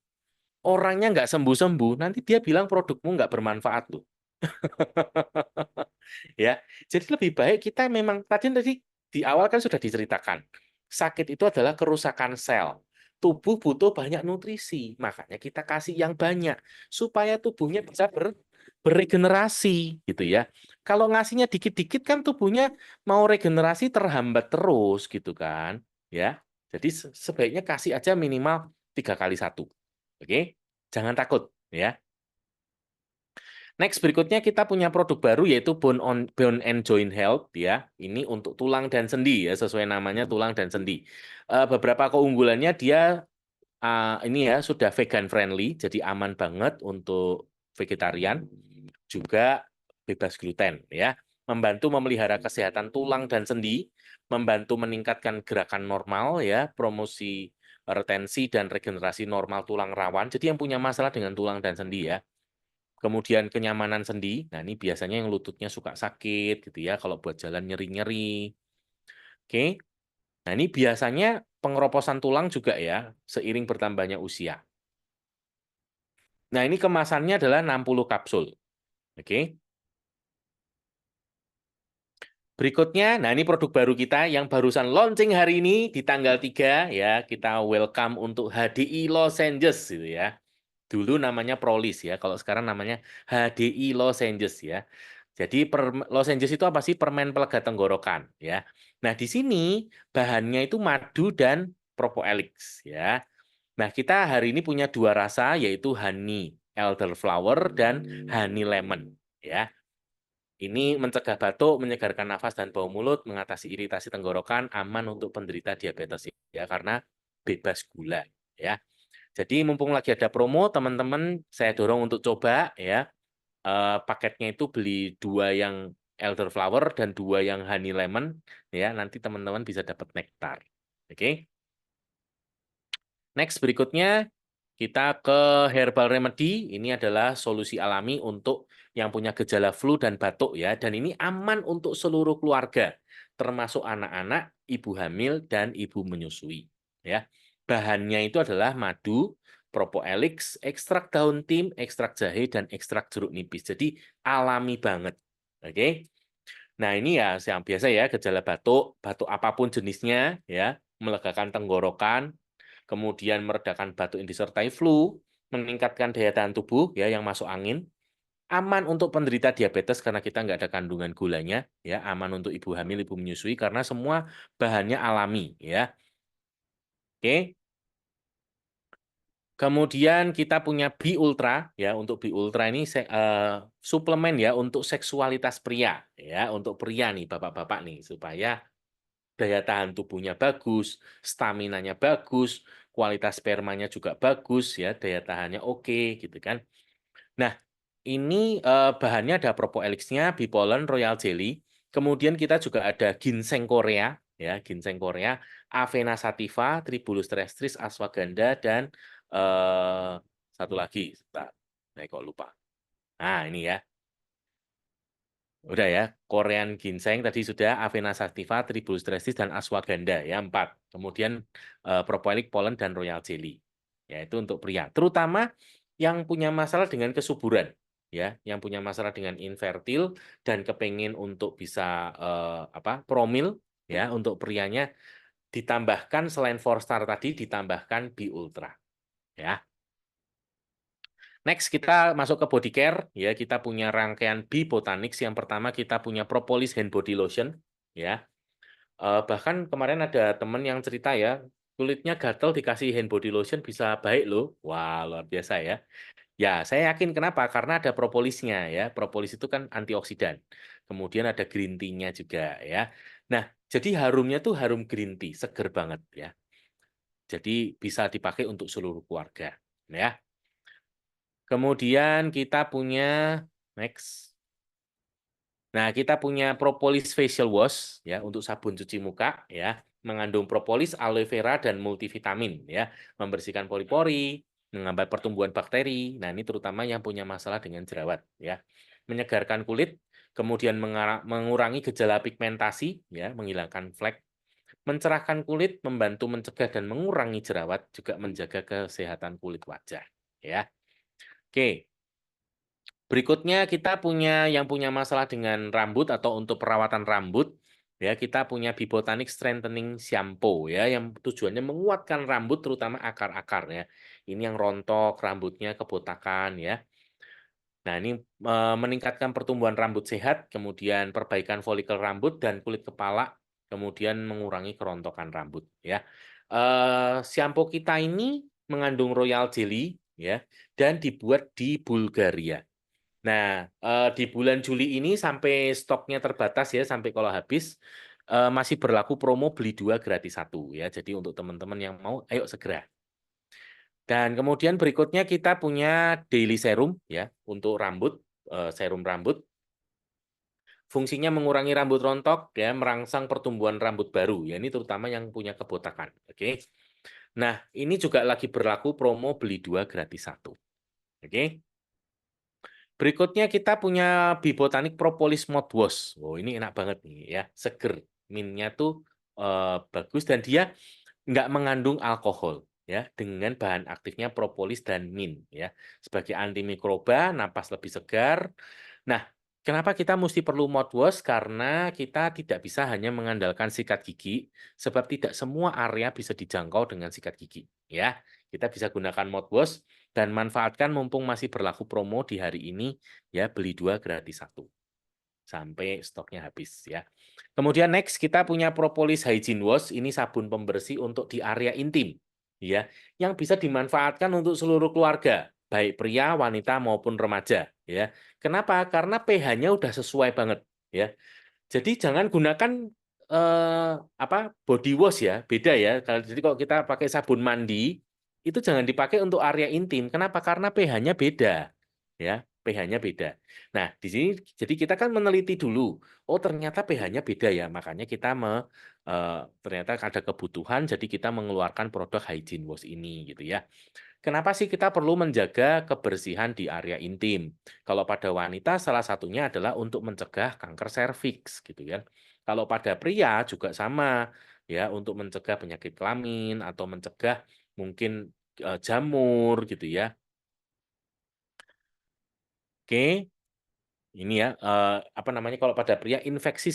orangnya nggak sembuh-sembuh, nanti dia bilang produkmu nggak bermanfaat loh. Ya, jadi lebih baik kita memang tadi di awal kan sudah diceritakan, sakit itu adalah kerusakan sel. Tubuh butuh banyak nutrisi, makanya kita kasih yang banyak supaya tubuhnya bisa beregenerasi gitu ya. Kalau ngasihnya dikit-dikit kan tubuhnya mau regenerasi terhambat terus gitu kan, ya. Jadi sebaiknya kasih aja minimal 3 kali 1. Oke, jangan takut ya. Next berikutnya kita punya produk baru yaitu Bone and Joint Health ya. Ini untuk tulang dan sendi ya, sesuai namanya tulang dan sendi. Beberapa keunggulannya dia ini ya sudah vegan friendly, jadi aman banget untuk vegetarian, juga bebas gluten ya. Membantu memelihara kesehatan tulang dan sendi, membantu meningkatkan gerakan normal ya, promosi retensi dan regenerasi normal tulang rawan. Jadi yang punya masalah dengan tulang dan sendi ya. Kemudian kenyamanan sendi, nah ini biasanya yang lututnya suka sakit gitu ya, kalau buat jalan nyeri-nyeri. Oke, nah ini biasanya pengeroposan tulang juga ya, seiring bertambahnya usia. Nah ini kemasannya adalah 60 kapsul. Oke. Berikutnya, nah ini produk baru kita yang barusan launching hari ini di tanggal 3 ya, kita welcome untuk HDI Lozenges gitu ya. Dulu namanya Prolis ya, kalau sekarang namanya HDI Lozenges ya. Jadi lozenges itu apa sih? Permen pelega tenggorokan ya. Nah, di sini bahannya itu madu dan propoelix ya. Nah, kita hari ini punya 2 rasa yaitu honey elderflower dan honey lemon ya. Ini mencegah batuk, menyegarkan nafas dan bau mulut, mengatasi iritasi tenggorokan, aman untuk penderita diabetes ya karena bebas gula ya. Jadi mumpung lagi ada promo, teman-teman saya dorong untuk coba ya. Paketnya itu beli 2 yang elderflower dan 2 yang honey lemon ya. Nanti teman-teman bisa dapat nektar. Oke. Next berikutnya kita ke herbal remedy. Ini adalah solusi alami untuk yang punya gejala flu dan batuk ya. Dan ini aman untuk seluruh keluarga, termasuk anak-anak, ibu hamil dan ibu menyusui ya. Bahannya itu adalah madu, propoelix, ekstrak daun tim, ekstrak jahe dan ekstrak jeruk nipis. Jadi alami banget. Oke. Nah, ini ya yang biasa ya gejala batuk, batuk apapun jenisnya ya, melegakan tenggorokan, kemudian meredakan batuk yang disertai flu, meningkatkan daya tahan tubuh ya yang masuk angin, aman untuk penderita diabetes karena kita nggak ada kandungan gulanya ya, aman untuk ibu hamil, ibu menyusui karena semua bahannya alami ya. Oke. Kemudian kita punya B Ultra ya, untuk B Ultra ini suplemen ya untuk seksualitas pria ya, untuk pria nih bapak-bapak nih supaya daya tahan tubuhnya bagus, stamina-nya bagus, kualitas spermanya juga bagus ya, daya tahannya oke gitu kan. Nah, ini bahannya ada propoelix-nya, bipolen, royal jelly. Kemudian kita juga ada ginseng Korea ya, ginseng Korea, avena sativa, tribulus terrestris, ashwagandha dan satu lagi, sebentar. Saya kok lupa. Nah, ini ya. Udah ya, Korean ginseng tadi sudah, avena sativa, tribulus terrestris, dan ashwagandha ya, 4. Kemudian propolis, pollen, dan royal jelly. Ya, itu untuk pria. Terutama yang punya masalah dengan kesuburan. Ya, yang punya masalah dengan infertil dan kepingin untuk bisa promil ya untuk prianya ditambahkan selain 4-star tadi ditambahkan B Ultra ya. Next kita masuk ke body care ya, kita punya rangkaian B Botanics. Yang pertama kita punya propolis hand body lotion ya. Bahkan kemarin ada temen yang cerita ya, kulitnya gatel dikasih hand body lotion bisa baik loh. Wah, luar biasa ya. Ya, saya yakin kenapa? Karena ada propolisnya ya. Propolis itu kan antioksidan. Kemudian ada green tea-nya juga ya. Nah, jadi harumnya tuh harum green tea, seger banget ya. Jadi bisa dipakai untuk seluruh keluarga ya. Kemudian kita punya next. Nah, kita punya propolis facial wash ya untuk sabun cuci muka ya, mengandung propolis, aloe vera dan multivitamin ya, membersihkan pori-pori, menghambat pertumbuhan bakteri. Nah, ini terutama yang punya masalah dengan jerawat ya. Menyegarkan kulit, kemudian mengurangi gejala pigmentasi ya, menghilangkan flek, mencerahkan kulit, membantu mencegah dan mengurangi jerawat, juga menjaga kesehatan kulit wajah ya. Oke. Berikutnya kita punya yang punya masalah dengan rambut atau untuk perawatan rambut ya, kita punya Bibotanic Strengthening Shampoo ya yang tujuannya menguatkan rambut terutama akar-akar ya. Ini yang rontok, rambutnya kebotakan ya. Nah, ini meningkatkan pertumbuhan rambut sehat, kemudian perbaikan folikel rambut dan kulit kepala, kemudian mengurangi kerontokan rambut ya. Shampoo kita ini mengandung royal jelly ya dan dibuat di Bulgaria. Nah, di bulan Juli ini sampai stoknya terbatas ya, sampai kalau habis masih berlaku promo beli 2 gratis 1 ya. Jadi untuk teman-teman yang mau, ayo segera. Dan kemudian berikutnya kita punya daily serum ya untuk rambut, serum rambut. Fungsinya mengurangi rambut rontok ya, merangsang pertumbuhan rambut baru ya. Ini terutama yang punya kebotakan. Oke. Nah, ini juga lagi berlaku promo beli 2 gratis 1. Oke. Berikutnya kita punya Bibotanic Propolis Mouthwash. Oh, ini enak banget nih ya, seger. Mintnya tuh bagus dan dia nggak mengandung alkohol ya, dengan bahan aktifnya propolis dan mint ya. Sebagai antimikroba, napas lebih segar. Nah, kenapa kita mesti perlu mouthwash? Karena kita tidak bisa hanya mengandalkan sikat gigi, sebab tidak semua area bisa dijangkau dengan sikat gigi ya. Kita bisa gunakan mouthwash dan manfaatkan mumpung masih berlaku promo di hari ini ya, beli 2 gratis 1 sampai stoknya habis ya. Kemudian next kita punya Propolis Hygiene Wash, ini sabun pembersih untuk di area intim ya, yang bisa dimanfaatkan untuk seluruh keluarga, baik pria, wanita maupun remaja ya. Kenapa? Karena pH-nya udah sesuai banget, ya. Jadi jangan gunakan body wash ya, beda ya. Jadi kalau kita pakai sabun mandi itu jangan dipakai untuk area intim. Kenapa? Karena pH-nya beda, ya. pH-nya beda. Nah, di sini jadi kita kan meneliti dulu. Oh, ternyata pH-nya beda ya. Makanya kita ternyata ada kebutuhan. Jadi kita mengeluarkan produk hygiene wash ini, gitu ya. Kenapa sih kita perlu menjaga kebersihan di area intim? Kalau pada wanita salah satunya adalah untuk mencegah kanker serviks gitu ya. Kalau pada pria juga sama ya untuk mencegah penyakit kelamin atau mencegah mungkin jamur gitu ya. Oke, ini ya apa namanya kalau pada pria infeksi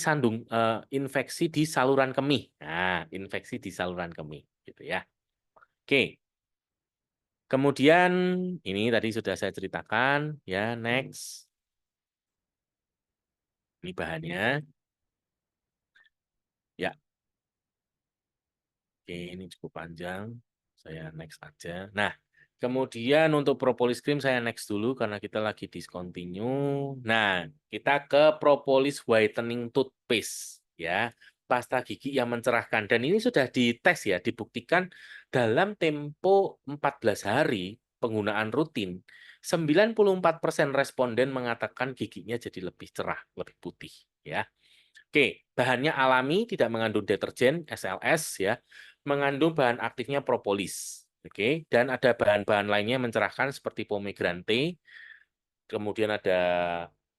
di saluran kemih. Nah, infeksi di saluran kemih gitu ya. Oke. Kemudian ini tadi sudah saya ceritakan ya, next. Ini bahannya. Ya, oke ini cukup panjang. Saya next aja. Nah, kemudian untuk propolis cream saya next dulu karena kita lagi discontinue. Nah, kita ke propolis whitening toothpaste ya. Pasta gigi yang mencerahkan dan ini sudah dites ya, dibuktikan dalam tempo 14 hari penggunaan rutin 94% responden mengatakan giginya jadi lebih cerah, lebih putih ya. Oke, bahannya alami, tidak mengandung deterjen, SLS ya, mengandung bahan aktifnya propolis. Oke, dan ada bahan-bahan lainnya yang mencerahkan seperti pomegranate, kemudian ada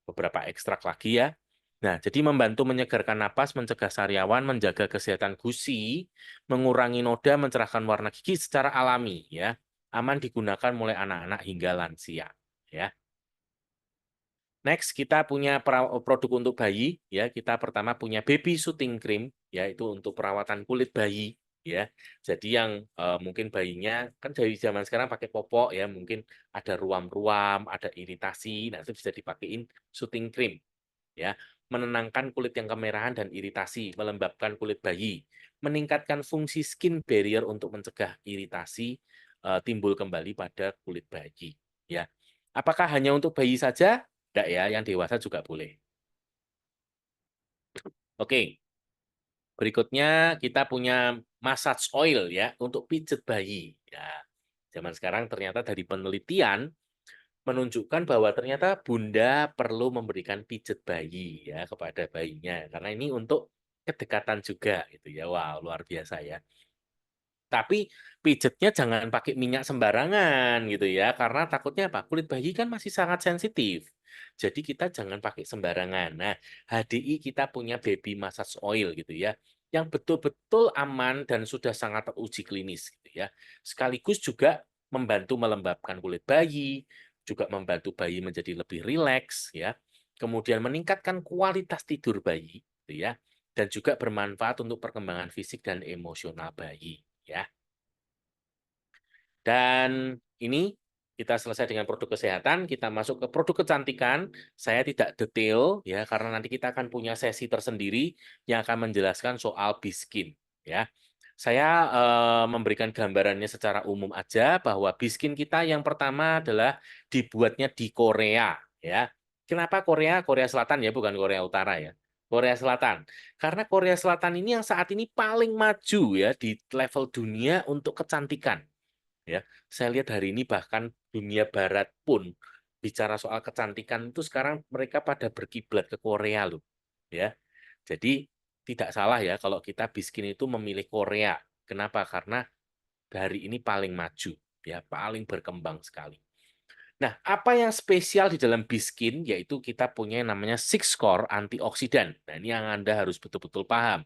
beberapa ekstrak lagi ya. Nah, jadi membantu menyegarkan napas, mencegah sariawan, menjaga kesehatan gusi, mengurangi noda, mencerahkan warna gigi secara alami ya. Aman digunakan mulai anak-anak hingga lansia ya. Next, kita punya produk untuk bayi, ya. Kita pertama punya baby soothing cream, ya itu untuk perawatan kulit bayi, ya. Jadi yang mungkin bayinya kan dari zaman sekarang pakai popok, ya, mungkin ada ruam-ruam, ada iritasi, nah itu bisa dipakein soothing cream, ya. Menenangkan kulit yang kemerahan dan iritasi, melembabkan kulit bayi, meningkatkan fungsi skin barrier untuk mencegah iritasi timbul kembali pada kulit bayi, ya. Apakah hanya untuk bayi saja? Tidak ya, yang dewasa juga boleh. Oke, berikutnya kita punya massage oil ya untuk pijet bayi. Ya, zaman sekarang ternyata dari penelitian menunjukkan bahwa ternyata bunda perlu memberikan pijet bayi ya kepada bayinya karena ini untuk kedekatan juga gitu ya. Wow, luar biasa ya. Tapi pijetnya jangan pakai minyak sembarangan gitu ya, karena takutnya apa? Kulit bayi kan masih sangat sensitif. Jadi kita jangan pakai sembarangan. Nah, HDI kita punya baby massage oil gitu ya, yang betul-betul aman dan sudah sangat teruji klinis gitu ya. Sekaligus juga membantu melembabkan kulit bayi, juga membantu bayi menjadi lebih rileks ya. Kemudian meningkatkan kualitas tidur bayi gitu ya, dan juga bermanfaat untuk perkembangan fisik dan emosional bayi ya. Dan ini kita selesai dengan produk kesehatan, kita masuk ke produk kecantikan. Saya tidak detail ya karena nanti kita akan punya sesi tersendiri yang akan menjelaskan soal Biskin ya. Saya memberikan gambarannya secara umum aja bahwa Biskin kita yang pertama adalah dibuatnya di Korea ya. Kenapa Korea? Korea Selatan ya, bukan Korea Utara ya. Korea Selatan. Karena Korea Selatan ini yang saat ini paling maju ya di level dunia untuk kecantikan. Ya, saya lihat hari ini bahkan dunia barat pun bicara soal kecantikan itu sekarang mereka pada berkiblat ke Korea loh. Ya. Jadi tidak salah ya kalau kita Biskin itu memilih Korea. Kenapa? Karena hari ini paling maju, ya, paling berkembang sekali. Nah, apa yang spesial di dalam Biskin yaitu kita punya yang namanya six core antioksidan. Nah, ini yang Anda harus betul-betul paham.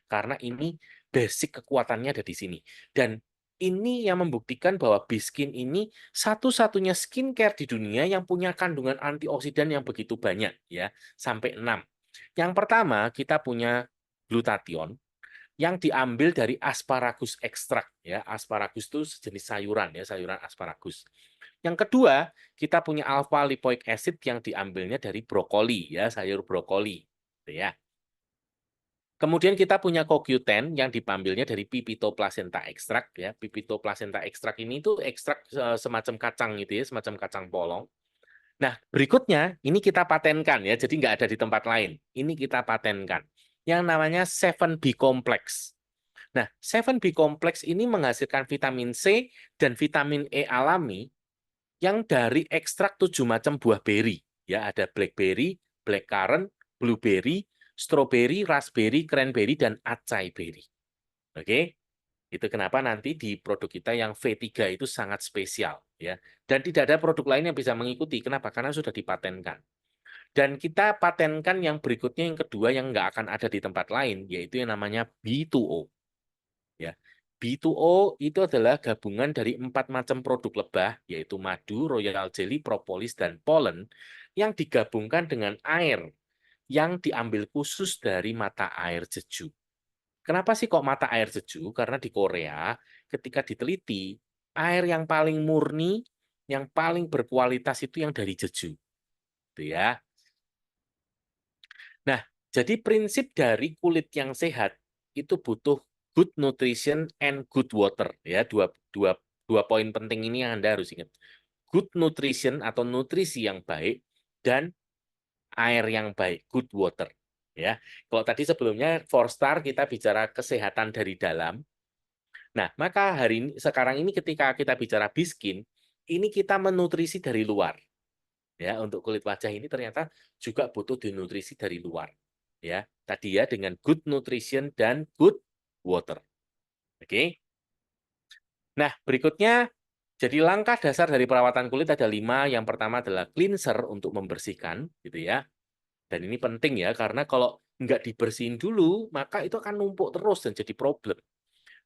Karena ini basic kekuatannya ada di sini. Dan ini yang membuktikan bahwa Biskin ini satu-satunya skincare di dunia yang punya kandungan antioksidan yang begitu banyak ya, sampai 6. Yang pertama, kita punya glutathione yang diambil dari asparagus ekstrak ya. Asparagus itu sejenis sayuran ya, sayuran asparagus. Yang kedua, kita punya alpha lipoic acid yang diambilnya dari brokoli ya, sayur brokoli. Gitu ya. Kemudian kita punya CoQ10 yang diambilnya dari Pipito placenta ekstrak ya. Pipito placenta ekstrak ini itu ekstrak semacam kacang gitu ya, semacam kacang polong. Nah, berikutnya ini kita patenkan ya, jadi nggak ada di tempat lain. Ini kita patenkan. Yang namanya 7B Complex. Nah, 7B Complex ini menghasilkan vitamin C dan vitamin E alami yang dari ekstrak 7 macam buah beri. Ya, ada blackberry, blackcurrant, blueberry, strawberry, raspberry, cranberry, dan acai berry. Oke? Itu kenapa nanti di produk kita yang V3 itu sangat spesial ya. Dan tidak ada produk lain yang bisa mengikuti. Kenapa? Karena sudah dipatenkan. Dan kita patenkan yang berikutnya yang kedua yang nggak akan ada di tempat lain yaitu yang namanya B2O. Ya. B2O itu adalah gabungan dari 4 macam produk lebah yaitu madu, royal jelly, propolis dan pollen yang digabungkan dengan air yang diambil khusus dari mata air jeju. Kenapa sih kok mata air jeju? Karena di Korea, ketika diteliti, air yang paling murni, yang paling berkualitas itu yang dari jeju. Gitu ya. Nah, jadi prinsip dari kulit yang sehat itu butuh good nutrition and good water. Ya, dua poin penting ini yang Anda harus ingat. Good nutrition atau nutrisi yang baik dan air yang baik, good water. Ya, kalau tadi sebelumnya 4 star kita bicara kesehatan dari dalam. Nah, maka sekarang ini ketika kita bicara biskin, ini kita menutrisi dari luar. Ya, untuk kulit wajah ini ternyata juga butuh dinutrisi dari luar. Ya, tadi ya dengan good nutrition dan good water. Oke. Nah, berikutnya jadi langkah dasar dari perawatan kulit ada 5. Yang pertama adalah cleanser untuk membersihkan, gitu ya. Dan ini penting ya, karena kalau nggak dibersihin dulu, maka itu akan numpuk terus dan jadi problem.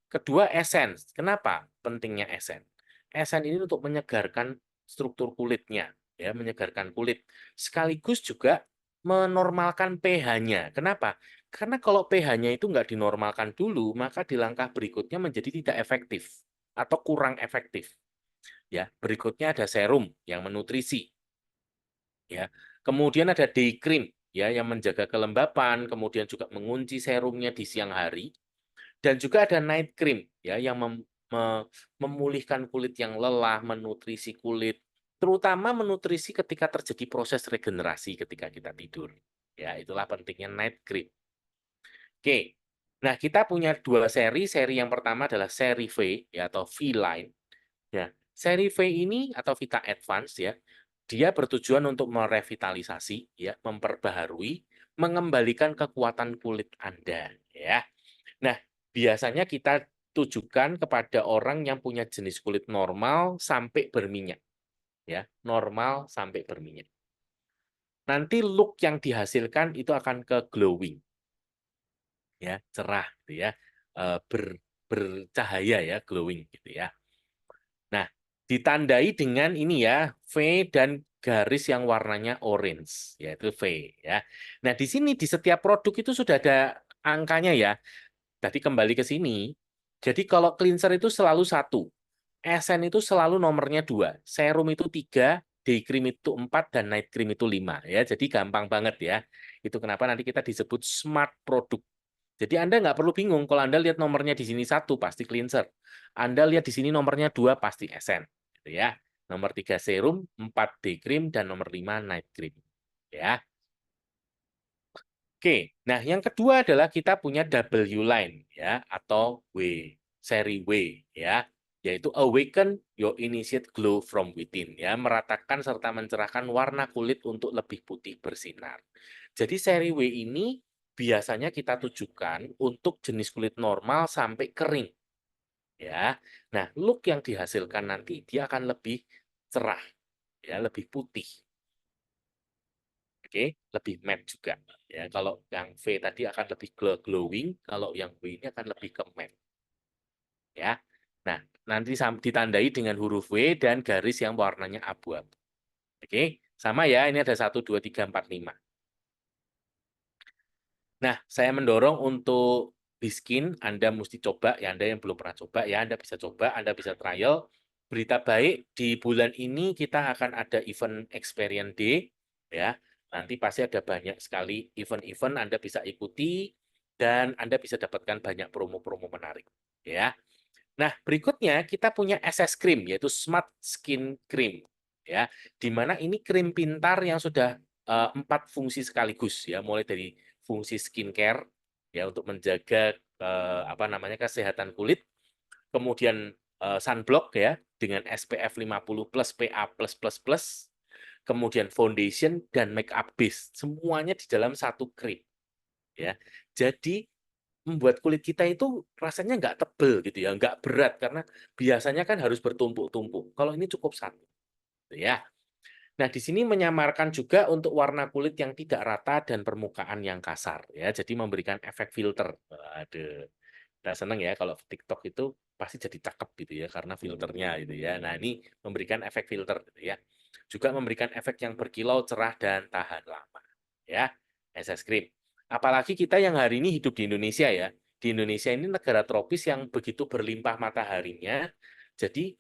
Kedua, essence. Kenapa pentingnya essence? Essence ini untuk menyegarkan struktur kulitnya, ya, menyegarkan kulit. Sekaligus juga menormalkan pH-nya. Kenapa? Karena kalau pH-nya itu nggak dinormalkan dulu, maka di langkah berikutnya menjadi tidak efektif atau kurang efektif. Ya, berikutnya ada serum yang menutrisi. Ya, kemudian ada day cream ya yang menjaga kelembapan, kemudian juga mengunci serumnya di siang hari. Dan juga ada night cream ya yang memulihkan kulit yang lelah, menutrisi kulit, terutama menutrisi ketika terjadi proses regenerasi ketika kita tidur. Ya, itulah pentingnya night cream. Oke. Nah, kita punya 2 seri. Seri yang pertama adalah seri V ya atau V-line. Ya, seri V ini atau Vita Advance ya, dia bertujuan untuk merevitalisasi ya, memperbaharui, mengembalikan kekuatan kulit Anda ya. Nah, biasanya kita tujukan kepada orang yang punya jenis kulit normal sampai berminyak. Ya, normal sampai berminyak. Nanti look yang dihasilkan itu akan ke glowing. Ya, cerah gitu ya. Bercahaya ya, glowing gitu ya. Nah, ditandai dengan ini ya, V dan garis yang warnanya orange, yaitu V ya. Nah, di sini di setiap produk itu sudah ada angkanya ya. Tadi kembali ke sini. Jadi kalau cleanser itu selalu 1, Essence itu selalu nomornya 2, serum itu 3, day cream itu 4, dan night cream itu 5. Ya, jadi gampang banget ya. Itu kenapa nanti kita disebut smart product. Jadi Anda nggak perlu bingung kalau Anda lihat nomornya di sini 1, pasti cleanser. Anda lihat di sini nomornya 2, pasti Essence. Gitu ya. Nomor 3 serum, 4 day cream, dan nomor 5 night cream. Ya. Oke, nah yang kedua adalah kita punya W line ya atau W, seri W ya, yaitu awaken your initiate glow from within ya, meratakan serta mencerahkan warna kulit untuk lebih putih bersinar. Jadi seri W ini biasanya kita tujukan untuk jenis kulit normal sampai kering ya. Nah, look yang dihasilkan nanti dia akan lebih cerah ya, lebih putih. Oke, lebih matte juga. Ya, kalau yang V tadi akan lebih glowing, kalau yang W ini akan lebih ke matte. Ya. Nah, nanti ditandai dengan huruf W dan garis yang warnanya abu-abu. Oke, sama ya, ini ada 1, 2, 3, 4, 5. Nah, saya mendorong untuk Biskin, Anda mesti coba, ya Anda yang belum pernah coba, ya Anda bisa coba, Anda bisa trial. Berita baik, di bulan ini kita akan ada event Experience Day, ya. Nanti pasti ada banyak sekali event-event Anda bisa ikuti, dan Anda bisa dapatkan banyak promo-promo menarik, ya. Nah, berikutnya kita punya SS Cream, yaitu Smart Skin Cream. ya. Di mana ini krim pintar yang sudah 4 fungsi sekaligus ya, mulai dari fungsi skincare ya untuk menjaga apa namanya kesehatan kulit, kemudian sunblock ya dengan SPF 50 plus PA plus, kemudian foundation dan makeup base, semuanya di dalam satu krim ya. Jadi membuat kulit kita itu rasanya nggak tebel gitu ya, nggak berat karena biasanya kan harus bertumpuk-tumpuk. Kalau ini cukup satu, gitu ya. Nah, di sini menyamarkan juga untuk warna kulit yang tidak rata dan permukaan yang kasar ya. Jadi memberikan efek filter. Waduh, kita seneng ya kalau TikTok itu pasti jadi cakep gitu ya karena filternya gitu ya. Nah, ini memberikan efek filter gitu ya. Juga memberikan efek yang berkilau, cerah dan tahan lama ya. SS Cream. Apalagi kita yang hari ini hidup di Indonesia ya. Di Indonesia ini negara tropis yang begitu berlimpah mataharinya. Jadi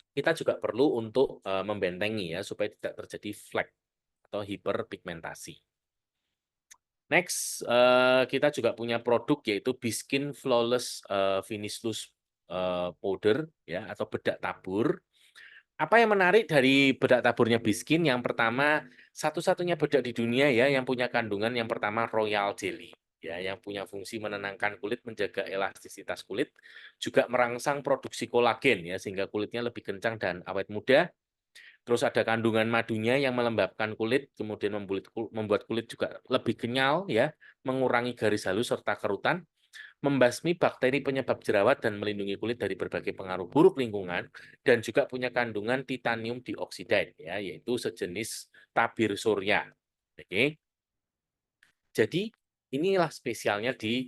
kita juga perlu untuk membentengi ya supaya tidak terjadi flek atau hiperpigmentasi. Next, kita juga punya produk yaitu Biskin Flawless Finish Loose Powder ya atau bedak tabur. Apa yang menarik dari bedak taburnya Biskin? Yang pertama, satu-satunya bedak di dunia ya yang punya kandungan yang pertama royal jelly ya yang punya fungsi menenangkan kulit, menjaga elastisitas kulit, juga merangsang produksi kolagen ya sehingga kulitnya lebih kencang dan awet muda. Terus ada kandungan madunya yang melembabkan kulit, kemudian membuat kulit juga lebih kenyal ya, mengurangi garis halus serta kerutan, membasmi bakteri penyebab jerawat dan melindungi kulit dari berbagai pengaruh buruk lingkungan, dan juga punya kandungan titanium dioksida ya, yaitu sejenis tabir surya. Oke. Jadi inilah spesialnya di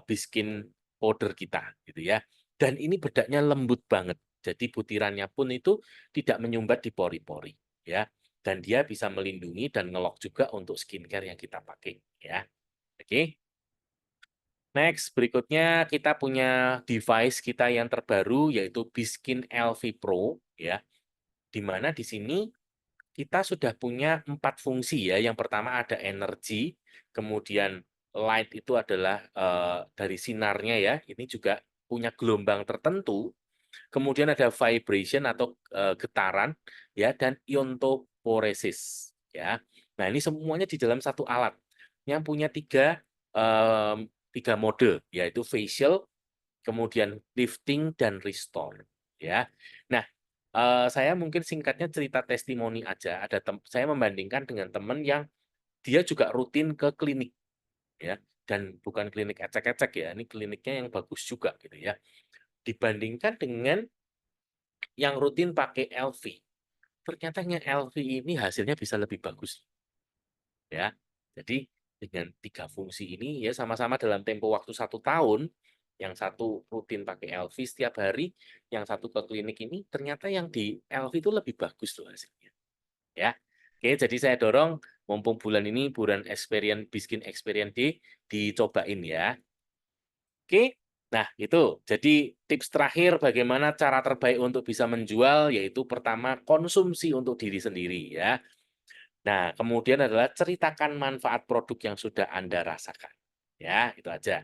Biskin powder kita gitu ya. Dan ini bedaknya lembut banget. Jadi butirannya pun itu tidak menyumbat di pori-pori ya. Dan dia bisa melindungi dan ngelok juga untuk skincare yang kita pakai ya. Oke. Next, berikutnya kita punya device kita yang terbaru yaitu Biskin LV Pro ya. Di mana di sini kita sudah punya 4 fungsi ya. Yang pertama ada energi, kemudian light itu adalah dari sinarnya ya. Ini juga punya gelombang tertentu. Kemudian ada vibration atau getaran ya dan iontophoresis ya. Nah, ini semuanya di dalam satu alat yang punya tiga mode yaitu facial, kemudian lifting dan restore ya. Nah, saya mungkin singkatnya cerita testimoni aja. Saya membandingkan dengan teman yang dia juga rutin ke klinik ya, dan bukan klinik ecek-ecek ya. Ini kliniknya yang bagus juga gitu ya. Dibandingkan dengan yang rutin pakai LV. Ternyata yang LV ini hasilnya bisa lebih bagus ya. Jadi dengan 3 fungsi ini ya sama-sama dalam tempo waktu 1 tahun, yang satu rutin pakai LV setiap hari, yang satu ke klinik ini ternyata yang di LV itu lebih bagus loh hasilnya. Ya. Oke, jadi saya dorong mumpung bulan ini bulan experience Biskin Experience Day dicobain ya. Oke. Nah, itu. Jadi tips terakhir bagaimana cara terbaik untuk bisa menjual yaitu pertama konsumsi untuk diri sendiri ya. Nah, kemudian adalah ceritakan manfaat produk yang sudah Anda rasakan. Ya, itu aja.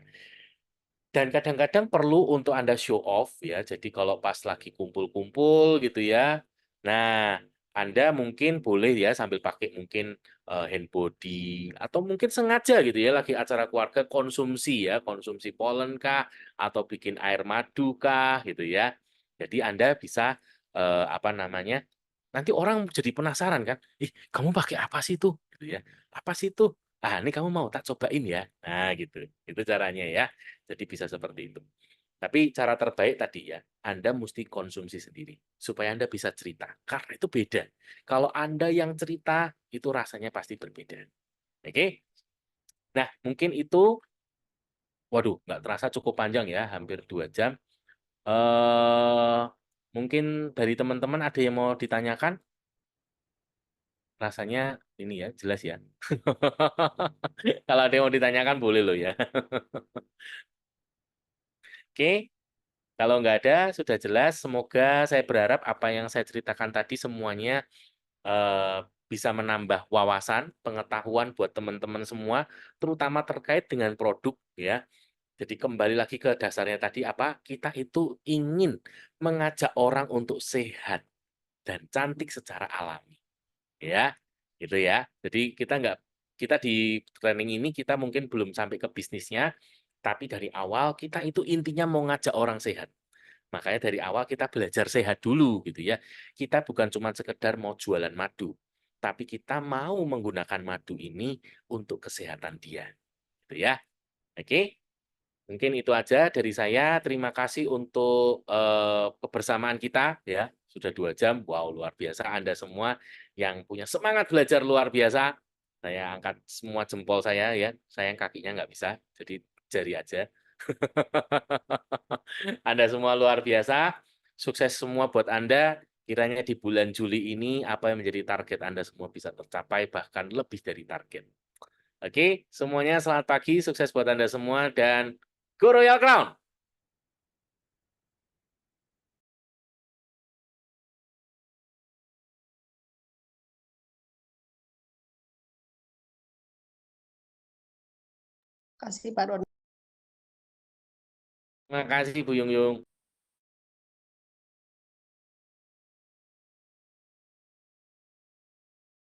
Dan kadang-kadang perlu untuk Anda show off ya. Jadi kalau pas lagi kumpul-kumpul gitu ya. Nah, Anda mungkin boleh ya sambil pakai mungkin hand body atau mungkin sengaja gitu ya lagi acara keluarga konsumsi pollen kah atau bikin air madu kah gitu ya. Jadi Anda bisa apa namanya? Nanti orang jadi penasaran kan, "Ih, kamu pakai apa sih tuh?" Gitu ya. "Apa sih tuh? Ah, ini kamu mau tak cobain ya?" Nah, gitu. Itu caranya ya. Jadi bisa seperti itu. Tapi cara terbaik tadi ya, Anda mesti konsumsi sendiri supaya Anda bisa cerita. Karena itu beda. Kalau Anda yang cerita, itu rasanya pasti berbeda. Oke? Nah, mungkin itu, waduh, nggak terasa cukup panjang ya, hampir 2 jam. Eh, mungkin dari teman-teman ada yang mau ditanyakan? Rasanya ini ya, jelas ya. Kalau ada yang mau ditanyakan boleh loh ya. Oke. Kalau nggak ada, sudah jelas. Semoga saya berharap apa yang saya ceritakan tadi semuanya bisa menambah wawasan, pengetahuan buat teman-teman semua, terutama terkait dengan produk ya. Jadi kembali lagi ke dasarnya tadi apa? Kita itu ingin mengajak orang untuk sehat. dan cantik secara alami. Ya, gitu ya. Jadi kita di training ini kita mungkin belum sampai ke bisnisnya, tapi dari awal kita itu intinya mau ngajak orang sehat. Makanya dari awal kita belajar sehat dulu gitu ya. Kita bukan cuma sekedar mau jualan madu, tapi kita mau menggunakan madu ini untuk kesehatan dia. Gitu ya. Oke. Mungkin itu aja dari saya. Terima kasih untuk kebersamaan kita ya. Sudah 2 jam. Wow, luar biasa Anda semua yang punya semangat belajar luar biasa. Saya angkat semua jempol saya ya. Saya yang kakinya nggak bisa, jadi jari aja. Anda semua luar biasa. Sukses semua buat Anda. Kiranya di bulan Juli ini apa yang menjadi target Anda semua bisa tercapai, bahkan lebih dari target. Oke, semuanya selamat pagi, sukses buat Anda semua, dan Go Royal Crown! Kasih Pak Doni. Terima kasih Bu Yung Yung.